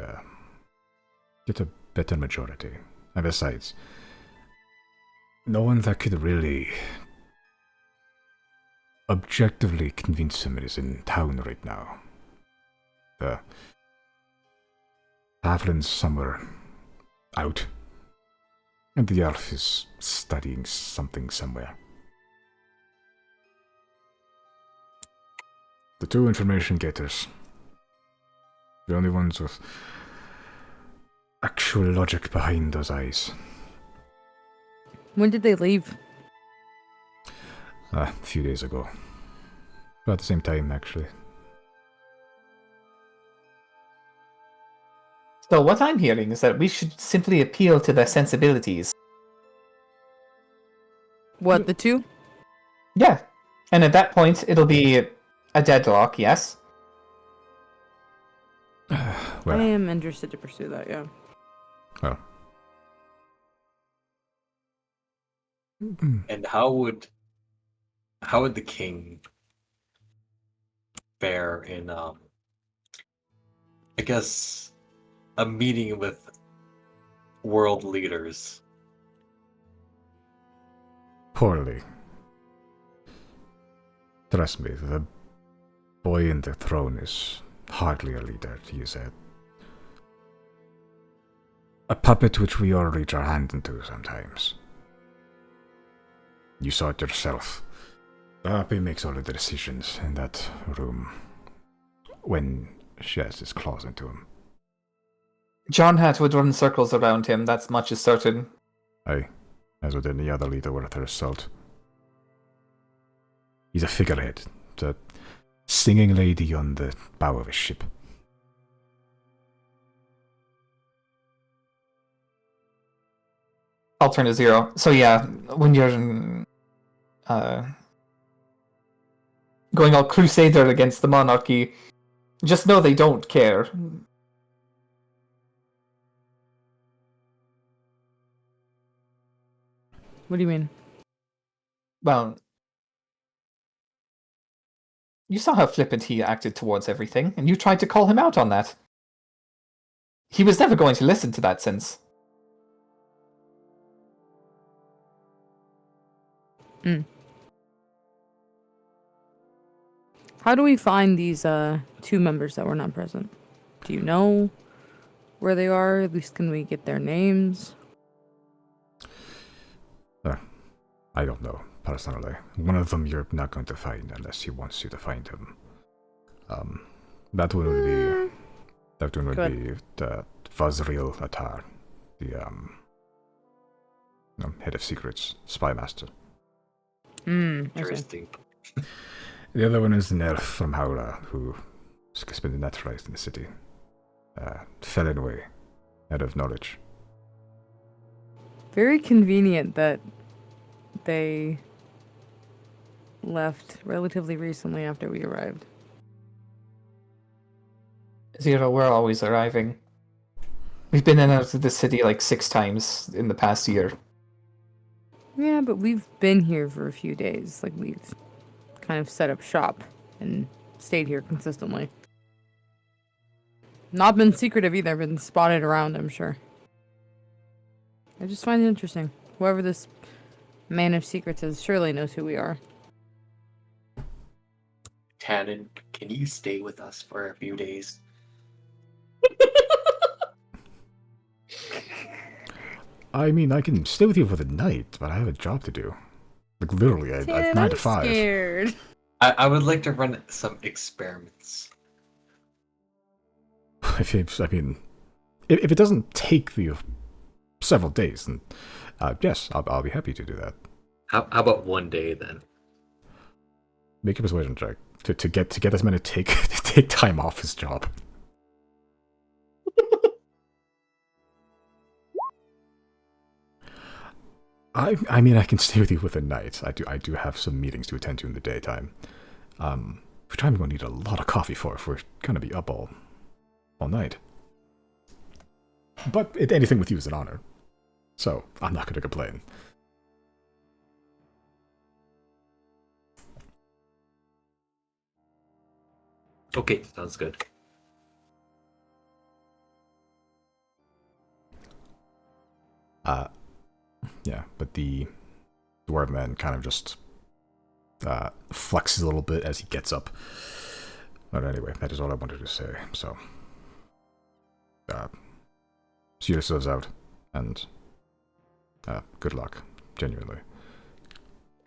get a better majority. And besides, no one that could really objectively convince him is in town right now. The halfling's somewhere out, and the elf is studying something somewhere. The two information getters, the only ones with actual logic behind those eyes. When did they leave? A few days ago. About the same time, actually. So what I'm hearing is that we should simply appeal to their sensibilities. What, the two? Yeah. And at that point, it'll be a deadlock, yes? Well, I am interested to pursue that, yeah. well. And how would the king fare in I guess a meeting with world leaders? Poorly. Trust me, the boy in the throne is hardly a leader. He is a puppet which we all reach our hand into sometimes. You saw it yourself. He makes all of the decisions in that room when she has his claws into him. John Hat would run circles around him, that's much is certain. Aye, as with any other leader worth their salt. He's a figurehead, the singing lady on the bow of a ship. I'll turn to Zero. So yeah, when you're going all crusader against the monarchy, just know they don't care. What do you mean? Well, you saw how flippant he acted towards everything, and you tried to call him out on that. He was never going to listen to that since. How do we find these two members that were not present? Do you know where they are? At least can we get their names? I don't know, personally. One of them you're not going to find unless he wants you to find him. That one would be... That one would be the Vazriel Attar, the head of secrets, spy master. Interesting. The other one is an elf from Haura who has been naturalized in the city. Fell in way, out of knowledge. Very convenient that they left relatively recently after we arrived. Zero, we're always arriving. We've been in and out of the city like 6 times in the past year. Yeah, but we've been here for a few days. Like, we've kind of set up shop and stayed here consistently. Not been secretive either, been spotted around, I'm sure. I just find it interesting. Whoever this man of secrets is surely knows who we are. Tannen, can you stay with us for a few days? I mean, I can stay with you for the night, but I have a job to do. Like, literally, I have 9 to 5. Scared. I would like to run some experiments. If it doesn't take you several days, then yes, I'll be happy to do that. How about one day then? Make a persuasion check to get this man to take time off his job. I mean, I can stay with you for the night. I do have some meetings to attend to in the daytime. Which I'm going to need a lot of coffee for if we're going to be up all night. But anything with you is an honor. So, I'm not going to complain. Okay, sounds good. Yeah, but the dwarf man kind of just flexes a little bit as he gets up. But anyway, that is all I wanted to say. So, see yourselves out, and good luck, genuinely.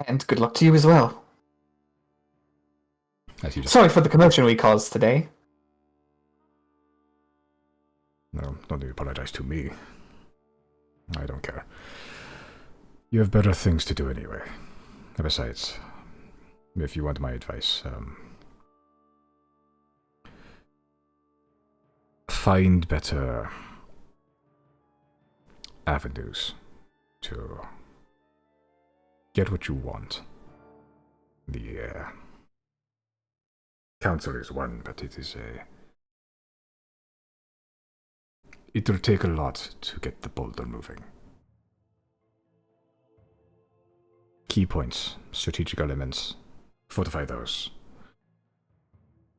And good luck to you as well. As you just, Sorry for the commotion we caused today. no, don't need to apologize to me. I don't care. You have better things to do anyway. Besides, if you want my advice, find better avenues to get what you want. The council is one, but it will take a lot to get the boulder moving. Key points, strategic elements, fortify those.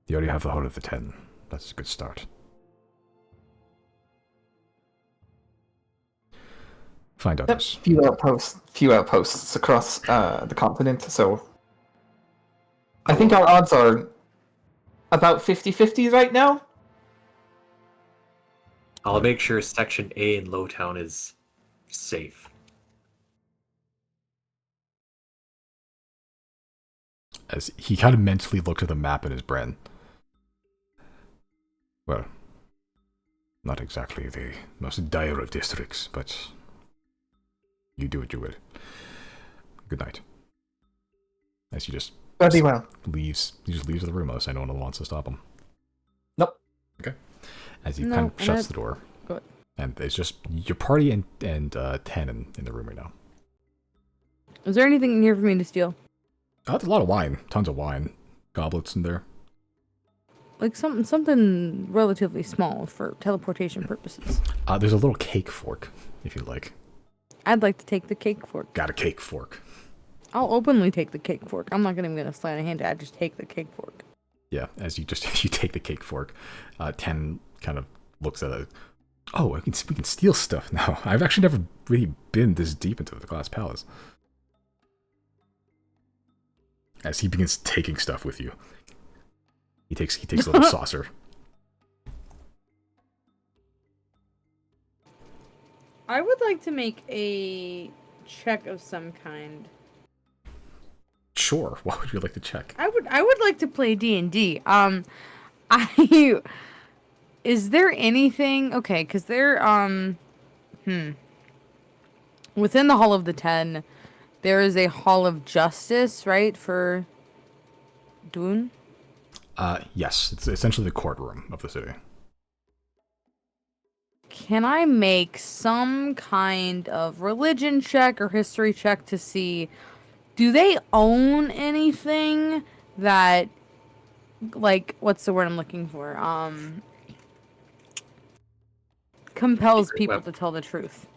You already have the whole of the 10. That's a good start. Find others. Few outposts across the continent, so I think our odds are about 50-50 right now. I'll make sure Section A in Lowtown is safe. As he kind of mentally looked at the map in his brain. Well, not exactly the most dire of districts, but you do what you will. Good night. As he just Very well. leaves, he just leaves the room unless anyone wants to stop him. Nope. Okay. As he No, kind of and shuts I- the door, Good. and it's just your party and Tannen in the room right now. Is there anything in here for me to steal? There's a lot of wine, tons of wine, goblets in there. Like something relatively small for teleportation purposes. There's a little cake fork, if you like. I'd like to take the cake fork. Got a cake fork. I'll openly take the cake fork. I'm not even gonna slide a hand. I just take the cake fork. Yeah, as you just you take the cake fork, Ten kind of looks at it. Oh, we can steal stuff now. I've actually never really been this deep into the Glass Palace. As he begins taking stuff with you, he takes a little saucer. I would like to make a check of some kind. Sure. What would you like to check? I would like to play D&D. Is there anything okay, cuz there within the Hall of the 10 there is a Hall of Justice, right, for Dune? Yes, it's essentially the courtroom of the city. Can I make some kind of religion check or history check to see, do they own anything that, like, what's the word I'm looking for? Compels Secret people weapon. to tell the truth.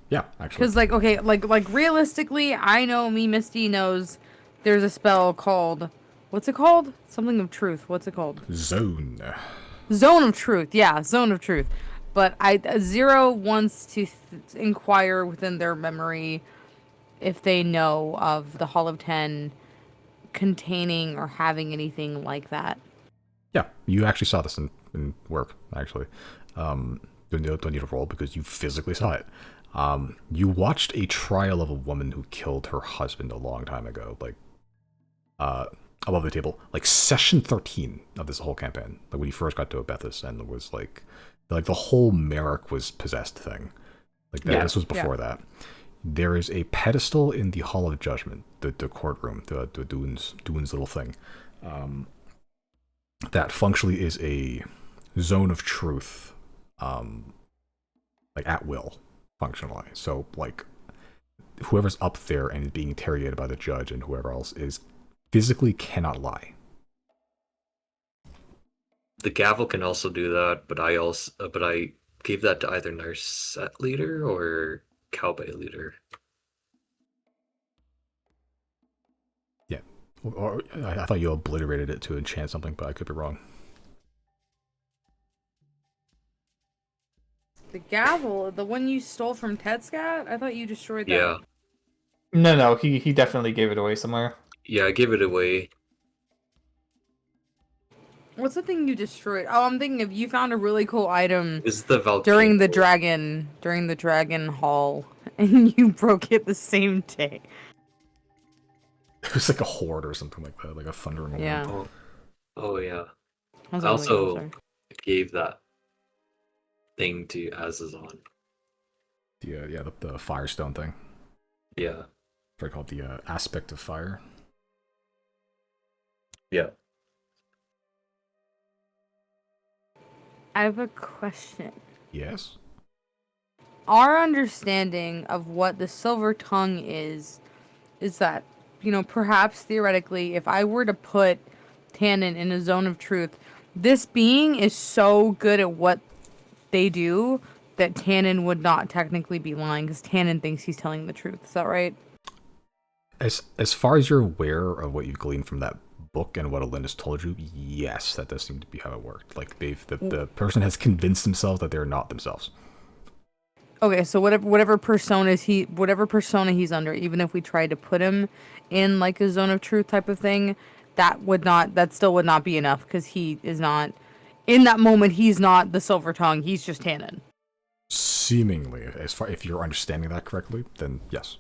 Yeah, actually. Because, like, okay, like realistically, I know Misty knows there's a spell called, what's it called? Something of truth. What's it called? Zone. Zone of Truth. Yeah, Zone of Truth. But Zero wants to inquire within their memory if they know of the Hall of 10 containing or having anything like that. Yeah, you actually saw this in work, actually. Don't need to roll because you physically saw it. You watched a trial of a woman who killed her husband a long time ago, like, above the table. Like, session 13 of this whole campaign. Like, when you first got to Abethus, and it was, like the whole Merrick was possessed thing. Like, that, Yeah, this was before that. There is a pedestal in the Hall of Judgment, the courtroom, the Dune's little thing. That functionally is a zone of truth, like at will, functionally. So, like, whoever's up there and is being interrogated by the judge and whoever else is physically cannot lie. The gavel can also do that, but I gave that to either Narset leader or Cowbay leader. Yeah, or I thought you obliterated it to enchant something, but I could be wrong. The gavel, the one you stole from Tedscat? I thought you destroyed that. Yeah, No, he definitely gave it away somewhere. yeah, I gave it away. What's the thing you destroyed? Oh, I'm thinking of, you found a really cool item This is the Valkyrie. during the dragon hall, and you broke it the same day. It was like a horde or something like that, like a thundering horde. Yeah. Oh yeah. I was I really cool, also sorry. gave that thing to Azazon. The Firestone thing. Yeah. It's called the Aspect of Fire. Yeah. I have a question. Yes. Our understanding of what the silver tongue is that, perhaps theoretically, if I were to put Tannen in a zone of truth, this being is so good at what they do that Tannen would not technically be lying because Tannen thinks he's telling the truth. Is that right? As far as you're aware of what you've gleaned from that book and what Alinda's told you, yes, that does seem to be how it worked. Like the person has convinced themselves that they're not themselves. Okay, so whatever persona he's under, even if we tried to put him in like a zone of truth type of thing, that still would not be enough because he is not in that moment. He's not the Silver Tongue. He's just Tannen. Seemingly, as far if you're understanding that correctly, then yes.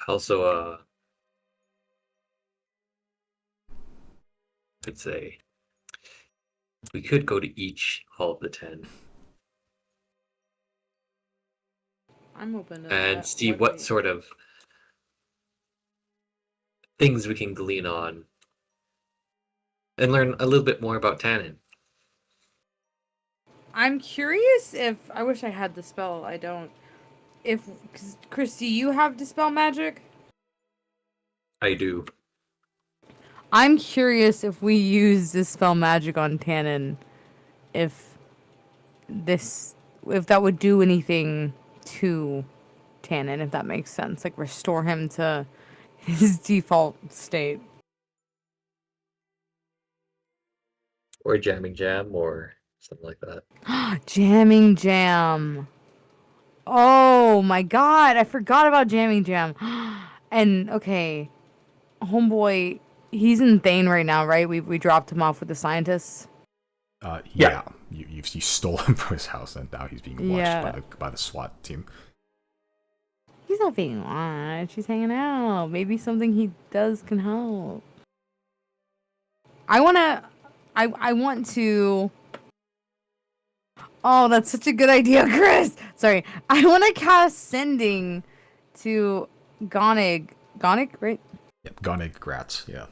Also, I'd say we could go to each Hall of the 10 I'm open to and that. see what sort of things we can glean on and learn a little bit more about Tannen. I'm curious if I wish I had the spell. I don't. If Christy, you have dispel magic. I do. I'm curious if we use dispel magic on Tannen, if that would do anything to Tannen, if that makes sense, like restore him to his default state. Or jamming jam or something like that. Jamming jam. Oh my god, I forgot about jamming jam. And okay, homeboy, he's in Thane right now, right? We dropped him off with the scientists. Yeah. You stole him from his house, and now he's being watched by the SWAT team. He's not being watched. He's hanging out. Maybe something he does can help. I want to. Oh, that's such a good idea, Chris. Sorry. I want to cast Sending to Gonig. Gonig, right? Yep, Gonig Gratz, yeah.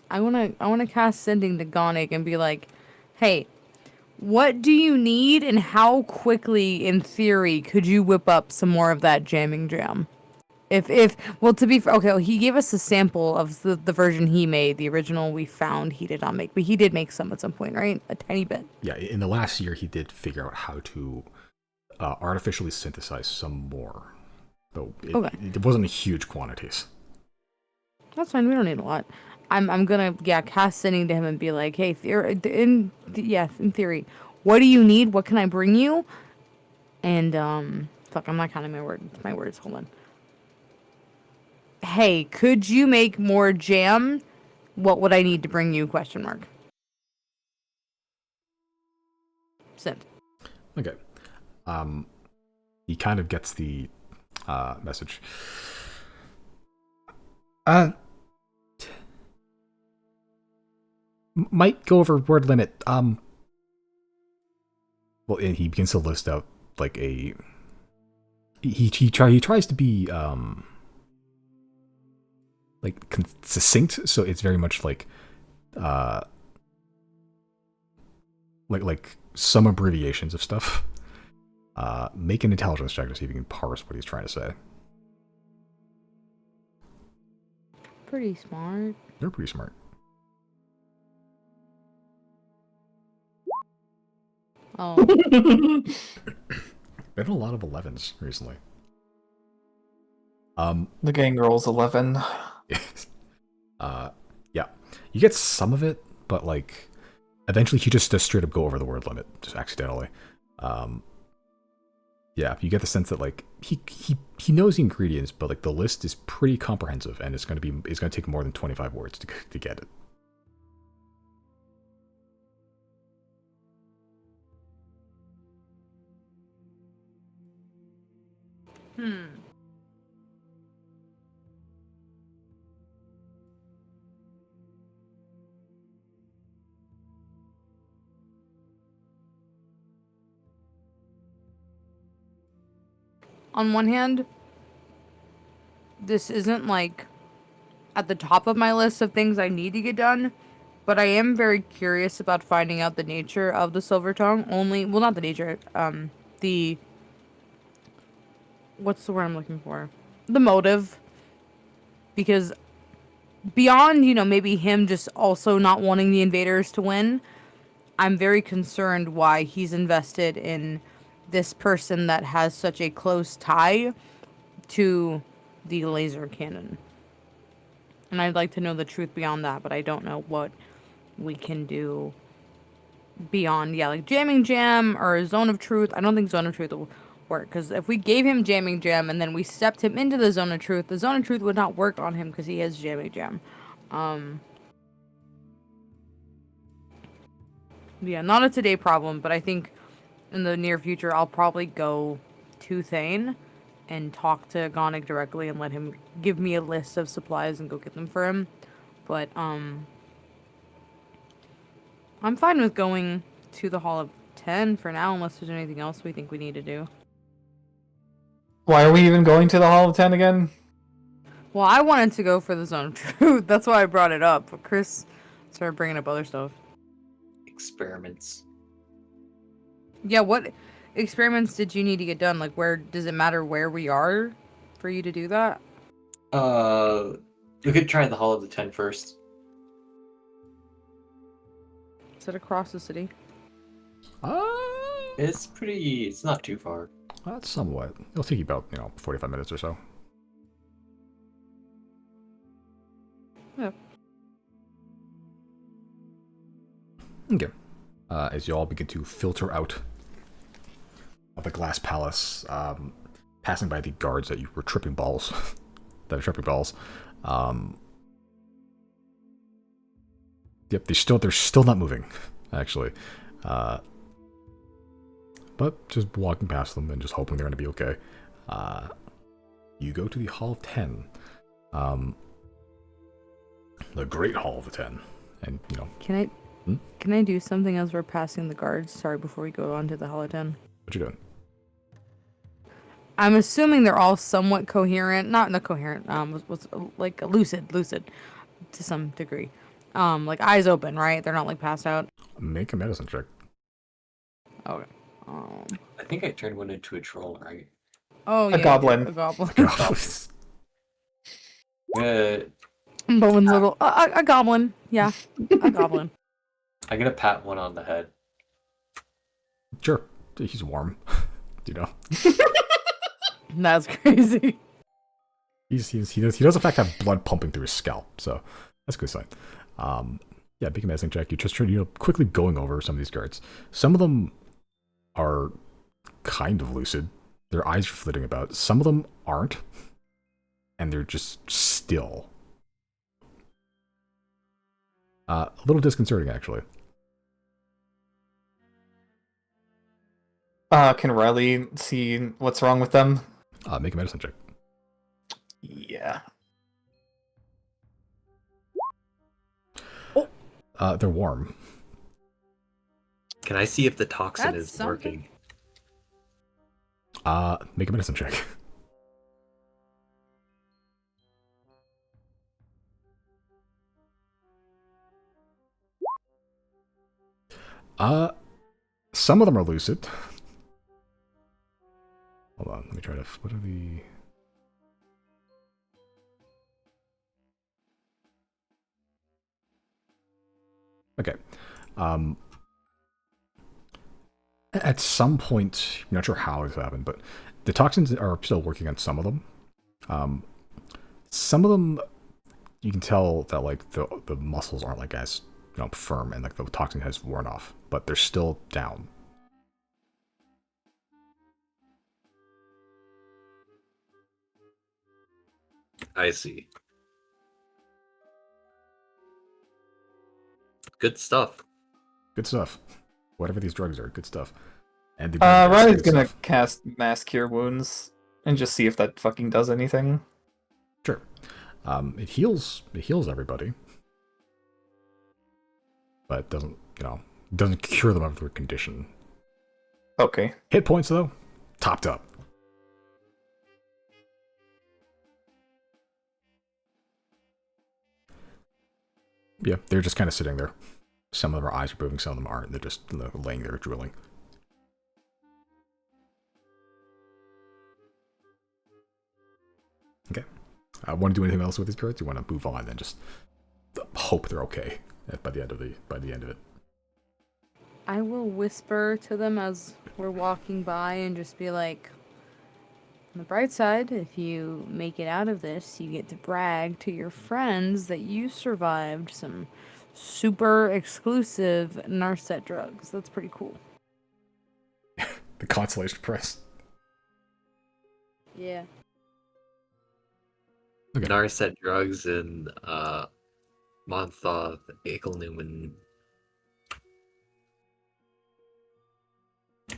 I wanna cast Sending to Gonig and be like, hey, what do you need and how quickly, in theory, could you whip up some more of that jamming jam? Well, to be fair, okay, well, he gave us a sample of the version he made. The original we found he did not make, but he did make some at some point, right? A tiny bit. Yeah, in the last year, he did figure out how to artificially synthesize some more. Though it wasn't huge quantities. That's fine. We don't need a lot. I'm gonna cast Sending to him and be like, hey, in theory, what do you need? What can I bring you? And fuck, I'm not counting my words. Hold on. Hey, could you make more jam? What would I need to bring you? Question mark. Send. Okay. He kind of gets the message. Might go over word limit. Well, and he begins to list out like a. He tries to be like succinct, so it's very much like some abbreviations of stuff. Make an intelligence check to see if you can parse what he's trying to say. Pretty smart. They're pretty smart. Oh. Been a lot of 11s recently. The gang rolls 11. Yeah. You get some of it, but like eventually he just does straight up go over the word limit, just accidentally. Yeah, you get the sense that like he knows the ingredients, but like the list is pretty comprehensive, and it's gonna take more than 25 words to get it. On one hand, this isn't like at the top of my list of things I need to get done, but I am very curious about finding out the nature of the Silver Tongue. Not the nature, the what's the word I'm looking for? The motive. Because beyond, maybe him just also not wanting the invaders to win, I'm very concerned why he's invested in this person that has such a close tie to the laser cannon. And I'd like to know the truth beyond that, but I don't know what we can do beyond, like jamming jam or a zone of truth. I don't think zone of truth will work, because if we gave him jamming jam and then we stepped him into the zone of truth would not work on him because he has jamming jam. Yeah, not a today problem, but I think in the near future I'll probably go to Thane and talk to Gonic directly and let him give me a list of supplies and go get them for him. But I'm fine with going to the Hall of 10 for now, unless there's anything else we think we need to do. Why are we even going to the Hall of 10 again? Well, I wanted to go for the Zone of Truth. That's why I brought it up. But Chris started bringing up other stuff. Experiments. Yeah, what experiments did you need to get done? Like, where does it matter where we are for you to do that? We could try the Hall of the Ten first. Is it across the city? It's not too far. That's somewhat. It'll take you about 45 minutes or so. Yeah. Okay. As you all begin to filter out of the glass palace, passing by the guards that you were tripping balls, that are tripping balls. Yep, they're still not moving, actually. But just walking past them and just hoping they're going to be okay. You go to the Hall of 10. The Great Hall of the 10. And, Can I do something as we're passing the guards? Sorry, before we go on to the Hall of 10. What you doing? I'm assuming they're all somewhat coherent. Not coherent. What's like lucid to some degree. Like eyes open, right? They're not like passed out. Make a medicine check. Okay. I think I turned one into a troll, right? Oh yeah, A goblin. A goblin. Bowen's little a goblin. Yeah, a goblin. I'm gonna pat one on the head. Sure, he's warm. That's crazy. He does in fact have blood pumping through his scalp, so that's a good sign. Yeah, make a medicine check. You just quickly going over some of these guards. Some of them are kind of lucid. Their eyes are flitting about. Some of them aren't, and they're just still. A little disconcerting, actually. Can Riley see what's wrong with them? Make a medicine check. Yeah. They're warm. Can I see if the toxin That's is something. working? Make a medicine check. Some of them are lucid. Hold on, let me try to. What are the? Okay. At some point, I'm not sure how this happened, but the toxins are still working on some of them. Some of them, you can tell that like the muscles aren't like as firm, and like the toxin has worn off, but they're still down. I see. Good stuff. Good stuff. Whatever these drugs are, good stuff. And Riley's gonna cast Mass Cure Wounds and just see if that fucking does anything. Sure. It heals everybody, but it doesn't cure them of their condition. Okay. Hit points though, topped up. Yeah, they're just kind of sitting there. Some of their eyes are moving, some of them aren't. They're just laying there drooling. Okay. Want to do anything else with these cards? You want to move on and just hope they're okay by the end of it. I will whisper to them as we're walking by and just be like, On the bright side, if you make it out of this, you get to brag to your friends that you survived some super exclusive Narset drugs. That's pretty cool. The consolation prize. Yeah. Okay. Narset drugs and Monthoth, Ikelnumen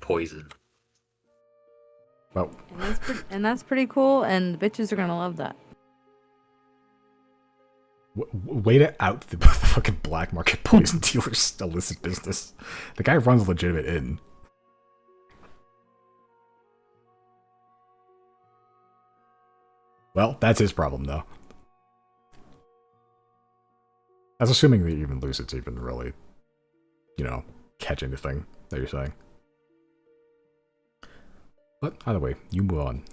poison. Well, And that's pretty cool, and the bitches are gonna love that. way to out the fucking black market poison dealers illicit business. The guy runs a legitimate inn. Well, that's his problem, though. That's assuming that even Lucid's even really, catch anything that you're saying. But either way, you move on.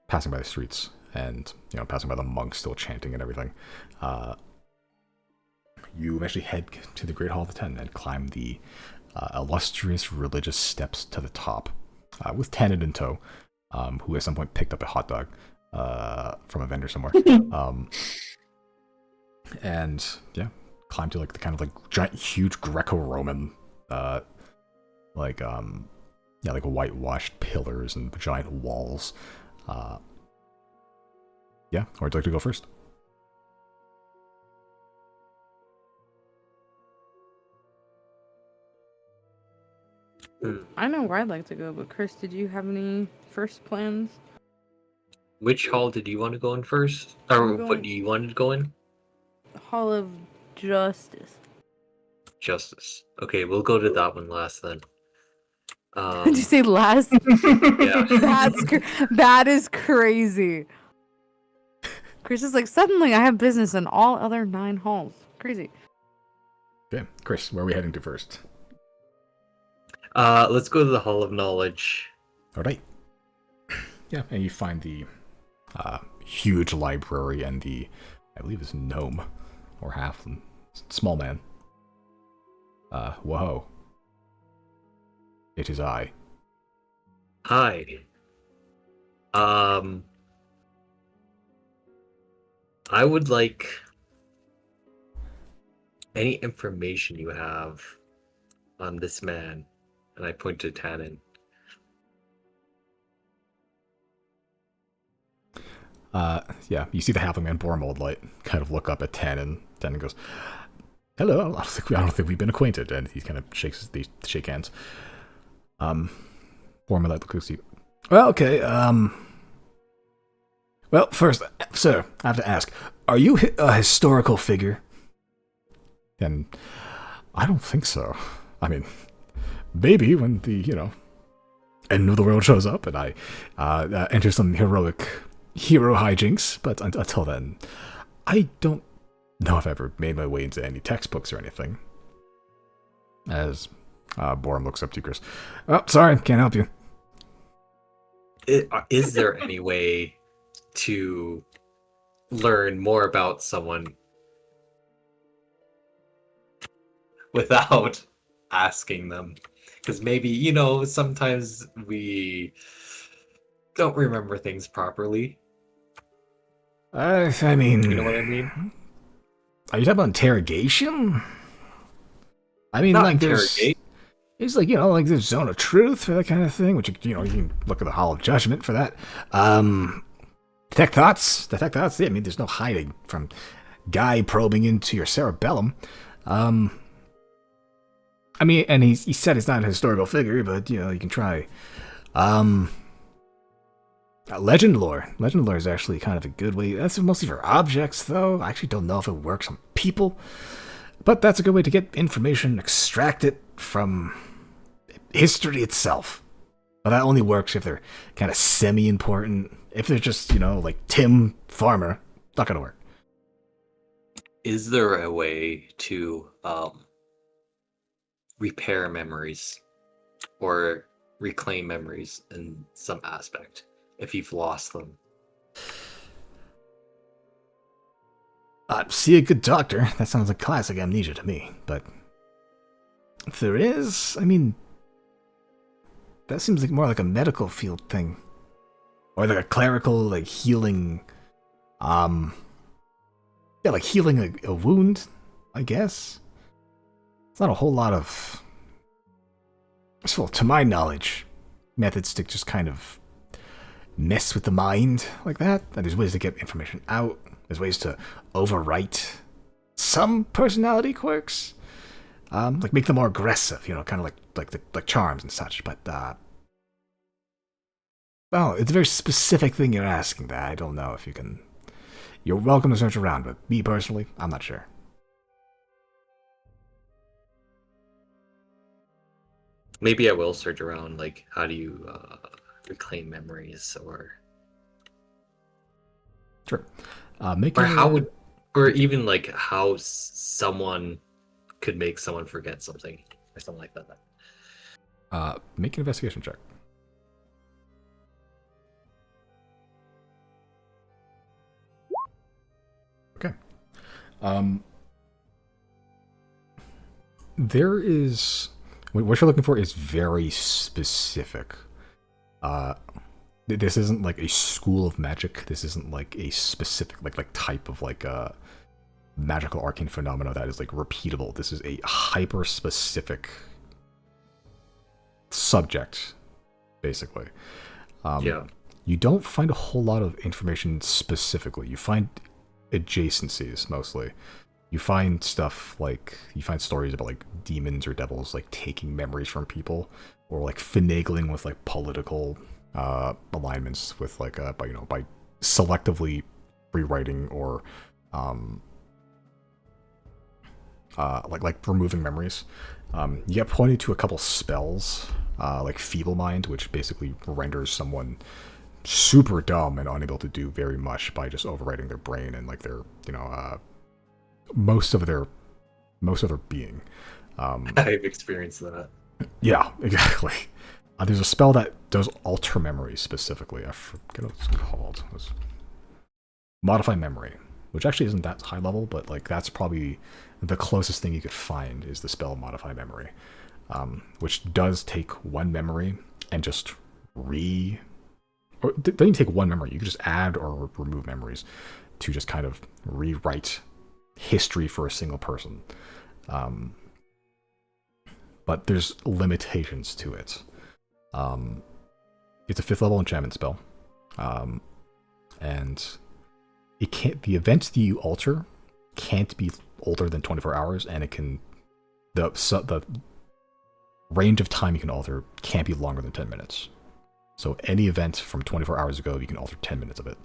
Passing by the streets and, passing by the monks still chanting and everything. You eventually head to the Great Hall of the Ten and climb the illustrious religious steps to the top. With Tannen in tow, who at some point picked up a hot dog from a vendor somewhere. And, yeah, climb to, like, the kind of, like, giant, huge Greco-Roman, like whitewashed pillars and giant walls. Yeah, or would you like to go first? I know where I'd like to go, but Chris, did you have any first plans? Which hall did you want to go in first? Or what do you want to go in? Hall of Justice. Justice. Okay, we'll go to that one last then. Did you say last? Yeah. That is crazy. Chris is like, suddenly I have business in all other 9 halls. Crazy. Okay, Chris, where are we heading to first? Let's go to the Hall of Knowledge. Alright. Yeah, and you find the huge library and the, I believe it's gnome, or half, small man. Whoa. It is I. Hi. I would like any information you have on this man. And I point to Tannen. Yeah, you see the halfling man Bormold light kind of look up at Tannen. Tannen goes, "Hello, I don't think we've been acquainted." And he kind of shake hands. Bormold light looks at you. Well, okay. Well, first, sir, I have to ask: are you a historical figure? And I don't think so. I mean, maybe when the end of the world shows up and I enter some hero hijinks, but until then, I don't know if I've ever made my way into any textbooks or anything. As Borum looks up to you, Chris. Oh, sorry, can't help you. Is there any way to learn more about someone without asking them? Because maybe, sometimes we don't remember things properly. I mean... You know what I mean? Are you talking about interrogation? I mean, Not like, interrogate. It's like, like the zone of truth for that kind of thing, which, you can look at the Hall of Judgment for that. Detect thoughts? Yeah, I mean, there's no hiding from guy probing into your cerebellum. I mean, and he said he's not a historical figure, but, you can try. Legend lore. Legend lore is actually kind of a good way. That's mostly for objects, though. I actually don't know if it works on people. But that's a good way to get information, extract it from history itself. But that only works if they're kind of semi-important. If they're just, like Tim Farmer, not gonna work. Is there a way to repair memories or reclaim memories in some aspect if you've lost them? See a good doctor. That sounds like classic amnesia to me. But if there is, I mean, that seems like more like a medical field thing. or like a clerical like healing, yeah, like healing a wound, I guess. It's not a whole lot of, well, to my knowledge, methods to just kind of mess with the mind like that. And there's ways to get information out. There's ways to overwrite some personality quirks, like make them more aggressive. You know, kind of like charms and such. But well, it's a very specific thing you're asking. That I don't know if you can. You're welcome to search around, but me personally, I'm not sure. Maybe I will search around, like, how do you reclaim memories, or Sure. Make or a, how would, or even like how someone could make someone forget something or something like that. make an investigation check. Okay. There is what you're looking for is very specific. This isn't like a school of magic. This isn't like a specific like type of like a magical arcane phenomena that is like repeatable. This is a hyper specific subject, basically. Yeah. You don't find a whole lot of information specifically. You find adjacencies mostly. You find stuff like, you find stories about like demons or devils like taking memories from people, or like finagling with like political alignments with like by selectively rewriting or like removing memories. You get pointed to a couple spells, like Feeble Mind, which basically renders someone super dumb and unable to do very much by just overwriting their brain and like their most of their being. I've experienced that. Yeah, exactly. There's a spell that does alter memory specifically. I forget what it's called. It's Modify Memory, which actually isn't that high level, but like that's probably the closest thing you could find is the spell Modify Memory, which does take one memory and just or doesn't even take one memory. You can just add or remove memories to just kind of rewrite history for a single person. But there's limitations to it. It's a 5th level enchantment spell, and it can't. The events that you alter can't be older than 24 hours, and it can the range of time you can alter can't be longer than 10 minutes. So any event from 24 hours ago, you can alter 10 minutes of it,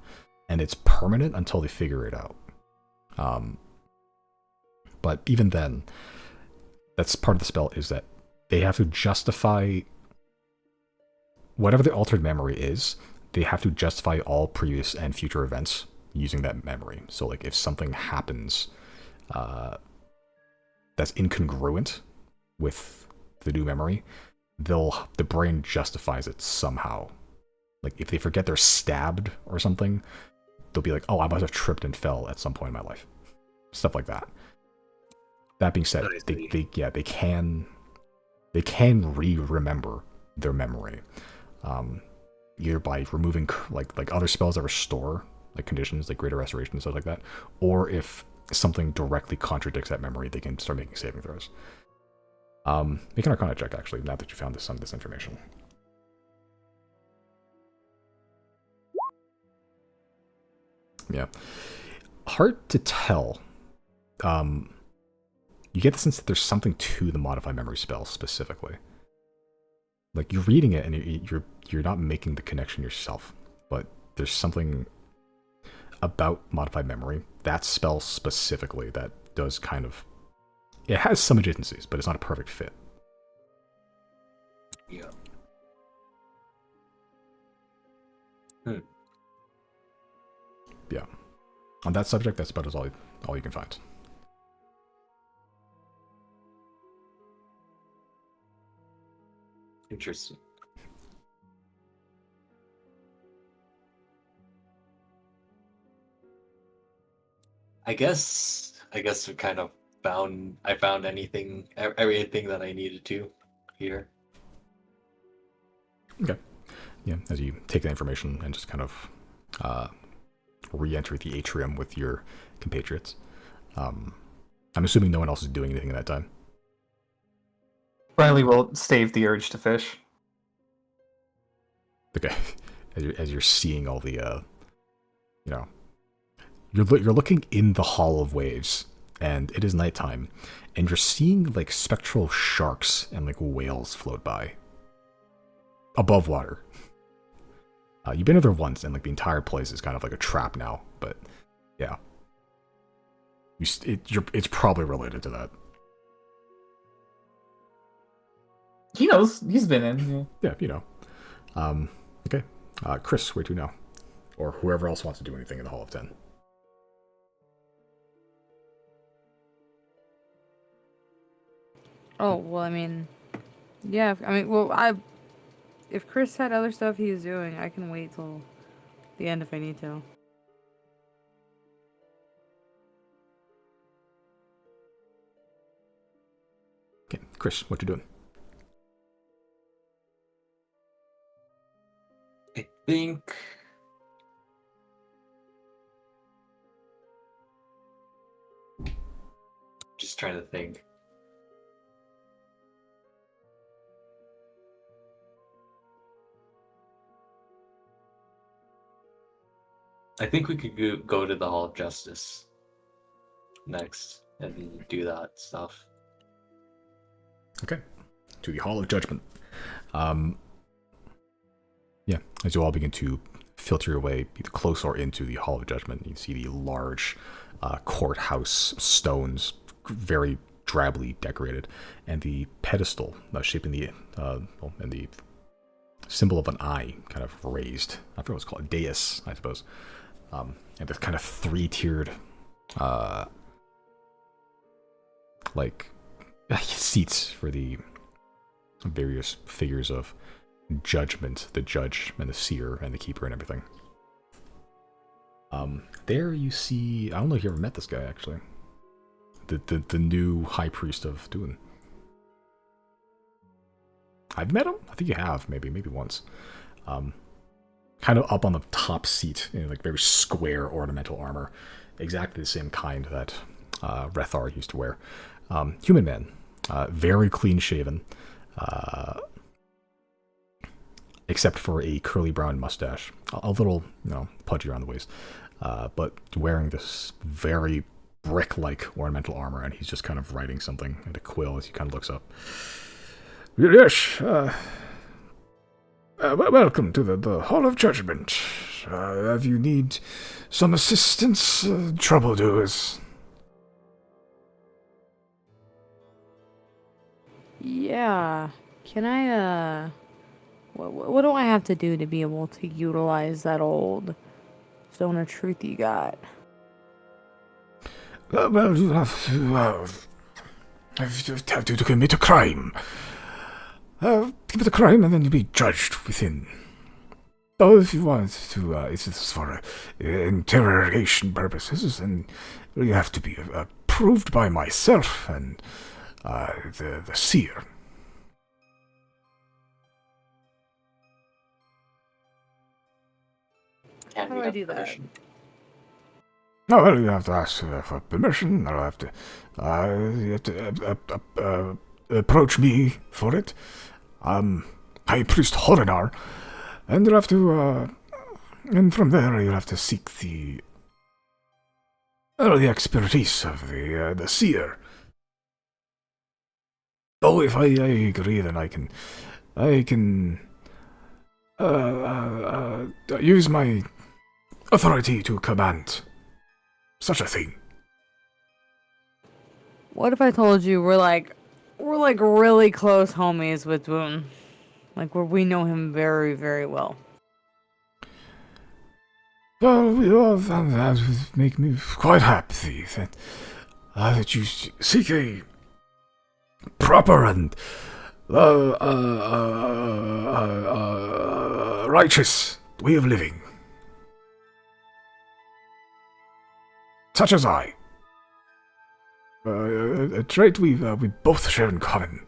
and it's permanent until they figure it out. But even then, that's part of the spell, is that they have to justify whatever the altered memory is. They have to justify all previous and future events using that memory. So like if something happens that's incongruent with the new memory, the brain justifies it somehow. Like if they forget they're stabbed or something, they'll be like, oh, I must have tripped and fell at some point in my life. Stuff like that. That being said, they can remember their memory, either by removing like other spells that restore like conditions like Greater Restoration and stuff like that, or if something directly contradicts that memory, they can start making saving throws. Make an Arcana check, actually, now that you found some of this information. Yeah, hard to tell. You get the sense that there's something to the Modify Memory spell specifically. Like you're reading it and you're not making the connection yourself, but there's something about Modify Memory, that spell specifically, that does kind of, it has some adjacencies, but it's not a perfect fit. Yeah. Yeah. On that subject, that's about all you can find. Interesting. I guess we kind of found everything that I needed to here. Okay. yeah, as you take the information and just kind of re-enter the atrium with your compatriots. I'm assuming no one else is doing anything at that time. Riley will stave the urge to fish. Okay, as you're seeing all the, you're looking in the Hall of Waves, and it is nighttime, and you're seeing like spectral sharks and like whales float by above water. You've been there once, and like the entire place is kind of like a trap now. But yeah, it's probably related to that. He knows. He's been in. Yeah, Okay, Chris, where to now? Or whoever else wants to do anything in the Hall of Ten. Oh, well, I mean, yeah, if Chris had other stuff he was doing, I can wait till the end if I need to. Okay, Chris, what you doing? I think just trying to think. I think we could go to the Hall of Justice next and do that stuff. Okay, to the Hall of Judgment. Yeah, as you all begin to filter your way either close or into the Hall of Judgment, you see the large courthouse stones, very drably decorated, and the pedestal shaped in the and the symbol of an eye kind of raised. I forget what it's called, a dais, I suppose. And the kind of three-tiered like seats for the various figures of judgment, the judge and the seer and the keeper and everything. There you see, I don't know if you ever met this guy actually. The new high priest of Dune. I've met him? I think you have, maybe once. Kind of up on the top seat in like very square ornamental armor. Exactly the same kind that Rethar used to wear. Human man. Very clean shaven. Except for a curly brown mustache. A little, pudgy around the waist. But wearing this very brick-like ornamental armor, and he's just kind of writing something in a quill as he kind of looks up. Yes, welcome to the Hall of Judgment. If you need some assistance, troubledoers. Yeah. Can I, what do I have to do to be able to utilize that old Stone of Truth you got? Well, you have to commit a crime. Commit a crime and then you'll be judged within. Oh, if you want to, it's for interrogation purposes, and you have to be approved by myself and the seer. How do I do that? Oh, well, you have to ask for permission, or you have to approach me for it. High Priest Holinar, and you'll have to, and from there you'll have to seek the expertise of the seer. Oh, if I agree, then I can use my authority to command such a thing. What if I told you we're like really close homies with Boone? Like we know him very, very well. Well, that would make me quite happy that you seek a proper and righteous way of living. Such as I. A trait we both share in common.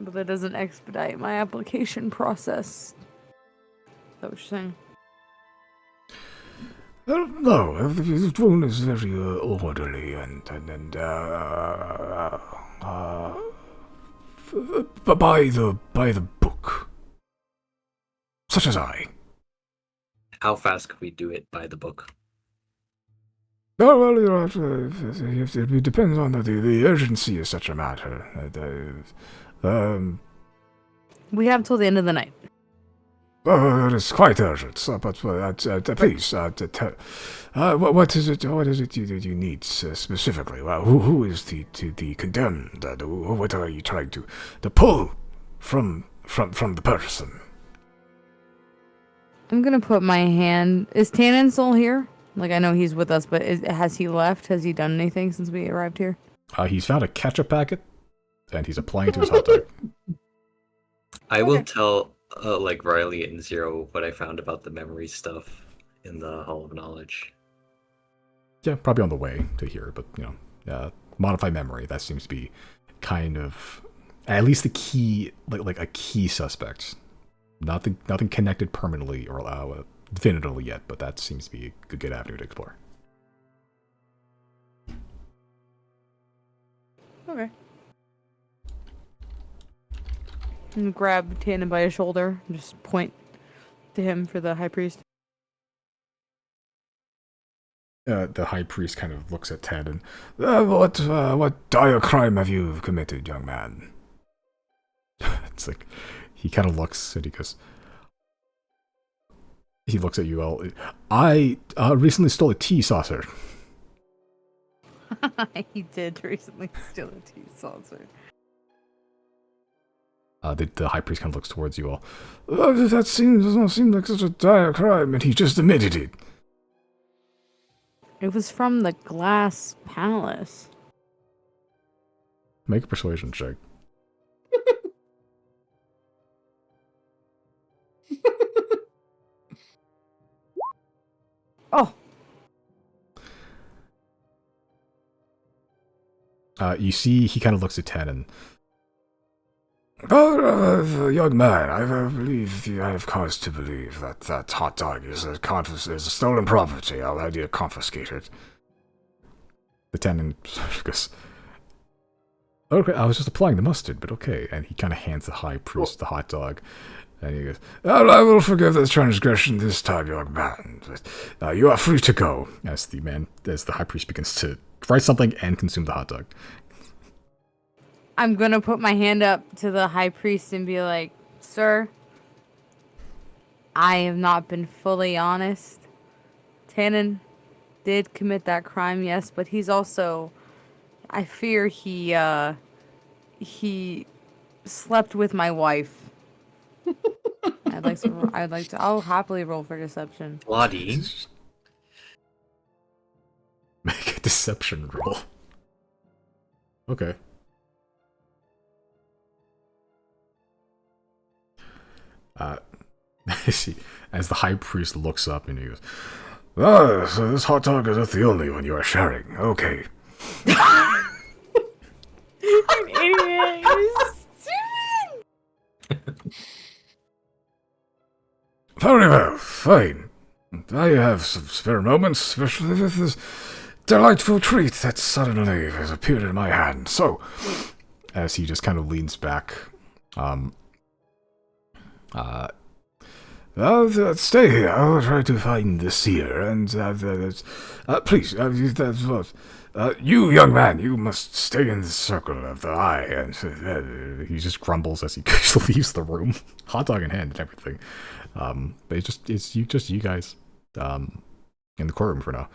But that doesn't expedite my application process. Is that what you're saying? No, the wound is very orderly and by the book, such as I. How fast could we do it by the book? Oh well, you know, it depends on the urgency of such a matter. We have till the end of the night. It's quite urgent, but please, what is it? What is it you need specifically? Well, who is the condemned? What are you trying to pull from the person? I'm gonna put my hand. Is Tannen still here? Like, I know he's with us, but has he left? Has he done anything since we arrived here? He's found a ketchup packet, and he's applying it to his hot dog. I will tell like Riley and Zero what I found about the memory stuff in the Hall of Knowledge. Yeah, probably on the way to here, but modify memory. That seems to be kind of at least the key, like a key suspect. Nothing connected permanently or definitively yet, but that seems to be a good avenue to explore. Okay. And grab Tannen by his shoulder and just point to him for the high priest. The high priest kind of looks at Ted and, what dire crime have you committed, young man? It's like, he kind of looks and he looks at you all. I recently stole a tea saucer. He did recently steal a tea saucer. The high priest kind of looks towards you all. That does not seem like such a dire crime, and he just admitted it. It was from the Glass Palace. Make a persuasion check. Oh! You see, he kind of looks at Ted and... Oh, young man, I have cause to believe that hot dog is a stolen property. I'll have you confiscate it. The tenant goes, okay, I was just applying the mustard, but okay. And he kind of hands the high priest the hot dog. And he goes, I will forgive this transgression this time, young man. You are free to go. As the high priest begins to write something and consume the hot dog. I'm gonna put my hand up to the high priest and be like, Sir, I have not been fully honest. Tannen did commit that crime, yes, but he's also, I fear he slept with my wife. I'll happily roll for deception. Claudine? Make a deception roll. Okay. See, as the high priest looks up and he goes, so this hot dog is not the only one you are sharing. Okay. You're an idiot. You're stupid. Very well, fine. I have some spare moments, especially with this delightful treat that suddenly has appeared in my hand. So, as he just kind of leans back, stay here. I'll try to find the seer, and please, you young man, you must stay in the circle of the eye. And he just grumbles as he leaves the room, hot dog in hand and everything. But it's you guys, in the courtroom for now.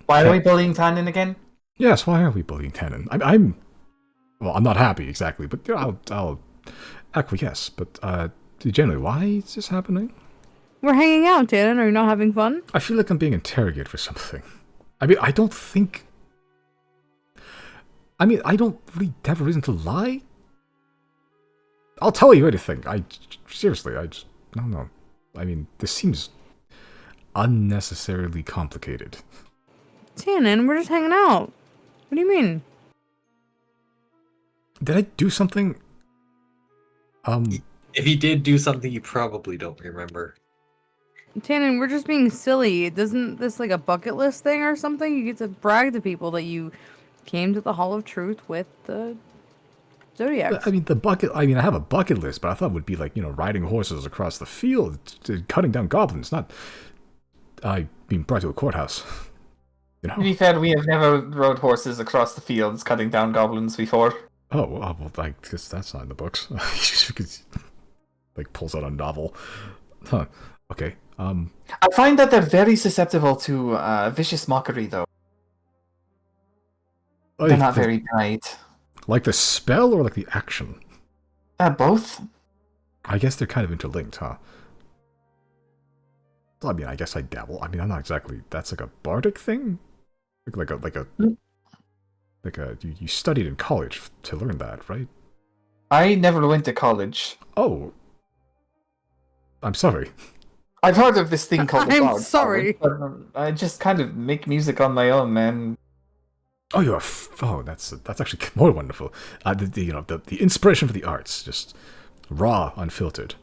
Why are we bullying Tannen again? Yes, why are we bullying Tannen? I'm not happy exactly, but I'll acquiesce. But generally, why is this happening? We're hanging out, Tannen. Are you not having fun? I feel like I'm being interrogated for something. I mean, I don't really have a reason to lie. I'll tell you anything. Seriously, no. I mean, this seems unnecessarily complicated. Tannen, we're just hanging out. What do you mean? Did I do something If he did do something you probably don't remember. Tannen, we're just being silly. Isn't this like a bucket list thing or something? You get to brag to people that you came to the Hall of Truth with the Zodiacs. I mean, I have a bucket list, but I thought it would be like, riding horses across the field, cutting down goblins, not being brought to a courthouse. To be fair, we have never rode horses across the fields cutting down goblins before. Oh, well, I guess that's not in the books. Like, pulls out a novel. Huh. Okay. I find that they're very susceptible to vicious mockery, though. They're not very bright. Like the spell or like the action? Both. I guess they're kind of interlinked, huh? I mean, I guess I dabble. I mean, I'm not exactly. That's like a bardic thing. You studied in college to learn that, right? I never went to college. Oh, I'm sorry. I've heard of this thing called. I'm sorry. But I just kind of make music on my own, man. Oh, that's actually more wonderful. The inspiration for the arts, just raw, unfiltered.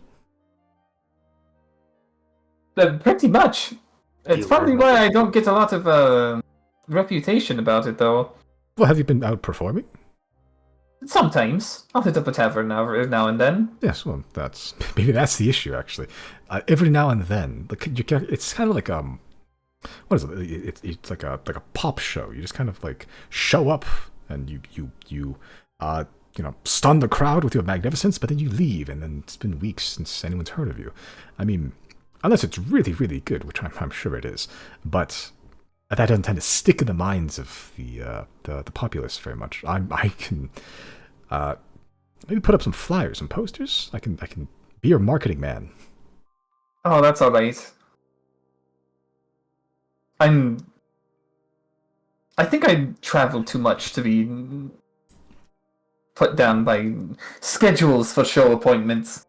Pretty much. It's probably why I don't get a lot of reputation about it, though. Well, have you been out performing? Sometimes. I'll hit up a tavern now and then. Yes, well, maybe that's the issue, actually. Every now and then, it's kind of like what is it? It's like a pop show. You just kind of like show up and you stun the crowd with your magnificence, but then you leave, and then it's been weeks since anyone's heard of you. I mean, unless it's really, really good, which I'm sure it is, but that doesn't tend to stick in the minds of the populace very much. I can maybe put up some flyers and posters. I can be your marketing man. Oh, that's all right. I think I travel too much to be put down by schedules for show appointments.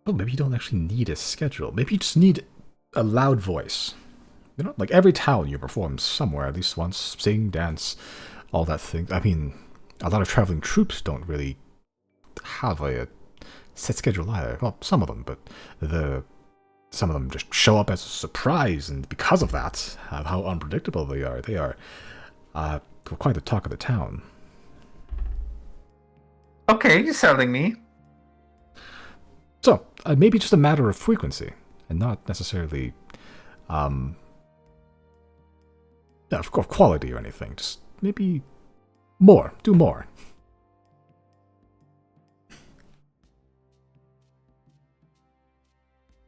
Well, maybe you don't actually need a schedule. Maybe you just need a loud voice. Like every town you perform somewhere at least once, sing, dance, all that thing. I mean, a lot of traveling troops don't really have a set schedule either. Well, some of them, but some of them just show up as a surprise, and because of that, how unpredictable they are quite the talk of the town. Okay, you're selling me. So, maybe just a matter of frequency, and not necessarily, of quality or anything. Just maybe do more.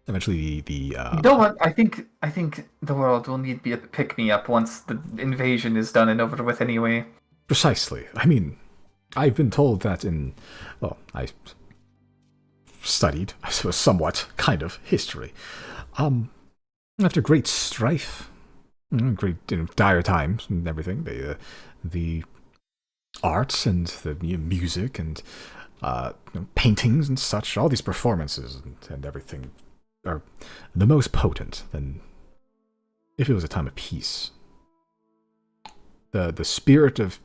Eventually, You know what? I think the world will need a pick-me-up once the invasion is done and over with anyway. Precisely. I mean, I've been told that I studied, I suppose, somewhat, kind of, history. After great strife, great dire times and everything, the arts and the music and paintings and such, all these performances and everything are the most potent than if it was a time of peace. The spirit of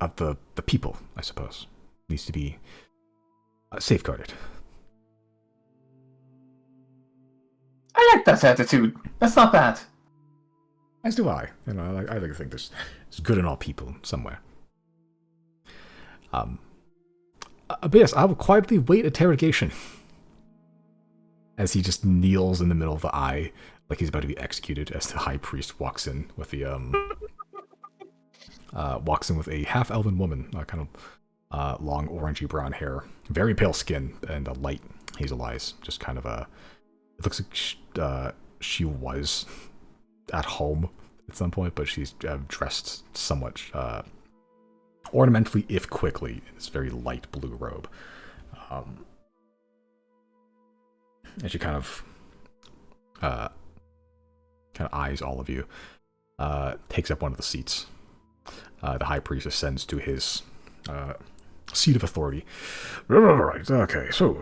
the people, I suppose, needs to be safeguarded. I like that attitude. That's not bad. As do I. I like to think there's good in all people somewhere. But yes, I will quietly wait interrogation. As he just kneels in the middle of the eye, like he's about to be executed, as the high priest walks in with a half-elven woman, kind of long orangey brown hair, very pale skin, and light hazel eyes. Just kind of it looks like she was at home at some point, but she's dressed somewhat ornamentally, if quickly, in this very light blue robe. And she kind of eyes all of you, takes up one of the seats. The high priest ascends to his seat of authority. Right, okay, so,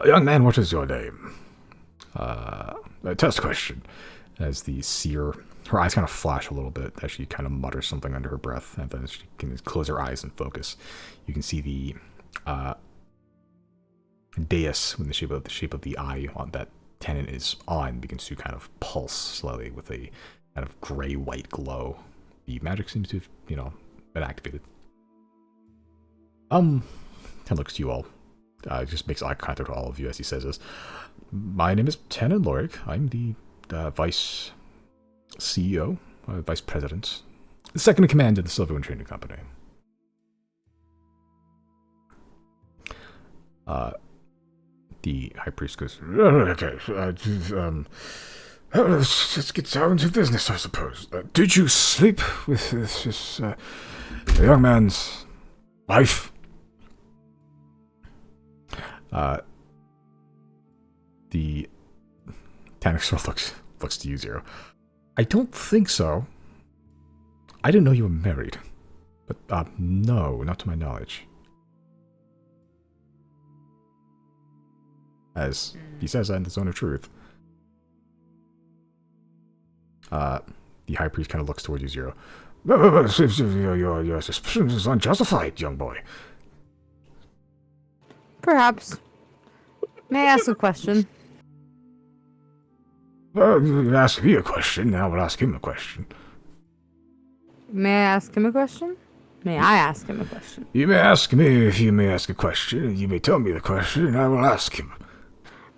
young man, what is your name? A test question. As the seer her eyes kind of flash a little bit as she kind of mutters something under her breath, and then she can close her eyes and focus. You can see the dais in the shape of the eye on that Tannen is on begins to kind of pulse slowly with a kind of gray-white glow. The magic seems to have, been activated. Tannen looks to you all. Just makes eye contact with all of you as he says this. My name is Tannen Lorik. I'm the vice CEO, vice president, the second in command of the Silverwind Trading Company. The high priest goes, okay, let's get down to business, I suppose. Did you sleep with this young man's wife? The Tannic sort of looks to you, Zero. I don't think so. I didn't know you were married. But, no, not to my knowledge. As he says that in the zone of truth. The high priest kind of looks towards you, Zero. Your suspicion is unjustified, young boy. Perhaps. May I ask a question? You ask me a question, I will ask him a question. May I ask him a question? May I ask him a question? You may ask me if you may ask a question. You may tell me the question, and I will ask him.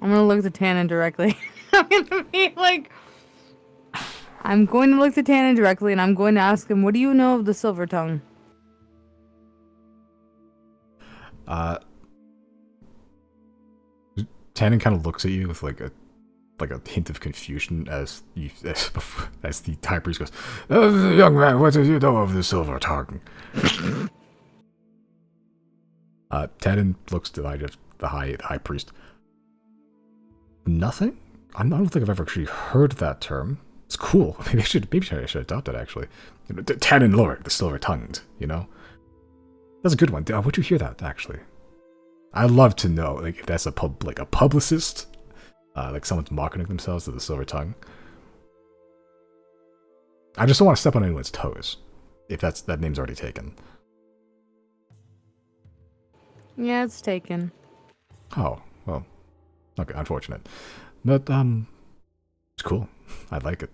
I'm gonna look to Tannen directly. I'm gonna be like... I'm going to look to Tannen directly, and I'm going to ask him, what do you know of the Silver Tongue? Tannen kind of looks at you with like a hint of confusion as the high priest goes, young man, what do you know of the Silver Tongue? Tannen looks to the high priest. Nothing? I don't think I've ever actually heard that term. It's cool. Maybe I should adopt it, actually. Tannen Lorik, the Silver-Tongued, That's a good one. Where'd you hear that, actually? I'd love to know, if that's a publicist, someone's marketing themselves to the Silver Tongue. I just don't want to step on anyone's toes, if that name's already taken. Yeah, it's taken. Oh, well, okay, unfortunate. But, it's cool. I like it.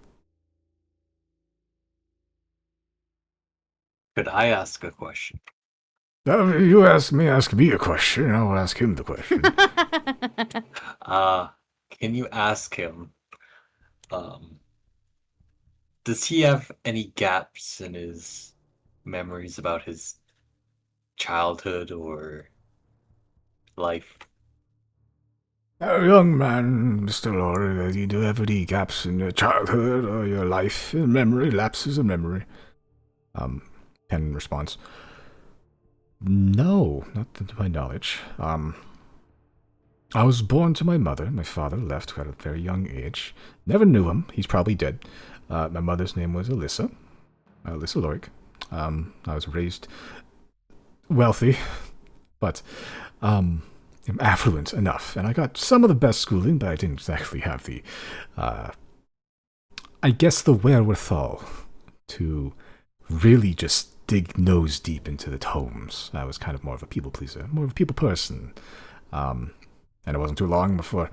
Could I ask a question? You ask me a question, and I will ask him the question. Can you ask him, does he have any gaps in his memories about his childhood or life? Young man, Mr. Lorik, do you have any gaps in your childhood or your life, in memory, lapses of memory? Pen responds, no, not to my knowledge. I was born to my mother. My father left at a very young age. Never knew him. He's probably dead. My mother's name was Alyssa. Alyssa Lorik. I was raised wealthy, but affluent enough. And I got some of the best schooling, but I didn't exactly have the, I guess, the wherewithal to really just dig nose deep into the tomes. I was kind of more of a people pleaser, more of a people person. And it wasn't too long before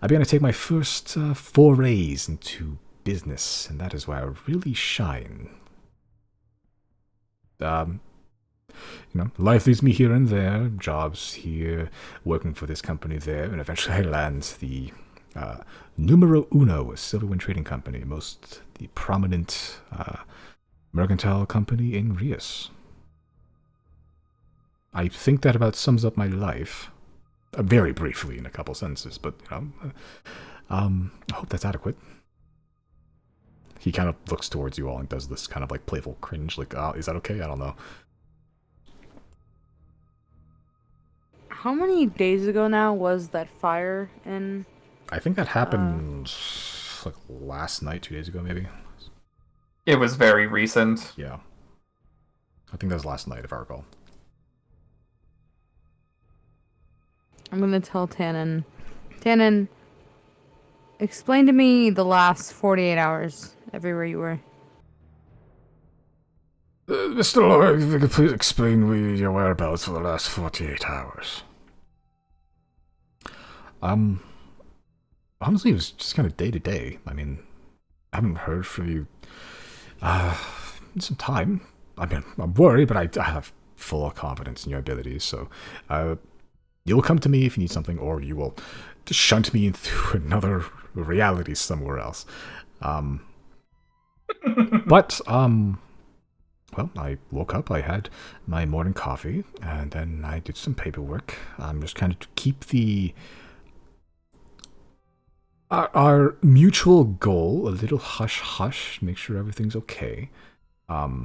I began to take my first forays into business, and that is where I really shine. Life leads me here and there, jobs here, working for this company there, and eventually I land the numero uno Silverwind Trading Company, the prominent mercantile company in Rias. I think that about sums up my life. Very briefly in a couple sentences, but, I hope that's adequate. He kind of looks towards you all and does this kind of playful cringe, is that okay? I don't know. How many days ago now was that fire in... I think that happened last night, 2 days ago maybe. It was very recent. Yeah. I think that was last night, if I recall. I'm gonna tell Tannen, explain to me the last 48 hours everywhere you were. Mr. Lorig, if you could please explain your whereabouts for the last 48 hours. Honestly, it was just kind of day to day. I mean, I haven't heard from you, in some time. I mean, I'm worried, but I have full confidence in your abilities, so, you'll come to me if you need something, or you will just shunt me into another reality somewhere else. But, well, I woke up, I had my morning coffee, and then I did some paperwork. Just kind of to keep our mutual goal a little hush-hush, make sure everything's okay. I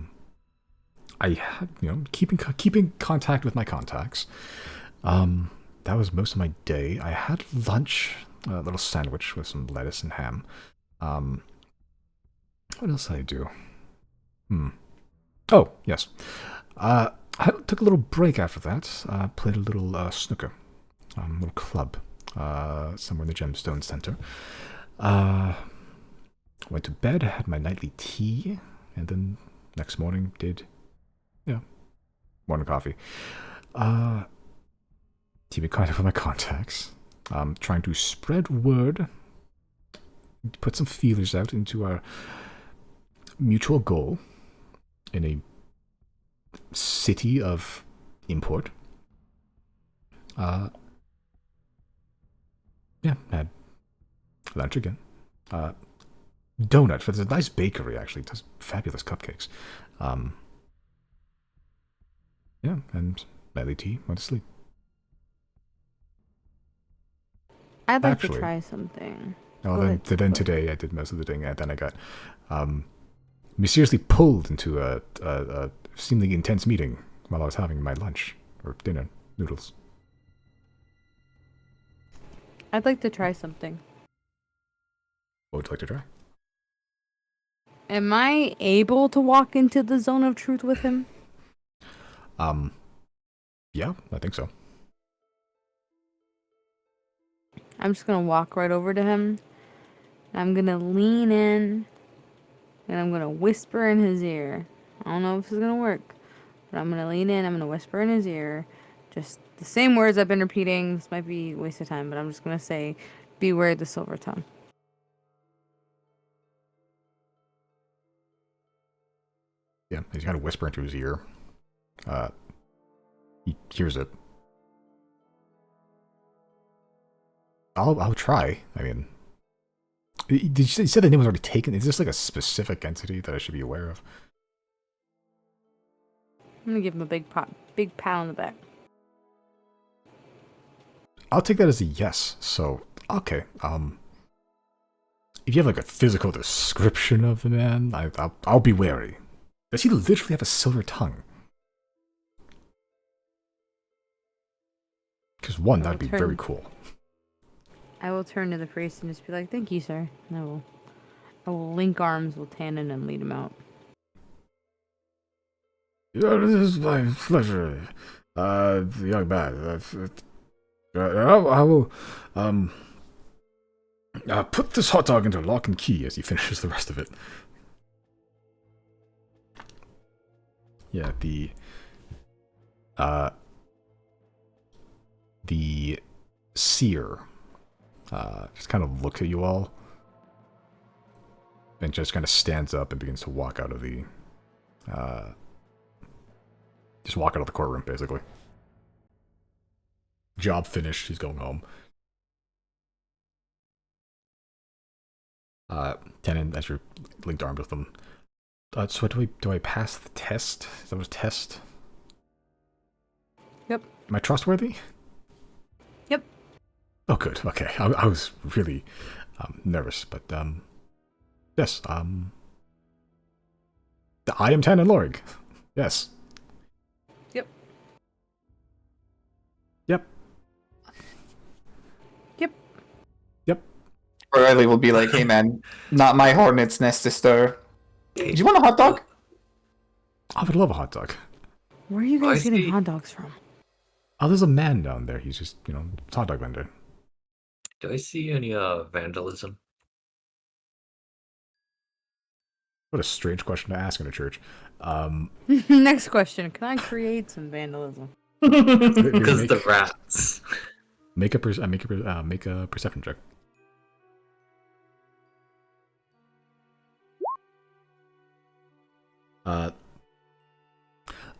had, keeping contact with my contacts. That was most of my day. I had lunch, a little sandwich with some lettuce and ham. What else did I do? Oh, yes. I took a little break after that. Played a little snooker, little club, somewhere in the Gemstone Center. Went to bed, had my nightly tea, and then next morning did, morning coffee. Keeping contact with my contacts. Trying to spread word, put some feelers out into our mutual goal in a city of import. Had lunch again. Donut, for this nice bakery, actually. It does fabulous cupcakes. And nightly tea, went to sleep. I'd like Actually- to try something. Oh, Go then, ahead. then today I did most of the thing, and then I got mysteriously pulled into a seemingly intense meeting while I was having my lunch or dinner noodles. I'd like to try something. What would you like to try? Am I able to walk into the zone of truth with him? Yeah, I think so. I'm just gonna walk right over to him. I'm gonna lean in, and I'm gonna whisper in his ear. I don't know if this is gonna work, but I'm gonna lean in. I'm gonna whisper in his ear, just the same words I've been repeating. This might be a waste of time, but I'm just gonna say, "Beware the silver tongue." Yeah, he's kind of whispering into his ear. He hears it. I'll try. I mean, you said the name was already taken. Is this like a specific entity that I should be aware of? I'm gonna give him a big pat on the back. I'll take that as a yes. So, okay. If you have like a physical description of the man, I'll be wary. Does he literally have a silver tongue? Because one, that'd be very cool. I will turn to the priest and just be like, "Thank you, sir." And I will link arms with Tannen and lead him out. Yeah, this is my pleasure, young man. I will, put this hot dog into lock and key as he finishes the rest of it. Yeah, the seer, just kind of looks at you all, and just kind of stands up and begins to walk out of the, just walk out of the courtroom, basically. Job finished, he's going home. Tenon, as you're linked armed with them. So do I pass the test? Is that what a test? Yep. Am I trustworthy? Yep. Oh, good. Okay. I was really nervous, but yes. I am Tannen Lorig. Yes. Yep. Yep. Yep. Yep. Riley will be like, "Hey man, not my hornet's nest to stir. Do you want a hot dog?" I would love a hot dog. Where are you I guys getting see. hot dogs from? Oh, there's a man down there. He's just, hot dog vendor. Do I see any vandalism? What a strange question to ask in a church. Next question. Can I create some vandalism? Because the rats. Make a perception check.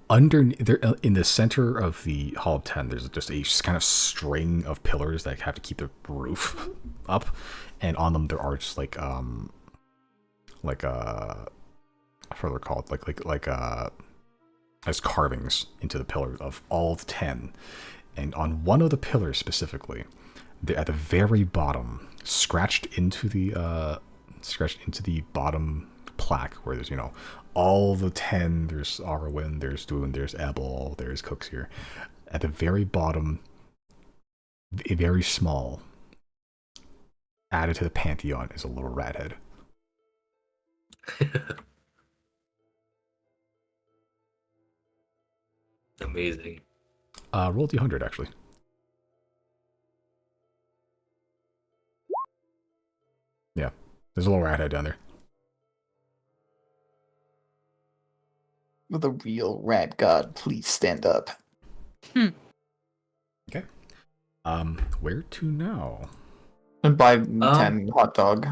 Under there in the center of the Hall of Ten, there's just a kind of string of pillars that have to keep the roof up, and on them there are just like what are they called, as carvings into the pillar of all 10, and on one of the pillars specifically, at the very bottom, scratched into the bottom plaque, where there's all the 10. There's Arwen, there's Dune, there's Ebel, there's Cooks here. At the very bottom, very small, added to the pantheon, is a little rat head. Amazing. Roll D100 actually. Yeah, there's a little rat head down there. The real rat god, please stand up. Okay. Where to now? And buy 10 hot dog.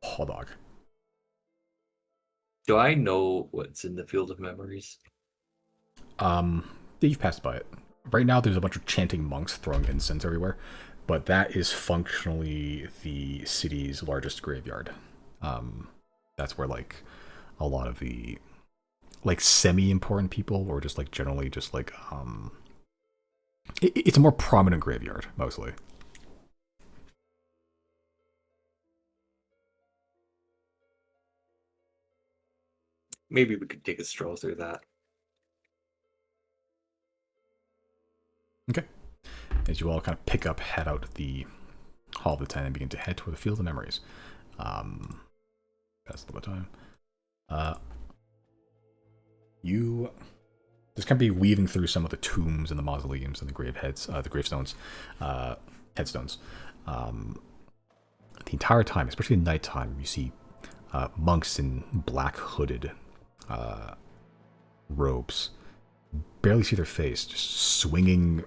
Hot dog. Do I know what's in the field of memories? Yeah, you've passed by it. Right now, there's a bunch of chanting monks throwing incense everywhere, but that is functionally the city's largest graveyard. That's where a lot of the semi-important people, or just generally just it's a more prominent graveyard mostly. Maybe we could take a stroll through that. Okay. As you all kind of pick up, head out the Hall of the Ten and begin to head toward the Field of Memories. That's a little bit of time. You just kind of be weaving through some of the tombs and the mausoleums and the gravestones. The entire time, especially at nighttime, you see monks in black hooded robes. Barely see their face, just swinging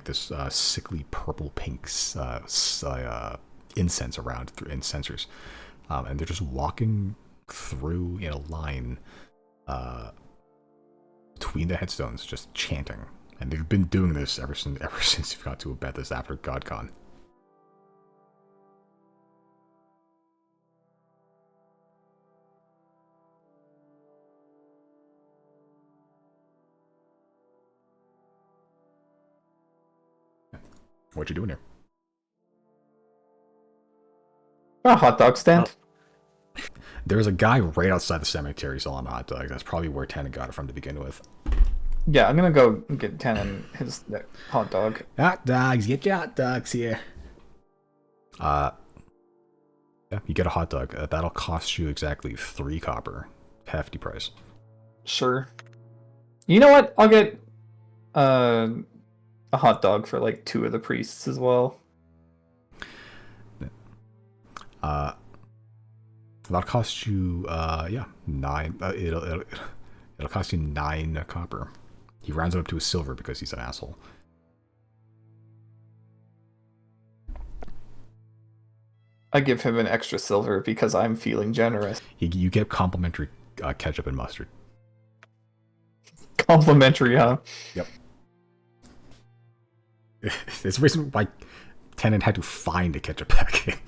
this sickly purple pink incense around through incensers. And they're just walking through in a line between the headstones, just chanting. And they've been doing this ever since you've got to Abethus after GodCon. What you doing here? A hot dog stand. There's a guy right outside the cemetery selling hot dogs. That's probably where Tannen got it from to begin with. Yeah, I'm gonna go get Tannen his hot dog. Hot dogs, get your hot dogs here. Yeah, you get a hot dog. That'll cost you exactly 3 copper. Hefty price. Sure. You know what? I'll get a hot dog for 2 of the priests as well. That'll cost you 9. It'll cost you 9 copper. He rounds it up to a silver because he's an asshole. I give him an extra silver because I'm feeling generous. You get complimentary ketchup and mustard. Complimentary, huh? Yep. There's a reason why Tannen had to find a ketchup packet.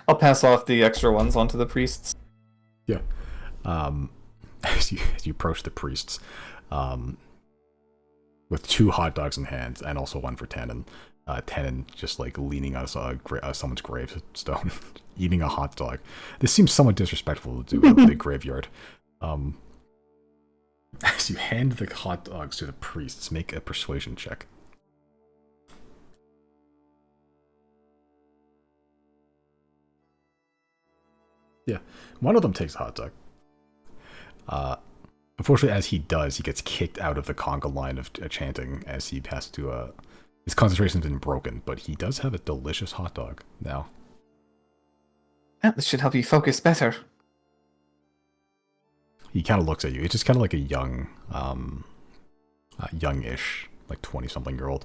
I'll pass off the extra ones onto the priests. Yeah. As you approach the priests, with 2 hot dogs in hand, and also one for Tannen. Tannen just leaning on someone's gravestone, eating a hot dog. This seems somewhat disrespectful to do in a big graveyard. As you hand the hot dogs to the priests, make a persuasion check. Yeah, one of them takes a hot dog. Unfortunately, as he does, he gets kicked out of the conga line of chanting as he has to His concentration's been broken, but he does have a delicious hot dog now. This should help you focus better. He kind of looks at you. It's just kind of like a youngish, like 20-something-year-old.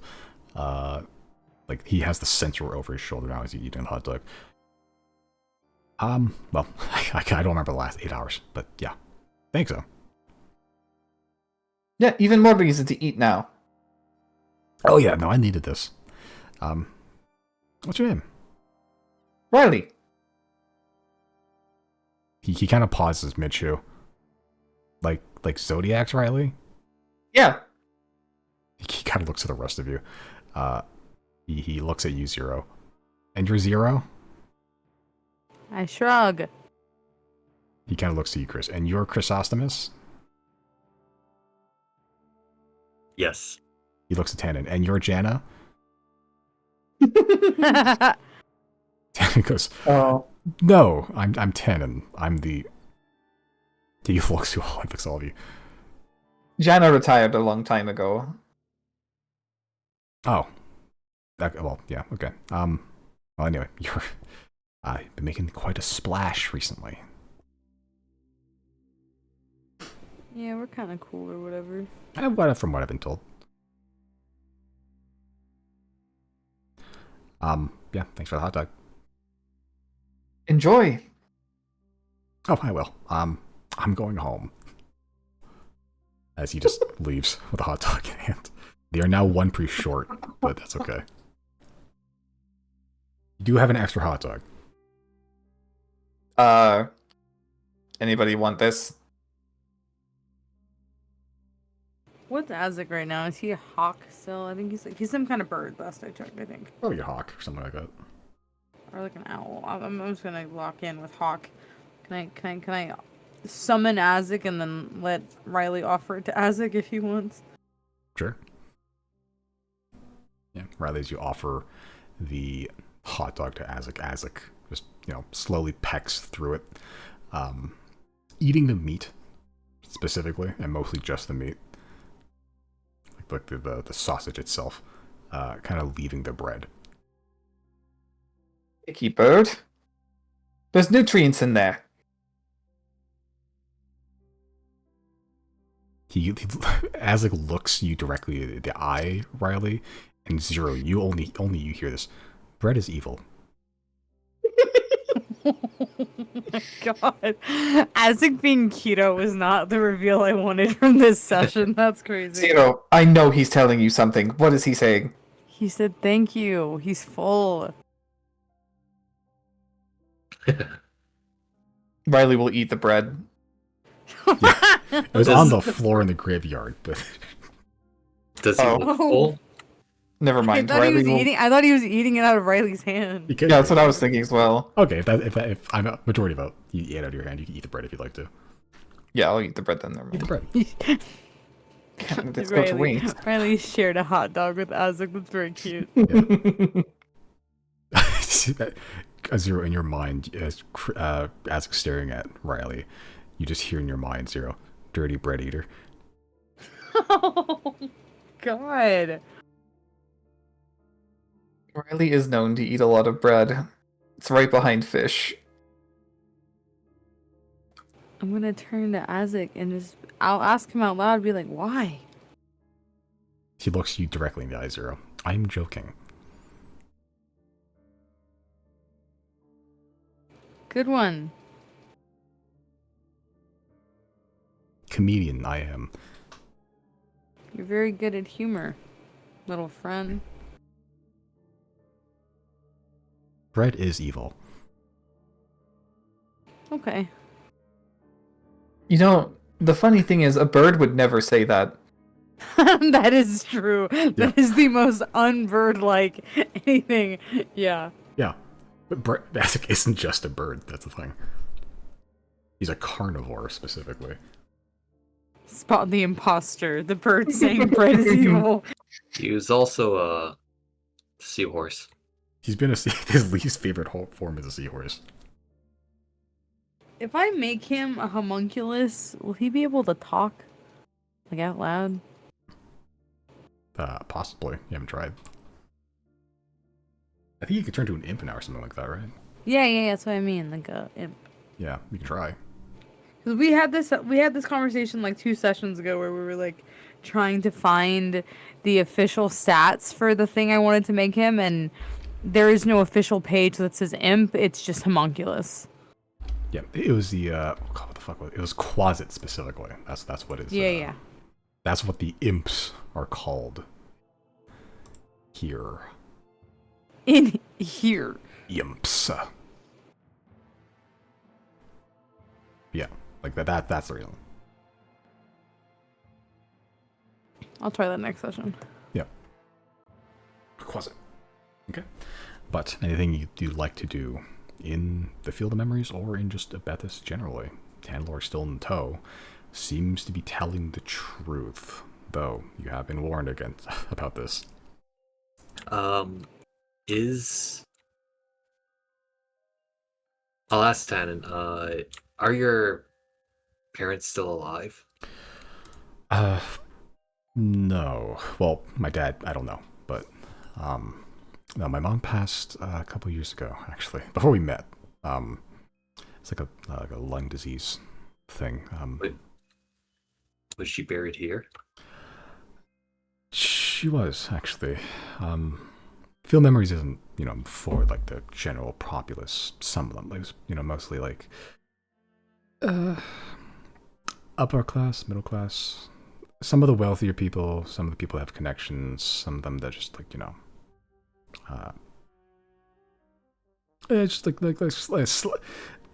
Like he has the sensor over his shoulder now as he's eating a hot dog. Well, I don't remember the last 8 hours, but yeah, I think so. Yeah, even more reason to eat now. Oh yeah, no, I needed this. What's your name? Riley. He kind of pauses mid-chew. Like Xodiacs, Riley? Yeah. He kind of looks at the rest of you. He looks at you, Zero. And you're Zero? I shrug. He kind of looks to you, Chris. And you're Chrysostomus? Yes. He looks at Tannen. And you're Jana? Tannen goes, Oh. no, I'm Tannen. I'm the... He looks to all, looks at all of you. Jana retired a long time ago. Oh. Well, yeah, okay. Well, anyway, I've been making quite a splash recently. Yeah, we're kind of cool or whatever. From what I've been told. Yeah, thanks for the hot dog. Enjoy. Oh, I will. I'm going home. As he just leaves with a hot dog in hand. They are now one piece short, but that's okay. You do have an extra hot dog. Anybody want this? What's Azek right now? Is he a hawk still? I think he's some kind of bird. Last I checked, I think, Probably a hawk or something like that. or like an owl. I'm just gonna lock in with hawk. Can I summon Azek and then let Riley offer it to Azek if he wants? Sure. Yeah, Riley, as you offer the hot dog to Azek just, slowly pecks through it. Eating the meat, specifically, and mostly just the meat. Like the sausage itself, kind of leaving the bread. Icky bird. There's nutrients in there. Azek looks you directly in the eye, Riley, and Zero, you only you hear this. Bread is evil. Oh my god. Azek being keto was not the reveal I wanted from this session. That's crazy. Zero, I know he's telling you something. What is he saying? He said thank you. He's full. Riley will eat the bread. It was on the floor in the graveyard, but Does he look full? Never I mind. thought Riley will... I thought he was eating it out of Riley's hand. you could Yeah, that's what I was thinking as well. Okay, if I'm a majority vote, you eat it out of your hand. You can eat the bread if you'd like to. Yeah, I'll eat the bread then. Never Eat the mind. bread. Let's go to wait. Riley shared a hot dog with Azek. That's very cute. Zero, in your mind, as staring at Riley, you just hear in your mind, Zero, dirty bread eater. Oh god. Riley is known to eat a lot of bread. It's right behind fish. I'm gonna turn to Azek and I'll ask him out loud, be like, why? He looks you directly in the eye, Zero. I'm joking. Good one. Comedian, I am. You're very good at humor, little friend. Bread is evil. Okay. You know, the funny thing is, a bird would never say that. That is true. That is the most unbird-like anything. Yeah. Yeah. But Azek isn't just a bird, that's the thing. He's a carnivore, specifically. Spot the imposter. The bird saying bread is evil. He was also a seahorse. He's been his least favorite form is a seahorse. If I make him a homunculus, will he be able to talk? Like out loud? Possibly. You haven't tried. I think you can turn to an imp now or something like that, right? Yeah, that's what I mean. Like a imp. Yeah, you can try. Because we had this conversation like 2 sessions ago where we were like trying to find the official stats for the thing I wanted to make him, and there is no official page that says imp. It's just homunculus. Yeah, it was the what the fuck was it? It was Quasit specifically. That's what is. Yeah. That's what the imps are called. Here, In here. imps. Yeah, like that. That's the reason. I'll try that next session. Yeah. Quasit. Okay. But anything you'd like to do in the Field of Memories or in just Abethus generally, Tanlor still in tow, seems to be telling the truth, though you have been warned against about this. Is I'll ask Tannen, are your parents still alive? No. Well, my dad, I don't know, but no, my mom passed a couple years ago, actually, before we met. It's like a lung disease thing. Wait, was she buried here? She was actually. Field Memories isn't, for like the general populace. Some of them, it was, mostly like upper class, middle class. Some of the wealthier people, some of the people have connections. Some of them they're just like, it's just like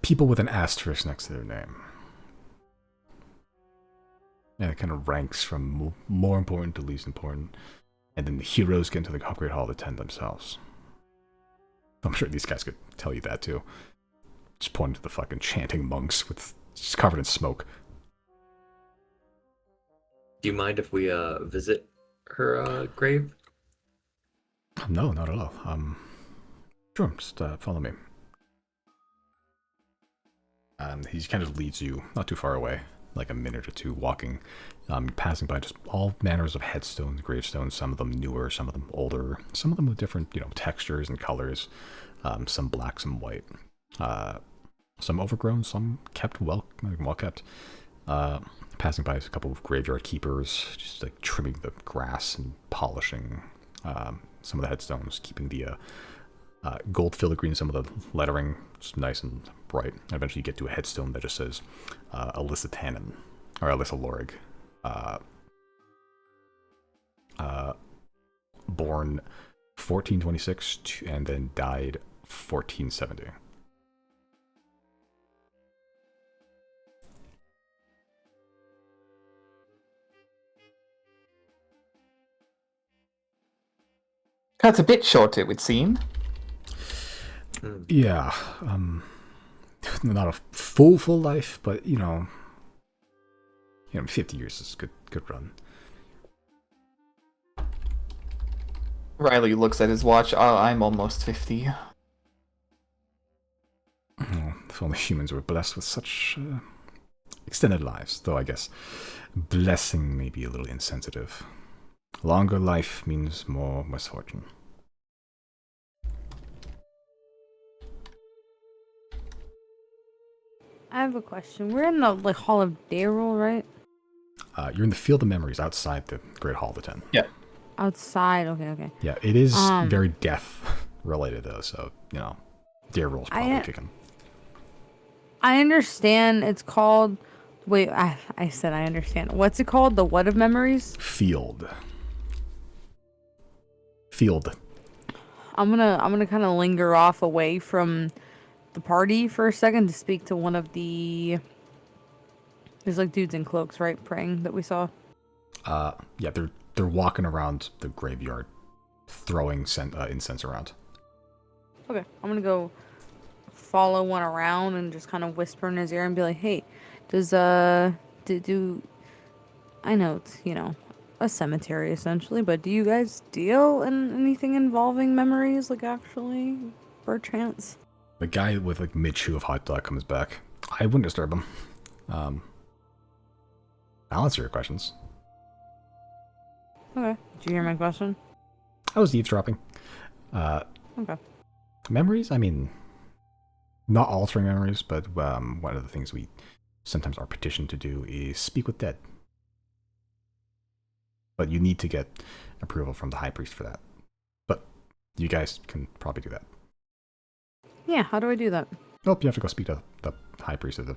people with an asterisk next to their name. And it kind of ranks from more important to least important. And then the heroes get into the Great Hall of the Ten themselves. I'm sure these guys could tell you that too. Just pointing to the fucking chanting monks with just covered in smoke. Do you mind if we visit her grave? No, not at all. Sure, just follow me. And he kind of leads you not too far away, like a minute or two walking, passing by just all manners of headstones, gravestones, some of them newer, some of them older, some of them with different, textures and colors, some black, some white, some overgrown, some kept well kept. Passing by a couple of graveyard keepers, just like trimming the grass and polishing some of the headstones, keeping the gold filigree, some of the lettering just nice and bright. And eventually you get to a headstone that just says Alyssa Tannen, or Alyssa Lorig, born 1426 and then died 1470. That's a bit short, it would seem. Yeah, not a full life, but 50 years is a good run. Riley looks at his watch. I'm almost 50. Oh, if only humans were blessed with such extended lives, though I guess blessing may be a little insensitive. Longer life means more misfortune. I have a question. We're in the Hall of Dayril, right? You're in the Field of Memories outside the Great Hall of the Ten. Yeah. Outside. Okay. Yeah, it is very death related though, so Daryl's probably kicking. I understand it's called. Wait, I said I understand. What's it called? The what of memories? Field. I'm gonna kind of linger off away from the party for a second to speak to one of the. There's like dudes in cloaks, right, praying that we saw. Yeah, they're walking around the graveyard, throwing incense around. Okay, I'm gonna go follow one around and just kind of whisper in his ear and be like, "Hey, does do I know it's a cemetery essentially, but do you guys deal in anything involving memories, like actually, perchance?" The guy with like mid chew of hot dog comes back. I wouldn't disturb him. I'll answer your questions. Okay. Did you hear my question? I was eavesdropping. Okay. Memories? I mean, not altering memories, but one of the things we sometimes are petitioned to do is speak with dead. But you need to get approval from the high priest for that. But you guys can probably do that. Yeah, how do I do that? Oh, you have to go speak to the high priest of the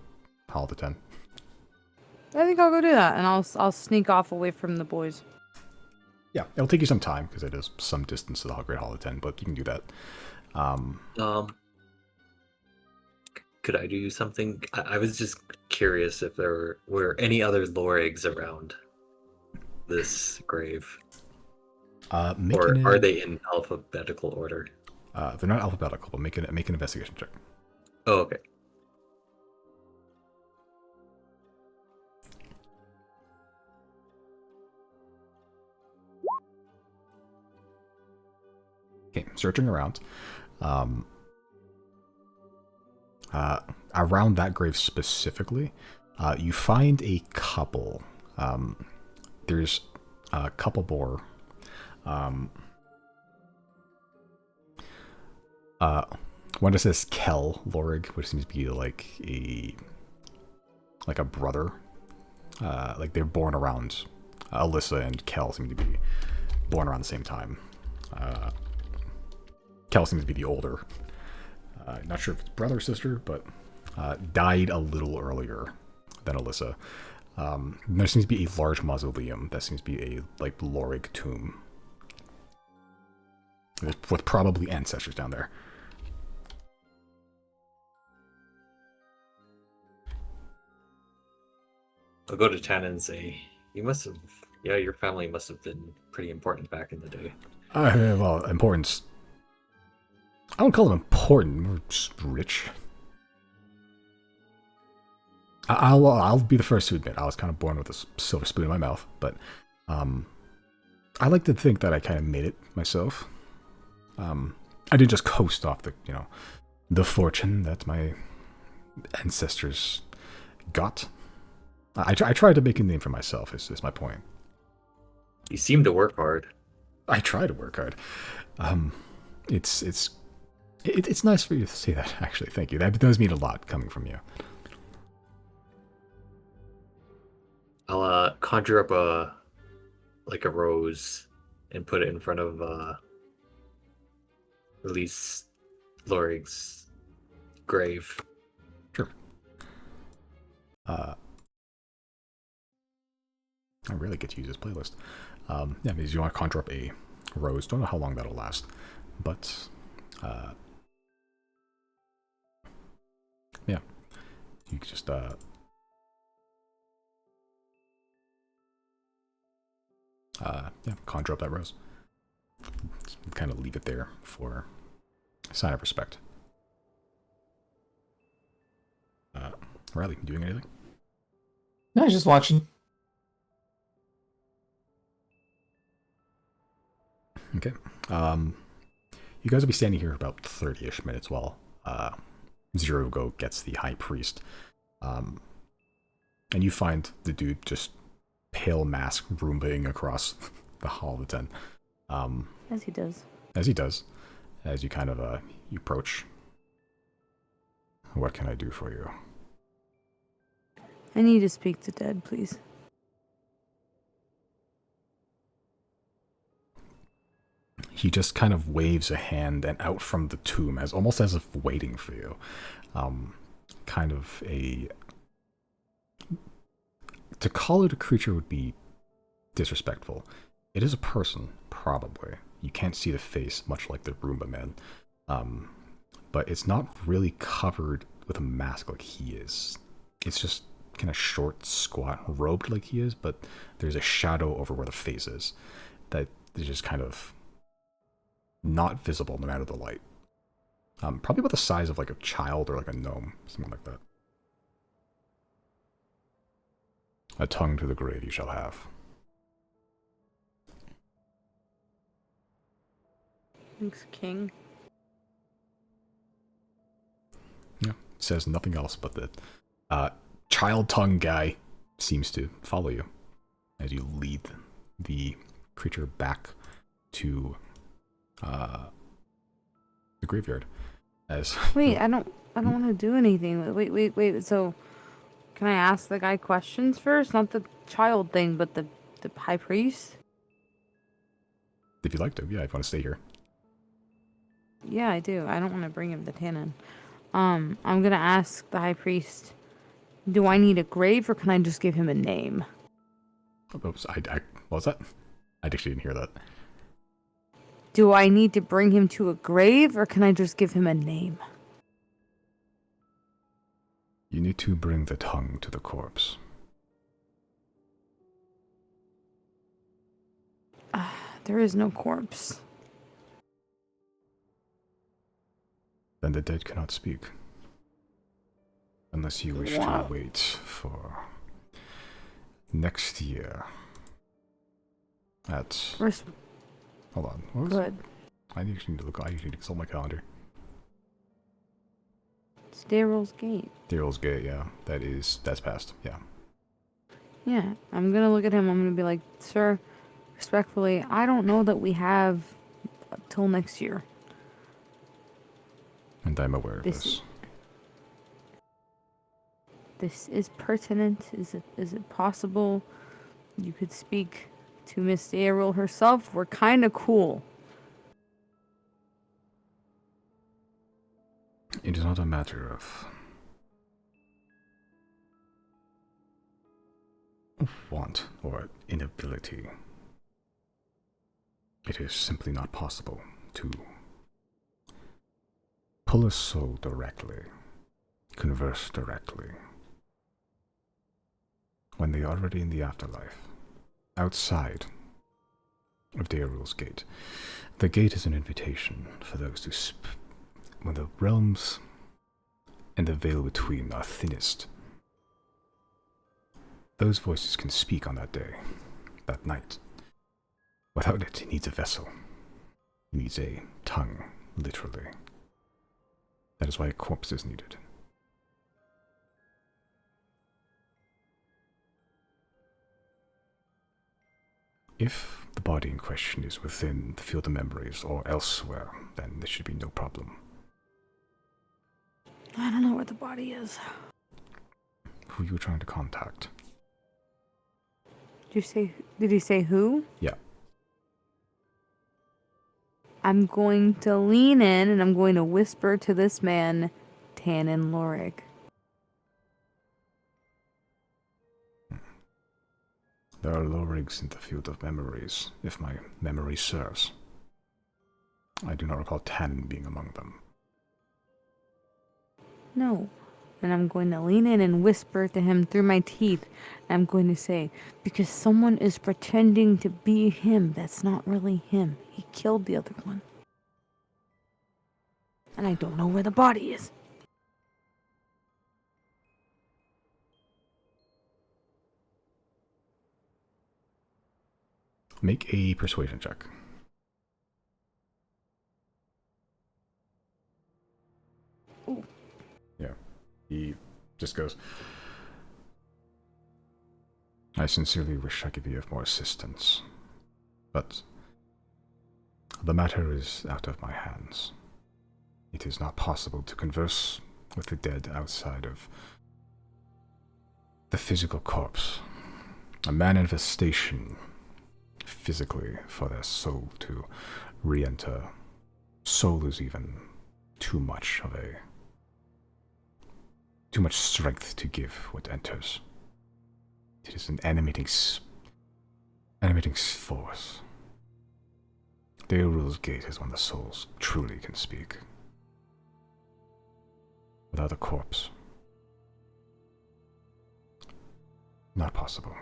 Hall of the Ten. I think I'll go do that, and I'll sneak off away from the boys. Yeah, it'll take you some time because it is some distance to the Great Hall of the Ten, but you can do that. Could I do something? I was just curious if there were any other Lorigs around this grave, or are they in alphabetical order? They're not alphabetical, but make an investigation check. Oh, okay. Okay, searching around. Around that grave specifically, you find a couple. There's a couple more. One that says Kel Lorig, which seems to be like a brother. Like they're born around. Alyssa and Kel seem to be born around the same time. Kel seems to be the older. Not sure if it's brother or sister, but died a little earlier than Alyssa. There seems to be a large mausoleum that seems to be a Lorig tomb with probably ancestors down there. I'll go to Tan and say, your family must have been pretty important back in the day. Well, importance. I don't call them important. We're just rich. I'll be the first to admit I was kind of born with a silver spoon in my mouth, but I like to think that I kind of made it myself. I didn't just coast off the fortune that my ancestors got. I tried to make a name for myself. Is my point. You seem to work hard. I try to work hard. It's nice for you to say that. Actually, thank you. That does mean a lot coming from you. I'll conjure up a rose and put it in front of Elise Lorig's grave. Sure. I really get to use this playlist. Yeah, because you want to conjure up a rose. Don't know how long that'll last, but yeah, you could just conjure up that rose. Just kind of leave it there for a sign of respect. Riley, you doing anything? No, I was just watching. Okay. You guys will be standing here about 30-ish minutes while Zero Go gets the high priest. And you find the dude just pale mask roombaing across the Hall of the Ten. As he does. As he does. As you kind of you approach. What can I do for you? I need to speak to Dead, please. He just kind of waves a hand and out from the tomb, almost as if waiting for you. Kind of a... To call it a creature would be disrespectful. It is a person, probably. You can't see the face, much like the Roomba man. But it's not really covered with a mask like he is. It's just kind of short, squat, robed like he is, but there's a shadow over where the face is that is just kind of not visible no matter the light. Probably about the size of like a child or like a gnome, something like that. A tongue to the grave you shall have. Thanks, King. Yeah, it says nothing else but that child tongue guy seems to follow you as you lead the creature back to the graveyard. As Wait, I don't want to do anything. Wait. So, can I ask the guy questions first? Not the child thing, but the high priest. if you'd like to, yeah, if you want to stay here. Yeah, I do. I don't want to bring him to Tannen. I'm gonna ask the high priest. Do I need a grave, or can I just give him a name? Oops, what was that? I actually didn't hear that. Do I need to bring him to a grave, or can I just give him a name? You need to bring the tongue to the corpse. There is no corpse. Then the dead cannot speak. Unless you wish Wow. to wait for next year. At hold on. What was Good. I actually need to look. I actually need to consult my calendar. It's Daryl's Gate. Daryl's Gate. Yeah, that's passed. Yeah. Yeah, I'm gonna look at him. I'm gonna be like, sir, respectfully, I don't know that we have till next year. And I'm aware of This- this. This is pertinent. Is it possible you could speak to Miss Daryl herself? We're kind of cool. It is not a matter of want or inability. It is simply not possible to pull a soul directly, converse directly, when they are already in the afterlife, outside of Daryl's Gate. The gate is an invitation for those to when the realms and the veil between are thinnest. Those voices can speak on that day, that night. Without it, it needs a vessel. It needs a tongue, literally. That is why a corpse is needed. If the body in question is within the field of memories or elsewhere, then there should be no problem. I don't know where the body is. Who you were trying to contact? Did he say who? Yeah. I'm going to lean in and I'm going to whisper to this man, Tannen Lorig. There are Lorigs in the field of memories, if my memory serves. I do not recall Tannen being among them. No. And I'm going to lean in and whisper to him through my teeth. I'm going to say, because someone is pretending to be him. That's not really him. He killed the other one. And I don't know where the body is. Make a persuasion check. Ooh. Yeah. He just goes, I sincerely wish I could be of more assistance, but the matter is out of my hands. It is not possible to converse with the dead outside of the physical corpse. A manifestation physically for their soul to re-enter. Soul is even too much strength to give what enters. It is an animating force. Daryl's Gate is when the souls truly can speak. Without a corpse, not possible.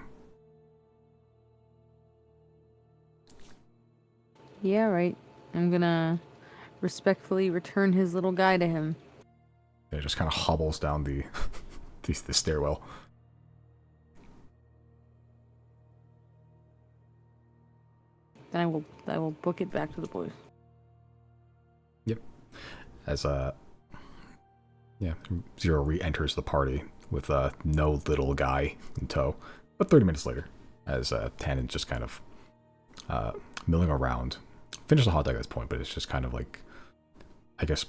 Yeah, right. I'm gonna respectfully return his little guy to him. It just kind of hobbles down the the stairwell. Then I will book it back to the boys. Yep. As Zero re-enters the party with no little guy in tow. But 30 minutes later, as Tannen's just kind of milling around. Finished the hot dog at this point, but it's just kind of like I guess,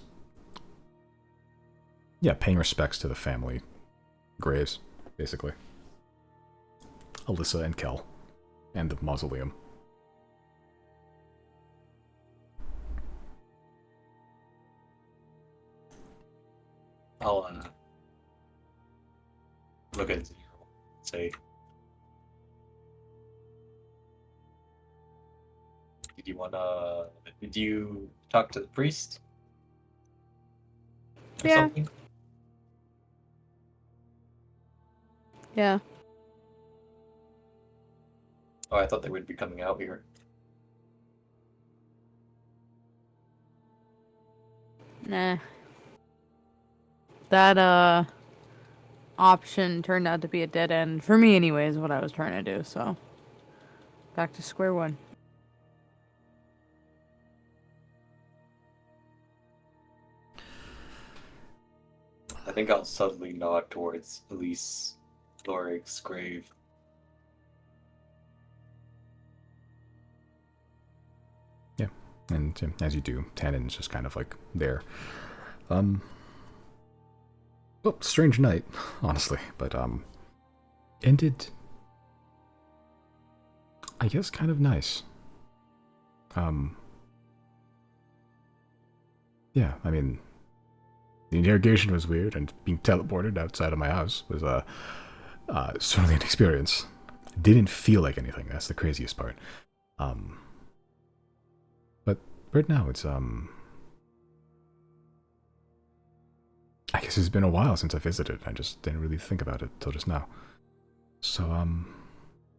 yeah, paying respects to the family graves, basically. Alyssa and Kel, and the mausoleum. I'll look at Zero. Say, did you talk to the priest? Or Yeah. something? Yeah. Oh, I thought they would be coming out here. Nah. That option turned out to be a dead end for me anyways, what I was trying to do, so back to square one. I think I'll subtly nod towards Elise Lorig's grave. Yeah, and as you do, Tannen's just kind of like there. Well, strange night, honestly, but ended, I guess, kind of nice. Yeah, I mean, the interrogation was weird, and being teleported outside of my house was certainly an experience. Didn't feel like anything. That's the craziest part. But right now it's I guess it's been a while since I visited. I just didn't really think about it till just now. So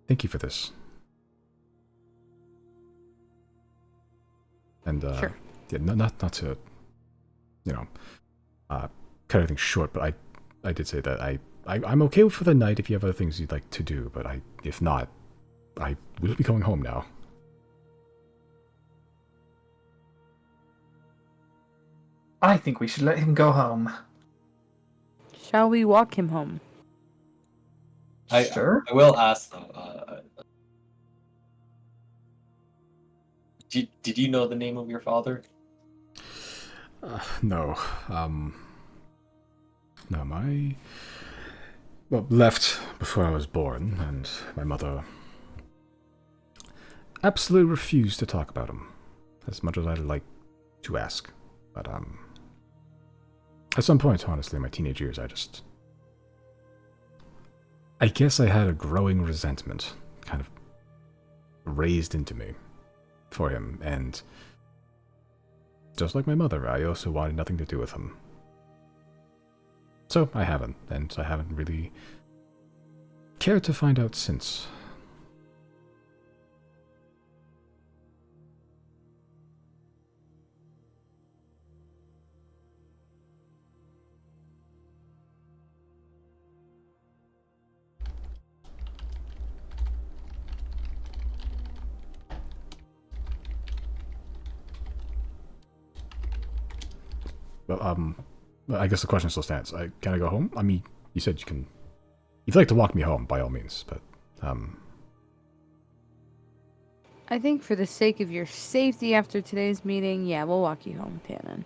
thank you for this. And Sure. yeah, not to, you know, cut everything short, but I did say that I'm okay for the night if you have other things you'd like to do, but if not, I will be going home now. I think we should let him go home. Shall we walk him home? Sure. I will ask though. Did you know the name of your father? No, left before I was born, and my mother absolutely refused to talk about him, as much as I'd like to ask. But at some point, honestly, in my teenage years, I guess I had a growing resentment, kind of raised into me, for him, and just like my mother, I also wanted nothing to do with him. So I haven't really cared to find out since. Well, I guess the question still stands. Can I go home? I mean, you said you can. If you'd like to walk me home, by all means. But I think for the sake of your safety after today's meeting, yeah, we'll walk you home, Tannen.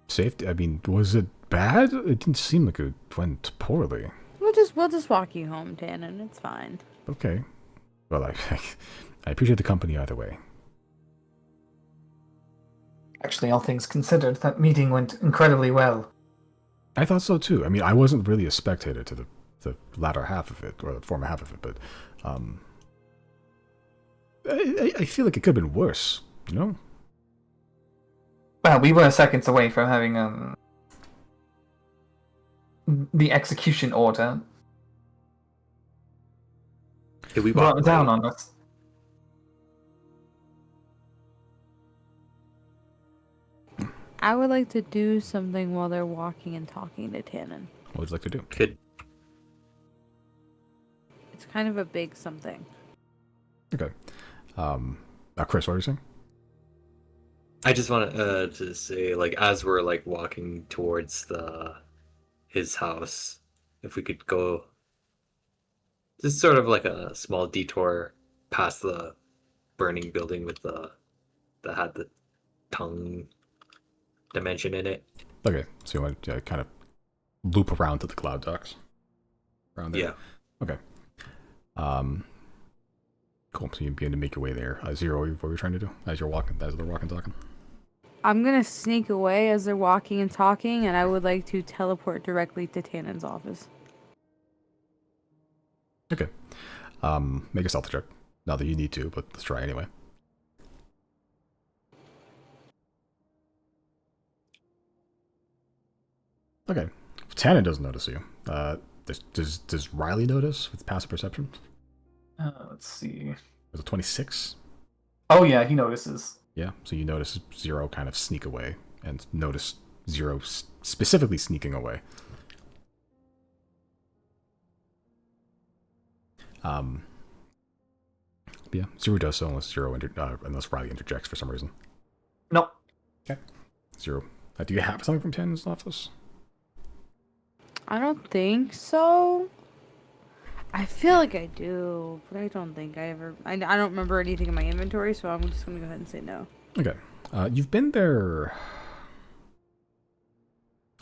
safety. I mean, was it bad? It didn't seem like it went poorly. We'll just walk you home, Tannen. It's fine. Okay. Well, I appreciate the company either way. Actually, all things considered, that meeting went incredibly well. I thought so too. I mean, I wasn't really a spectator to the latter half of it, or the former half of it, but I feel like it could have been worse, you know? Well, we were seconds away from having the execution order Did we brought walk down away? on us. I would like to do something while they're walking and talking to Tannen. What would you like to do? Could It's kind of a big something. Okay. Chris, what were you saying? I just want to say, like, as we're like walking towards his house, if we could go, just sort of like a small detour past the burning building with that had the tongue dimension in it. Okay, so you want to kind of loop around to the cloud docks around there. Yeah. Okay. Cool. So you begin to make your way there. Zero, what were you trying to do as you're walking? As they're walking, talking. I'm gonna sneak away as they're walking and talking, and I would like to teleport directly to Tannen's office. Okay. Make a stealth check. Not that you need to, but let's try anyway. Okay. Tannen doesn't notice you. Does Riley notice with passive perception? Let's see. Was it 26? Oh yeah, he notices. Yeah. So you notice Zero kind of sneak away, and notice Zero specifically sneaking away. Yeah, Zero does so unless unless Riley interjects for some reason. Nope. Okay. Zero. Do you have something from Tannen's office? I don't think so. I feel like I do, but I don't think I ever. I don't remember anything in my inventory, so I'm just gonna go ahead and say no. Okay. You've been there.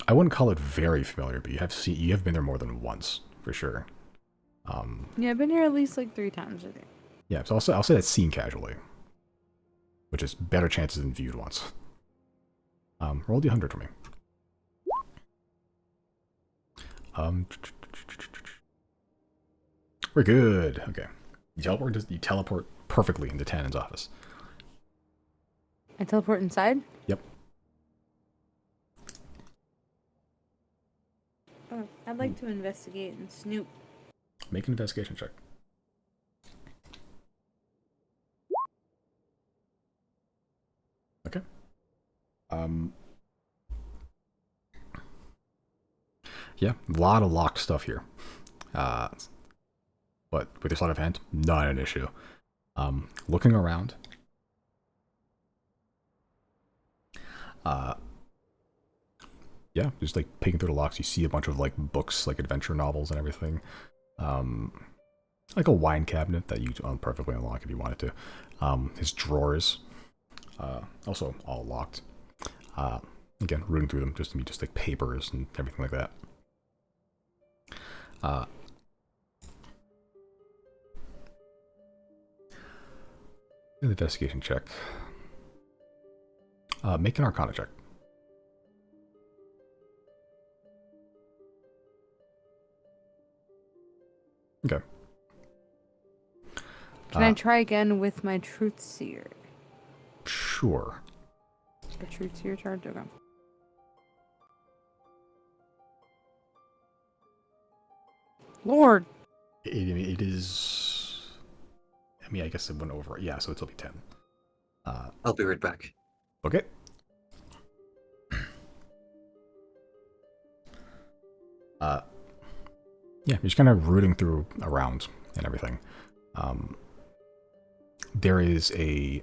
I wouldn't call it very familiar, but you have been there more than once for sure. Yeah, I've been here at least like 3 times, I think. Yeah, so I'll say that's seen casually, which is better chances than viewed once. Roll the 100 for me. We're good. Okay. You teleport perfectly into Tannen's office. I teleport inside? Yep. Oh, I'd like to investigate and snoop. Make an investigation check. Okay. Yeah, a lot of locked stuff here. But with your sleight of hand, not an issue. Looking around. Yeah, just like peeking through the locks, you see a bunch of like books, like adventure novels and everything. Like a wine cabinet that you perfectly unlock if you wanted to. His drawers, also all locked. Again, rooting through them just to be just like papers and everything like that. An investigation check. Make an Arcana check. Okay. Can I try again with my Truth Seer? Sure. The Truth Seer charge? Okay. Lord! It is... I mean, I guess it went over. Yeah, so it'll be 10. I'll be right back. Okay. Yeah, you're just kind of rooting through around and everything. There is a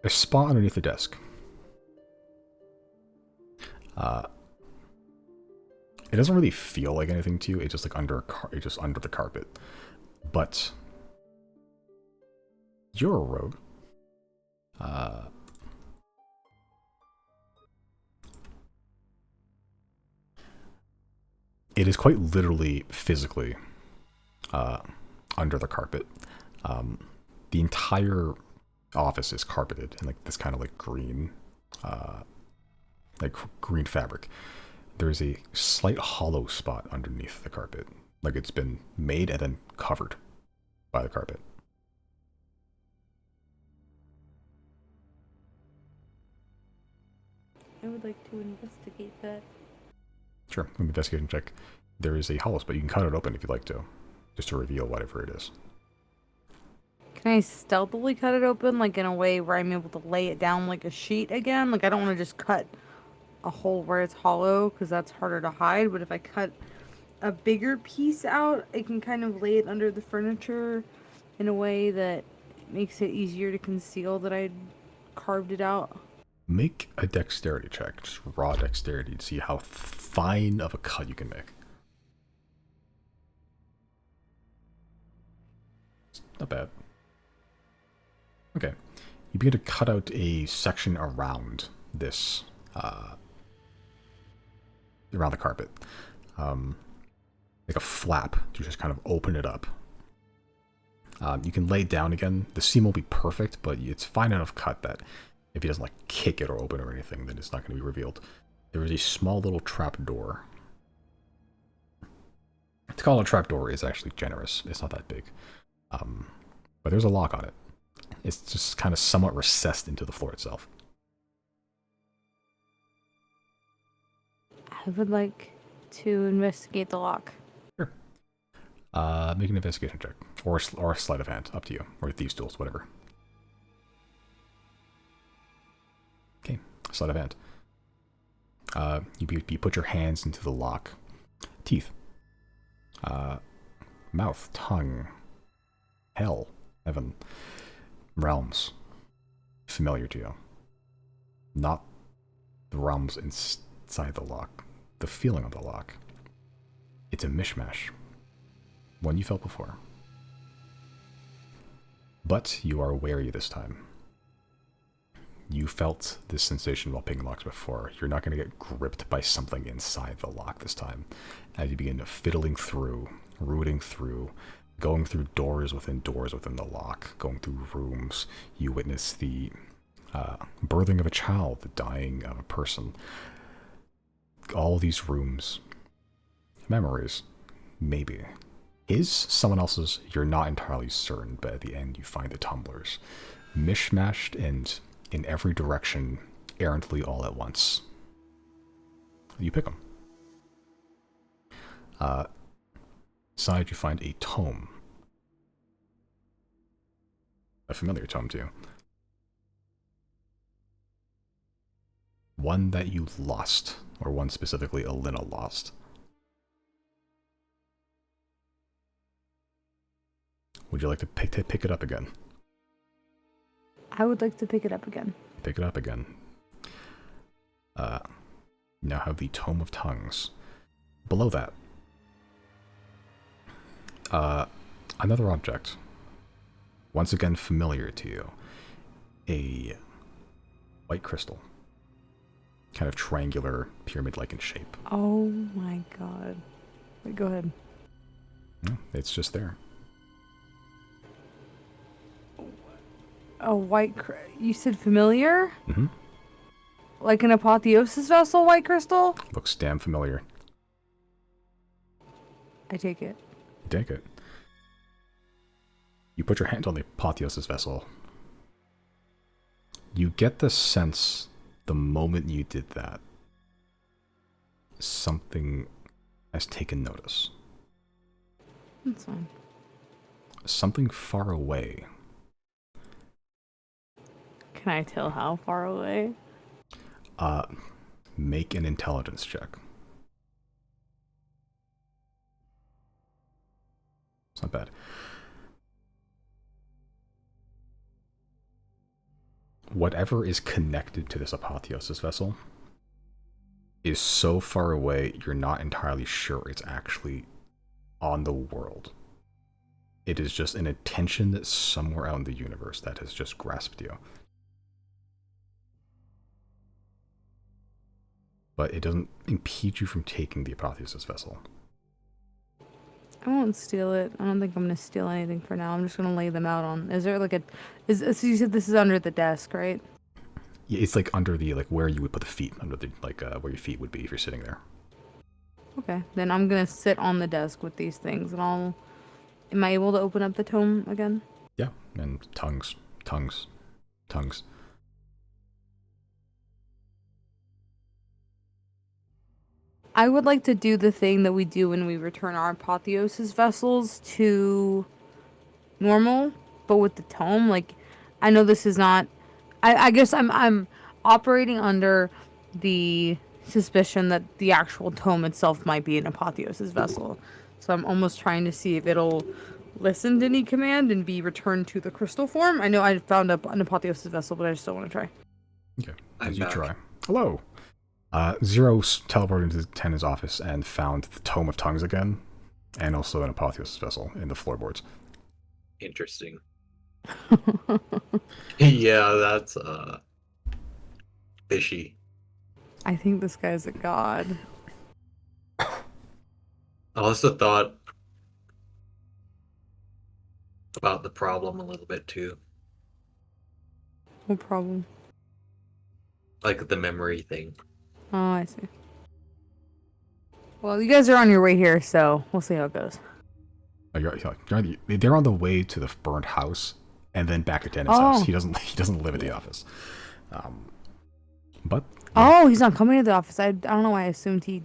spot underneath the desk. It doesn't really feel like anything to you. It's just like it's just under the carpet. But you're a rogue. It is quite literally, physically, under the carpet. The entire office is carpeted in like this kind of like green fabric. There's a slight hollow spot underneath the carpet, like it's been made and then covered by the carpet. I would like to investigate that. Sure, investigation check. There is a hollow spot. You can cut it open if you'd like to, just to reveal whatever it is. Can I stealthily cut it open, like in a way where I'm able to lay it down like a sheet again? Like I don't want to just cut a hole where it's hollow, because that's harder to hide. But if I cut a bigger piece out, I can kind of lay it under the furniture in a way that makes it easier to conceal that I carved it out. Make a dexterity check, just raw dexterity, to see how fine of a cut you can make. Not bad. Okay. You begin to cut out a section around this, around the carpet. Like a flap to just kind of open it up. You can lay it down again. The seam will be perfect, but it's fine enough cut that if he doesn't like kick it or open or anything, then it's not going to be revealed. There is a small little trap door. To call it a trap door is actually generous. It's not that big. But there's a lock on it. It's just kind of somewhat recessed into the floor itself. I would like to investigate the lock. Sure. Make an investigation check. Or a sleight of hand. Up to you. Or thieves' tools, whatever. Okay. Sleight of hand. You put your hands into the lock. Teeth. Mouth. Tongue. Hell. Heaven. Realms. Familiar to you. Not the realms inside the lock. The feeling of the lock. It's a mishmash. One you felt before. But you are wary this time. You felt this sensation while picking locks before. You're not going to get gripped by something inside the lock this time. As you begin fiddling through, rooting through, going through doors within the lock, going through rooms, you witness the birthing of a child, the dying of a person. All these rooms, memories, maybe. Someone else's, you're not entirely certain, but at the end you find the tumblers. Mishmashed and in every direction, errantly all at once. You pick them. Inside you find a tome. A familiar tome to you. One that you lost, or one specifically Alina lost. Would you like to pick it up again? I would like to pick it up again. Pick it up again. Now have the Tome of Tongues. Below that, another object. Once again familiar to you. A white crystal. Kind of triangular, pyramid-like in shape. Oh my god. Wait, go ahead. No, it's just there. A white you said familiar? Mm-hmm. Like an apotheosis vessel white crystal? Looks damn familiar. I take it. Take it. You put your hand on the apotheosis vessel. You get the sense the moment you did that, something has taken notice. That's fine. Something far away. Can I tell how far away? Make an intelligence check. It's not bad. Whatever is connected to this apotheosis vessel is so far away, you're not entirely sure it's actually on the world. It is just an attention that's somewhere out in the universe that has just grasped you. But it doesn't impede you from taking the apotheosis vessel. I won't steal it. I don't think I'm gonna steal anything for now. I'm just gonna lay them out on. Is there like a? So you said this is under the desk, right? Yeah, it's like under the where you would put the feet, under the where your feet would be if you're sitting there. Okay, then I'm gonna sit on the desk with these things, and I'll. Am I able to open up the tome again? Yeah, and tongues. I would like to do the thing that we do when we return our apotheosis vessels to normal, but with the tome. Like, I know this is not. I guess I'm operating under the suspicion that the actual tome itself might be an apotheosis vessel. So I'm almost trying to see if it'll listen to any command and be returned to the crystal form. I know I found an apotheosis vessel, but I just don't want to try. Okay, as you try. Hello. Zero teleported into Tannen's office and found the Tome of Tongues again, and also an apotheosis vessel in the floorboards. Interesting. Yeah, that's fishy. I think this guy's a god. I also thought about the problem a little bit too, No problem. like the memory thing. Oh, I see. Well, you guys are on your way here, so we'll see how it goes. They're on the way to the burned house, and then back to Dennis' house. Oh. He doesn't live at the office. But Oh, he's not coming to the office. I don't know why I assumed he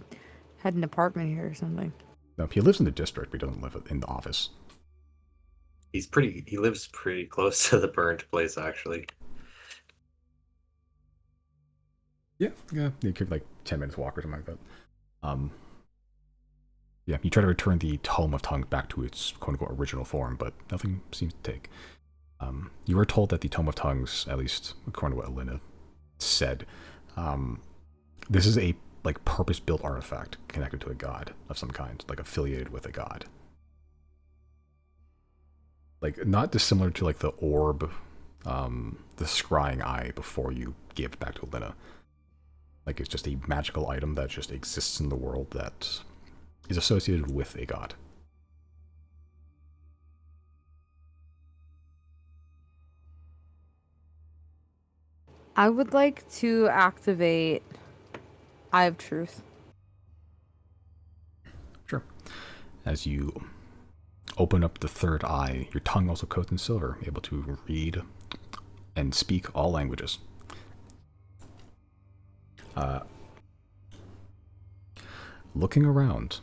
had an apartment here or something. no, he lives in the district, but he doesn't live in the office. He lives pretty close to the burned place, actually. Yeah, it could be like 10 minutes walk or something like that. Yeah, you try to return the Tome of Tongues back to its quote-unquote original form, but nothing seems to take. You were told that the Tome of Tongues, at least according to what Elena said, this is a like purpose-built artifact connected to a god of some kind, like affiliated with a god. Like not dissimilar to like the orb, the scrying eye before you gave it back to Elena. Like it's just a magical item that just exists in the world that is associated with a god. I would like to activate Eye of Truth. Sure. As you open up the third eye, your tongue also coats in silver, able to read and speak all languages. Looking around,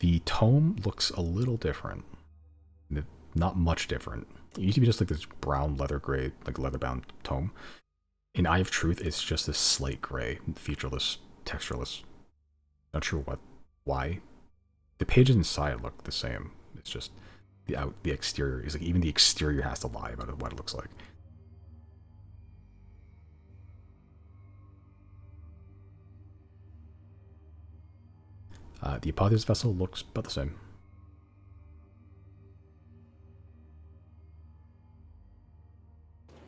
the tome looks a little different. Not much different. It used to be just like this brown leather gray, like leather-bound tome. In Eye of Truth, it's just this slate gray, featureless, textureless. Not sure why. The pages inside look the same. It's just the exterior is like even the exterior has to lie about what it looks like. The Apotheosis vessel looks about the same.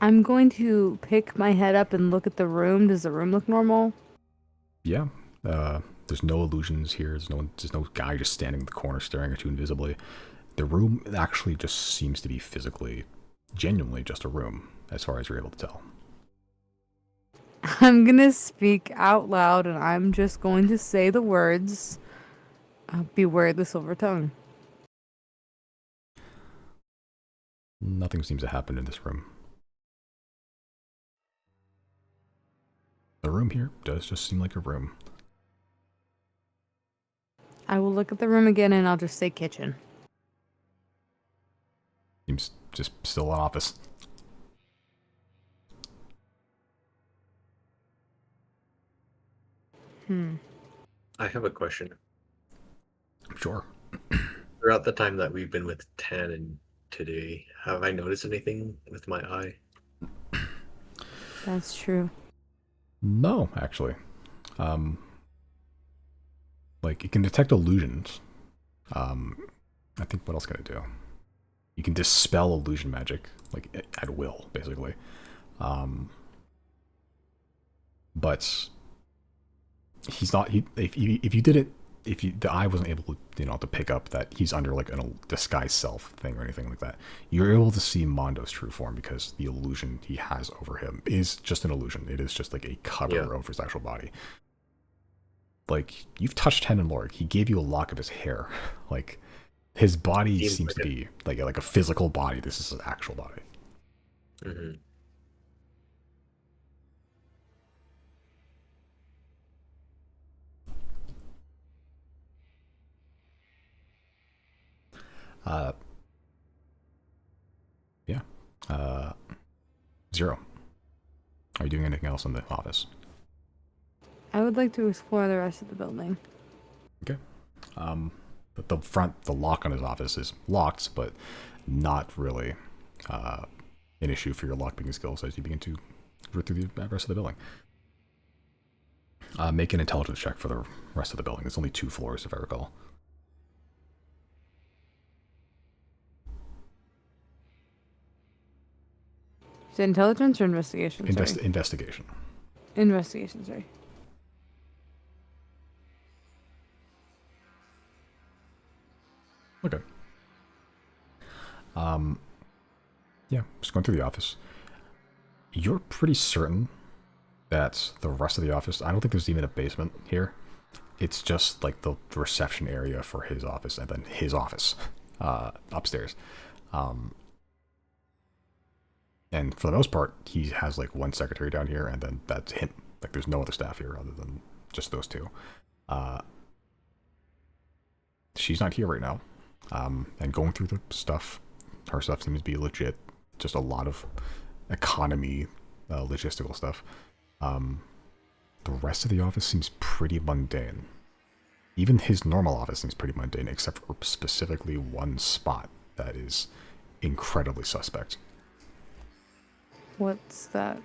I'm going to pick my head up and look at the room. Does the room look normal? Yeah. There's no illusions here. There's no guy just standing in the corner staring at you invisibly. The room actually just seems to be physically, genuinely just a room, as far as you're able to tell. I'm going to speak out loud and I'm just going to say the words, beware the silver tongue. Nothing seems to happen in this room. The room here does just seem like a room. I will look at the room again and I'll just say kitchen. Seems just still an office. I have a question. Sure. Throughout the time that we've been with Tan and today, have I noticed anything with my eye? That's true. No, actually. Like, it can detect illusions. I think what else can it do? You can dispel illusion magic, like, at will, basically. But he's not, if you did it, the eye wasn't able to, to pick up that he's under, like, a disguised self thing or anything like that, you're able to see Mondo's true form because the illusion he has over him is just an illusion. It is just, like, a cover over his actual body. Like, you've touched Hen and Lorg. He gave you a lock of his hair. Like, his body seems to be like a physical body. This is an actual body. Mm-hmm. Yeah. Zero. Are you doing anything else in the office? I would like to explore the rest of the building. Okay. But the lock on his office is locked, but not really an issue for your lockpicking skills as you begin to root through the rest of the building. Make an intelligence check for the rest of the building. It's only 2 floors, if I recall. Is it intelligence or investigation? Sorry. Investigation. Investigation, sorry. Okay. Yeah, just going through the office. You're pretty certain that the rest of the office, I don't think there's even a basement here. It's just like the reception area for his office and then his office upstairs. And for the most part, he has like one secretary down here, and then that's him. Like, there's no other staff here other than just those two. She's not here right now. And going through the stuff, her stuff seems to be legit. Just a lot of economy, logistical stuff. The rest of the office seems pretty mundane. Even his normal office seems pretty mundane, except for specifically one spot that is incredibly suspect. What's that?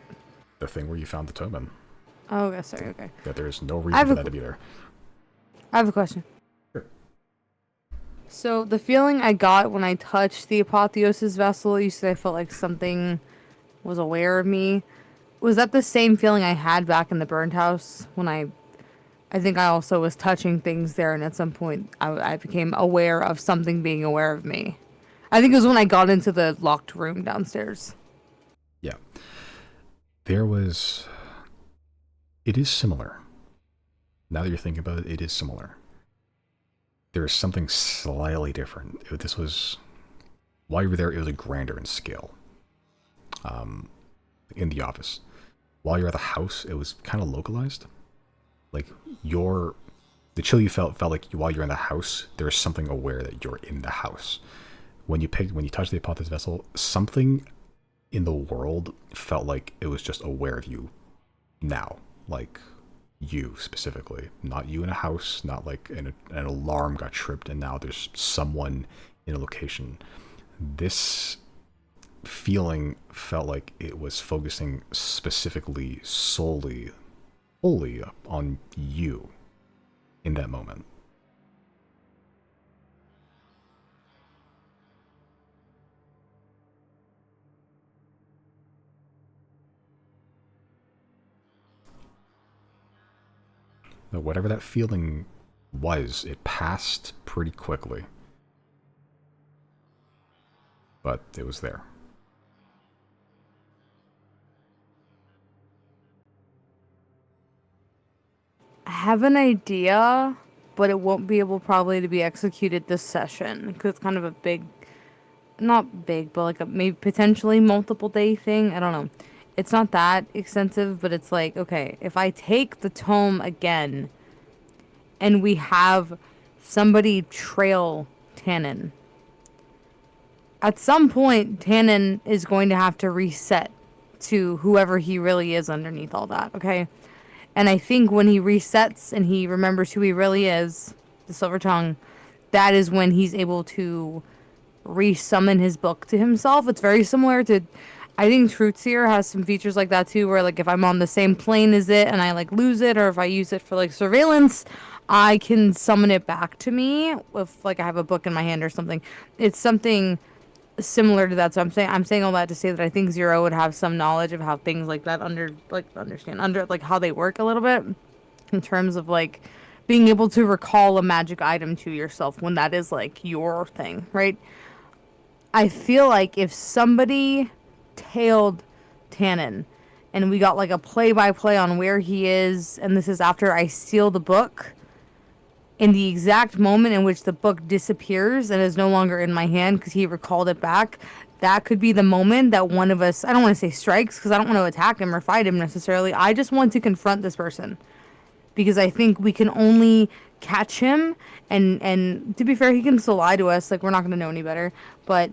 The thing where you found the tome in. Oh, okay, sorry, okay. That there is no reason for that to be there. I have a question. Sure. So the feeling I got when I touched the Apotheosis vessel, you said I felt like something was aware of me. Was that the same feeling I had back in the burned house when I think I also was touching things there, and at some point I became aware of something being aware of me. I think it was when I got into the locked room downstairs. Yeah. It is similar. Now that you're thinking about it, it is similar. There is something slightly different. This was, while you were there, it was a grander in scale. In the office. While you're at the house, it was kind of localized. Like, the chill you felt like while you're in the house, there's something aware that you're in the house. When you touched the Apotheosis vessel, something in the world felt like it was just aware of you now. Like, you specifically. Not you in a house, not like an alarm got tripped and now there's someone in a location. This feeling felt like it was focusing specifically, wholly on you in that moment. Now, whatever that feeling was, it passed pretty quickly. But it was there. I have an idea, but it won't be able probably to be executed this session because it's kind of a big, not big, but like a maybe potentially multiple day thing. I don't know. It's not that extensive, but it's like, okay, if I take the tome again and we have somebody trail Tannen, at some point, Tannen is going to have to reset to whoever he really is underneath all that, okay? And I think when he resets and he remembers who he really is, the Silver Tongue, that is when he's able to resummon his book to himself. It's very similar to, I think Truthseer has some features like that too, where like if I'm on the same plane as it and I like lose it, or if I use it for like surveillance, I can summon it back to me if like I have a book in my hand or something. It's something similar to that. So I'm saying all that to say that I think Zero would have some knowledge of how things like that how they work a little bit in terms of like being able to recall a magic item to yourself when that is like your thing, right? I feel like if somebody tailed Tannen and we got like a play-by-play on where he is, and this is after I steal the book, in the exact moment in which the book disappears and is no longer in my hand because he recalled it back, that could be the moment that one of us, I don't want to say strikes because I don't want to attack him or fight him necessarily. I just want to confront this person because I think we can only catch him, and to be fair, he can still lie to us. Like, we're not going to know any better, but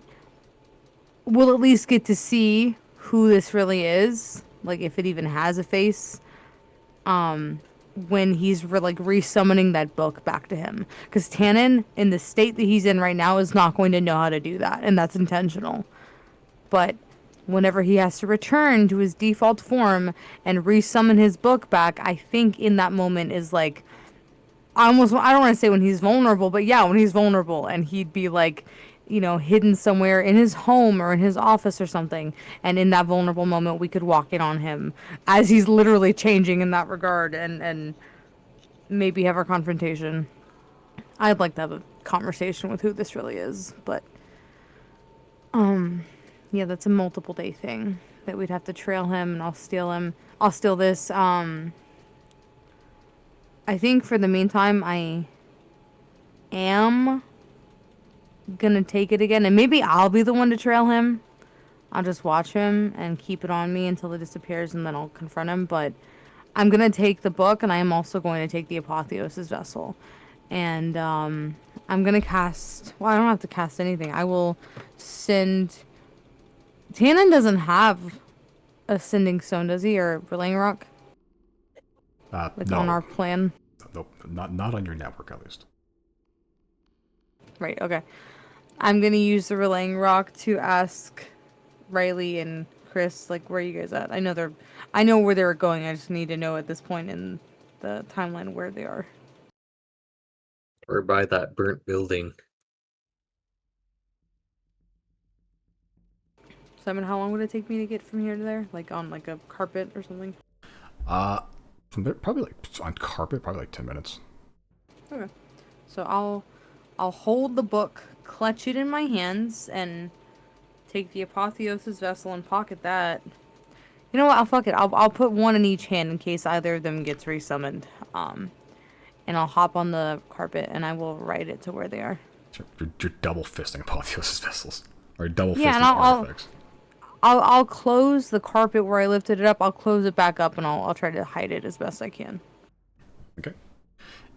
we'll at least get to see who this really is, like if it even has a face. When he's resummoning that book back to him. Because Tannen, in the state that he's in right now, is not going to know how to do that, and that's intentional. But whenever he has to return to his default form and resummon his book back, I think in that moment is like, I don't want to say when he's vulnerable, but yeah, when he's vulnerable, and he'd be like, hidden somewhere in his home or in his office or something. And in that vulnerable moment, we could walk in on him as he's literally changing in that regard and maybe have our confrontation. I'd like to have a conversation with who this really is, but yeah, that's a multiple day thing that we'd have to trail him and I'll steal him. I'll steal this. I think for the meantime, I am gonna take it again, and maybe I'll be the one to trail him. I'll just watch him and keep it on me until it disappears, and then I'll confront him. But I'm gonna take the book, and I am also going to take the Apotheosis Vessel. And I'm gonna cast. Well, I don't have to cast anything. I will send. Tannen doesn't have a sending stone, does he, or relaying rock? Like no. on our plan. Nope, not on your network at least. Right. Okay. I'm gonna use the relaying rock to ask Riley and Chris, like, where are you guys at? I know where they're going. I just need to know at this point in the timeline where they are. Or by that burnt building. Simon, how long would it take me to get from here to there? Like on like a carpet or something? From there, probably like on carpet, probably like 10 minutes. Okay. So I'll hold the book, clutch it in my hands, and take the Apotheosis Vessel and pocket that. You know what? I'll fuck it. I'll put one in each hand in case either of them gets resummoned. And I'll hop on the carpet and I will ride it to where they are. You're double fisting Apotheosis vessels, or double fisting and artifacts. I'll close the carpet where I lifted it up. I'll close it back up and I'll try to hide it as best I can. Okay.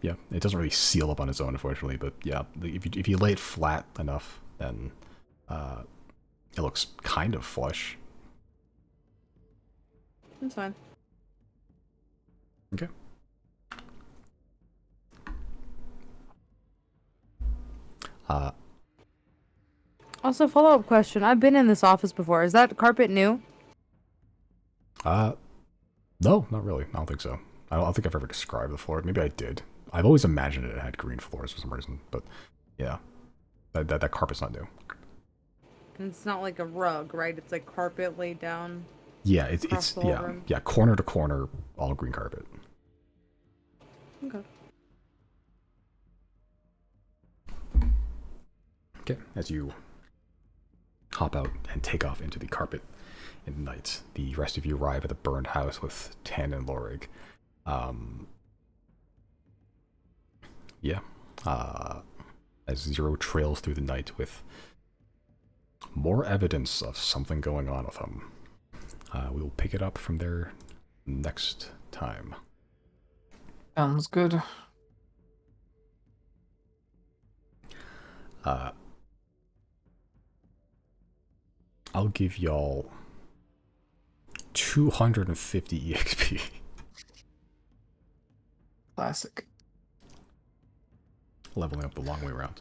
Yeah, it doesn't really seal up on its own, unfortunately, but yeah, if you lay it flat enough, then it looks kind of flush. That's fine. Okay. Also, follow-up question. I've been in this office before. Is that carpet new? No, not really. I don't think so. I don't think I've ever described the floor. Maybe I did. I've always imagined it had green floors for some reason, but yeah, that carpet's not new. And it's not like a rug, right? It's like carpet laid down. Yeah, across the whole room. yeah, corner to corner, all green carpet. Okay. Okay, as you hop out and take off into the carpet in the night, the rest of you arrive at the burned house with Tan and Lorig. As Zero trails through the night with more evidence of something going on with him. We will pick it up from there next time. Sounds good. I'll give y'all 250 EXP. Classic. Leveling up the long way around.